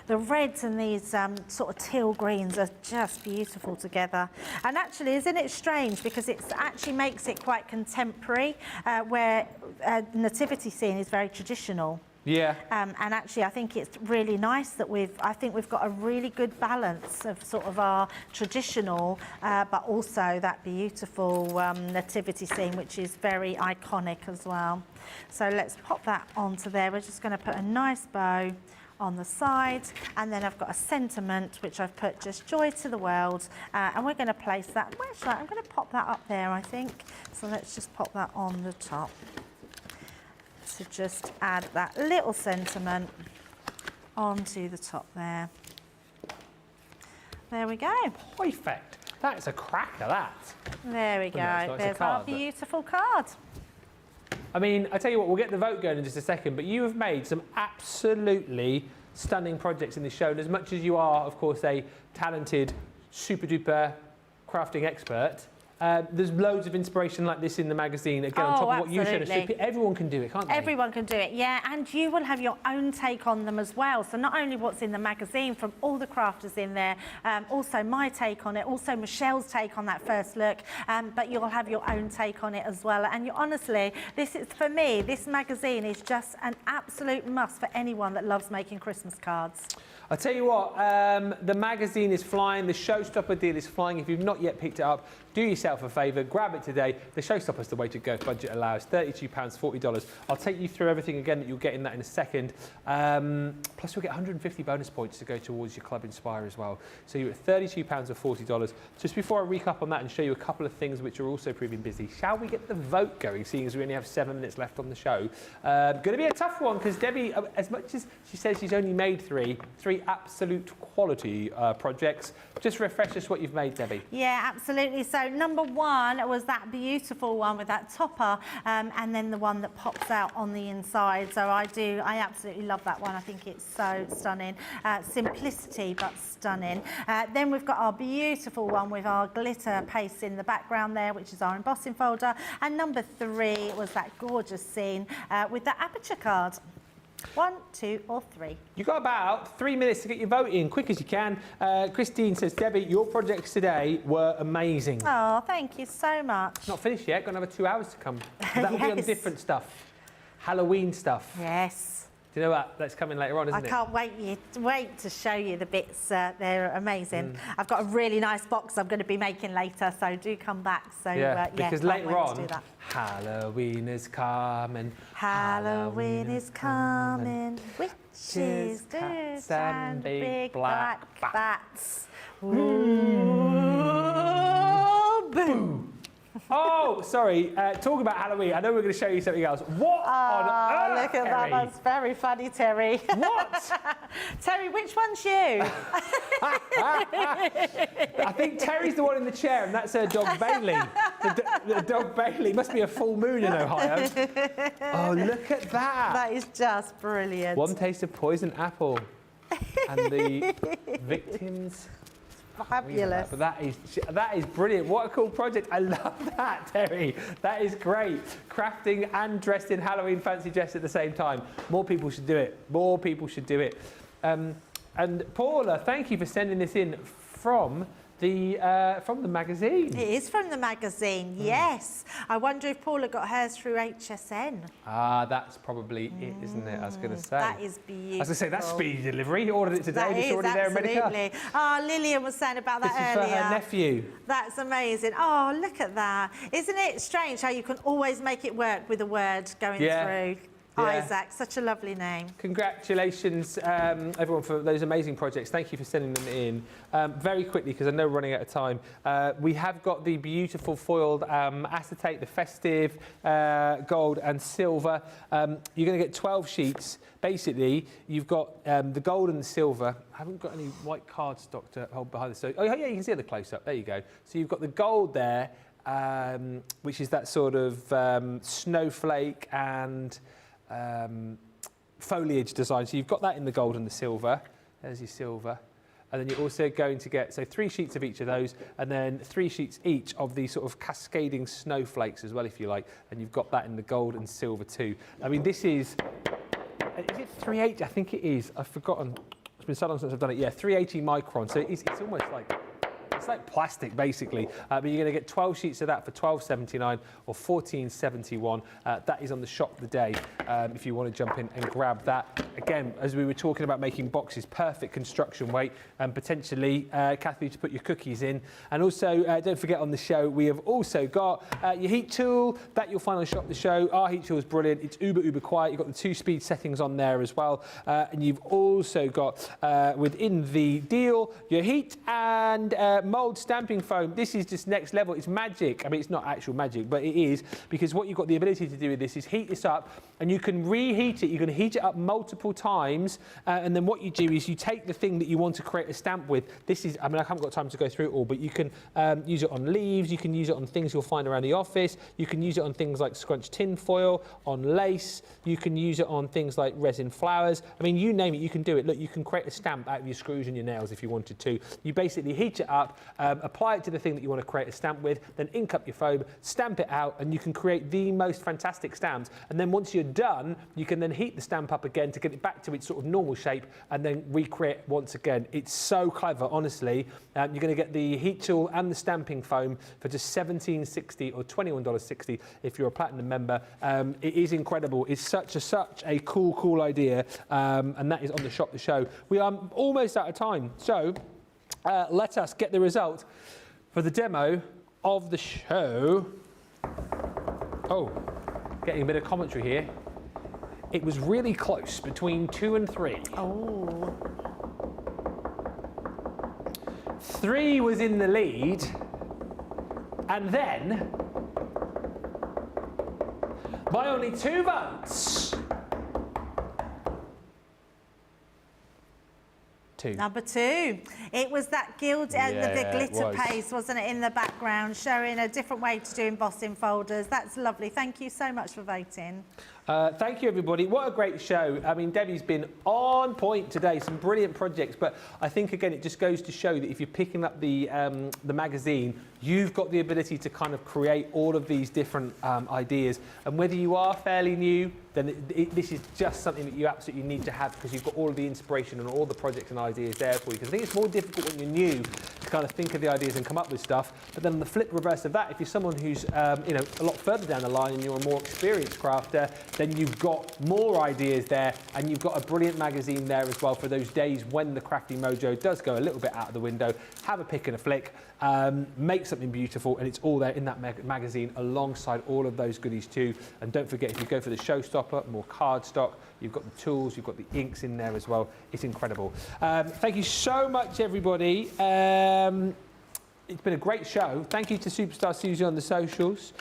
The reds and these sort of teal greens are just beautiful together. And actually, isn't it strange? Because it actually makes it quite contemporary, where nativity scene is very traditional. Yeah. And actually, I think it's really nice that we've got a really good balance of sort of our traditional, but also that beautiful nativity scene, which is very iconic as well. So let's pop that onto there. We're just going to put a nice bow on the side, and then I've got a sentiment which I've put just joy to the world, and we're going to place that. Where should I'm going to pop that up there, I think. So let's just pop that on the top. To just add that little sentiment onto the top there. There we go. Perfect. That's a cracker, that. There we go. Well, There's our beautiful card. I mean, I tell you what, we'll get the vote going in just a second, but you have made some absolutely stunning projects in this show, and as much as you are, of course, a talented, super-duper crafting expert, There's loads of inspiration like this in the magazine, again, on top of what you've shown us. So everyone can do it, can't they? Everyone can do it, yeah, and you will have your own take on them as well. So not only what's in the magazine from all the crafters in there, also my take on it, also Michelle's take on that first look, but you'll have your own take on it as well. And you honestly, this is, for me, this magazine is just an absolute must for anyone that loves making Christmas cards. I'll tell you what, the magazine is flying, the Showstopper deal is flying. If you've not yet picked it up, do yourself a favour, grab it today. The Showstopper's the way to go if budget allows. £32, $40. I'll take you through everything again that you'll get in that in a second. Plus you'll get 150 bonus points to go towards your Club Inspire as well. So you're at £32 or $40. Just before I recap on that and show you a couple of things which are also proving busy, shall we get the vote going, seeing as we only have 7 minutes left on the show? Going to be a tough one because Debbie, as much as she says she's only made three absolute quality projects, just refresh us what you've made, Debbie. Yeah, absolutely. So number 1 was that beautiful one with that topper, and then the one that pops out on the inside. So I absolutely love that one. I think it's so stunning. Simplicity, but stunning. Then we've got our beautiful one with our glitter paste in the background there, which is our embossing folder. And number 3 was that gorgeous scene with the Aperture card. 1, 2 or 3. You've got about 3 minutes to get your vote in, quick as you can. Christine says, Debbie, your projects today were amazing. Oh, thank you so much. Not finished yet, got another 2 hours to come. That will be on different stuff. Halloween stuff. Yes. Do you know what? That's coming later on, isn't it? I can't wait to show you the bits. They're amazing. I've got a really nice box I'm going to be making later, so do come back. So because later on, Halloween is coming. Halloween is coming. Witches, ghosts, and big black bats. Ooh, boom. Oh, sorry. Talk about Halloween. I know we're going to show you something else. What on earth, look at that. That's very funny, Terry. What? Terry, which one's you? I think Terry's the one in the chair, and that's her dog Bailey. The dog Bailey. Must be a full moon in Ohio. Oh, look at that. That is just brilliant. One taste of poison apple. And the victims... Fabulous. But that is brilliant. What a cool project. I love that, Terry. That is great. Crafting and dressed in Halloween fancy dress at the same time. More people should do it. More people should do it. And Paula, thank you for sending this in from the magazine. It is from the magazine, yes. I wonder if Paula got hers through HSN. Ah, that's probably it, isn't it? I was going to say. That is beautiful. I was going to say, that's speedy delivery. You ordered it today, it's already there in America. Absolutely. Oh, Lillian was saying about that earlier. This is for her nephew. That's amazing. Oh, look at that. Isn't it strange how you can always make it work with a word going through? Yeah. Isaac, such a lovely name. Congratulations, everyone, for those amazing projects. Thank you for sending them in. Very quickly, because I know we're running out of time, we have got the beautiful foiled acetate, the festive gold and silver. You're going to get 12 sheets. Basically, you've got the gold and the silver. I haven't got any white cardstock to hold behind this. Oh, yeah, you can see the close-up. There you go. So you've got the gold there, which is that sort of snowflake and... foliage design. So you've got that in the gold and the silver. There's your silver. And then you're also going to get, so 3 sheets of each of those, and then 3 sheets each of these sort of cascading snowflakes as well, if you like. And you've got that in the gold and silver too. I mean, this is it 380? I think it is. I've forgotten. It's been so long since I've done it. Yeah, 380 micron. So it's almost like... It's like plastic, basically, but you're going to get 12 sheets of that for $12.79 or $14.71. That is on the shop of the day if you want to jump in and grab that. Again, as we were talking about making boxes, perfect construction weight, and potentially, Kathy, to put your cookies in. And also, don't forget on the show, we have also got your heat tool that you'll find on the shop of the show. Our heat tool is brilliant. It's uber quiet. You've got the 2-speed settings on there as well. And you've also got, within the deal, your heat and mould stamping foam. This is just next level. It's magic. I mean, it's not actual magic, but it is, because what you've got the ability to do with this is heat this up, and you can reheat it. You can heat it up multiple times, and then what you do is you take the thing that you want to create a stamp with. This is, I mean, I haven't got time to go through it all, but you can use it on leaves, you can use it on things you'll find around the office, you can use it on things like scrunched tin foil, on lace, you can use it on things like resin flowers. I mean, you name it, you can do it. Look, you can create a stamp out of your screws and your nails if you wanted to. You basically heat it up, apply it to the thing that you want to create a stamp with, then ink up your foam, stamp it out, and you can create the most fantastic stamps. And then once you're done, you can then heat the stamp up again to get it back to its sort of normal shape and then recreate once again. It's so clever, honestly. You're going to get the heat tool and the stamping foam for just $17.60 or $21.60 if you're a Platinum member. It is incredible. It's such a cool idea, and that is on the Shop the Show. We are almost out of time, so let us get the result for the demo of the show. Oh, getting a bit of commentary here. It was really close, between 2 and 3. Oh. 3 was in the lead, and then, by only 2 votes, 2. Number 2. It was that gilt and the glitter paste, wasn't it, in the background, showing a different way to do embossing folders. That's lovely. Thank you so much for voting. Thank you, everybody. What a great show. I mean, Debbie's been on point today. Some brilliant projects. But I think, again, it just goes to show that if you're picking up the magazine, you've got the ability to kind of create all of these different ideas. And whether you are fairly new, then this is just something that you absolutely need to have, because you've got all of the inspiration and all the projects and ideas there for you. Because I think it's more difficult when you're new to kind of think of the ideas and come up with stuff. But then on the flip reverse of that, if you're someone who's you know, a lot further down the line and you're a more experienced crafter, then you've got more ideas there, and you've got a brilliant magazine there as well for those days when the crafty mojo does go a little bit out of the window. Have a pick and a flick, make something beautiful, and it's all there in that magazine alongside all of those goodies too. And don't forget, if you go for the Showstopper, more cardstock, you've got the tools, you've got the inks in there as well. It's incredible. Thank you so much, everybody. It's been a great show. Thank you to Superstar Susie on the socials.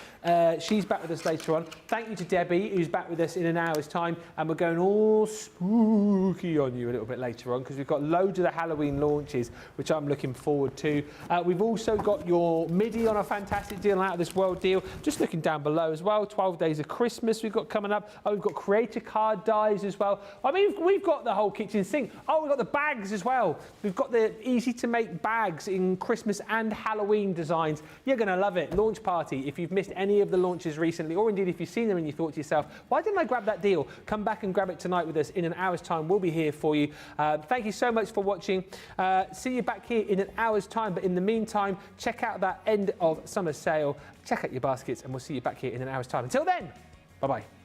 She's back with us later on. Thank you to Debbie, who's back with us in an hour's time. And we're going all spooky on you a little bit later on, because we've got loads of the Halloween launches, which I'm looking forward to. We've also got your MIDI on a fantastic deal, out of this world deal. Just looking down below as well. 12 days of Christmas we've got coming up. Oh, we've got creator card dies as well. I mean, we've got the whole kitchen sink. Oh, we've got the bags as well. We've got the easy to make bags in Christmas and Halloween designs. You're going to love it. Launch party. If you've missed any of the launches recently, or indeed if you've seen them and you thought to yourself, why didn't I grab that deal? Come back and grab it tonight with us in an hour's time. We'll be here for you. Thank you so much for watching. See you back here in an hour's time. But in the meantime, check out that end of summer sale. Check out your baskets, and we'll see you back here in an hour's time. Until then, bye-bye.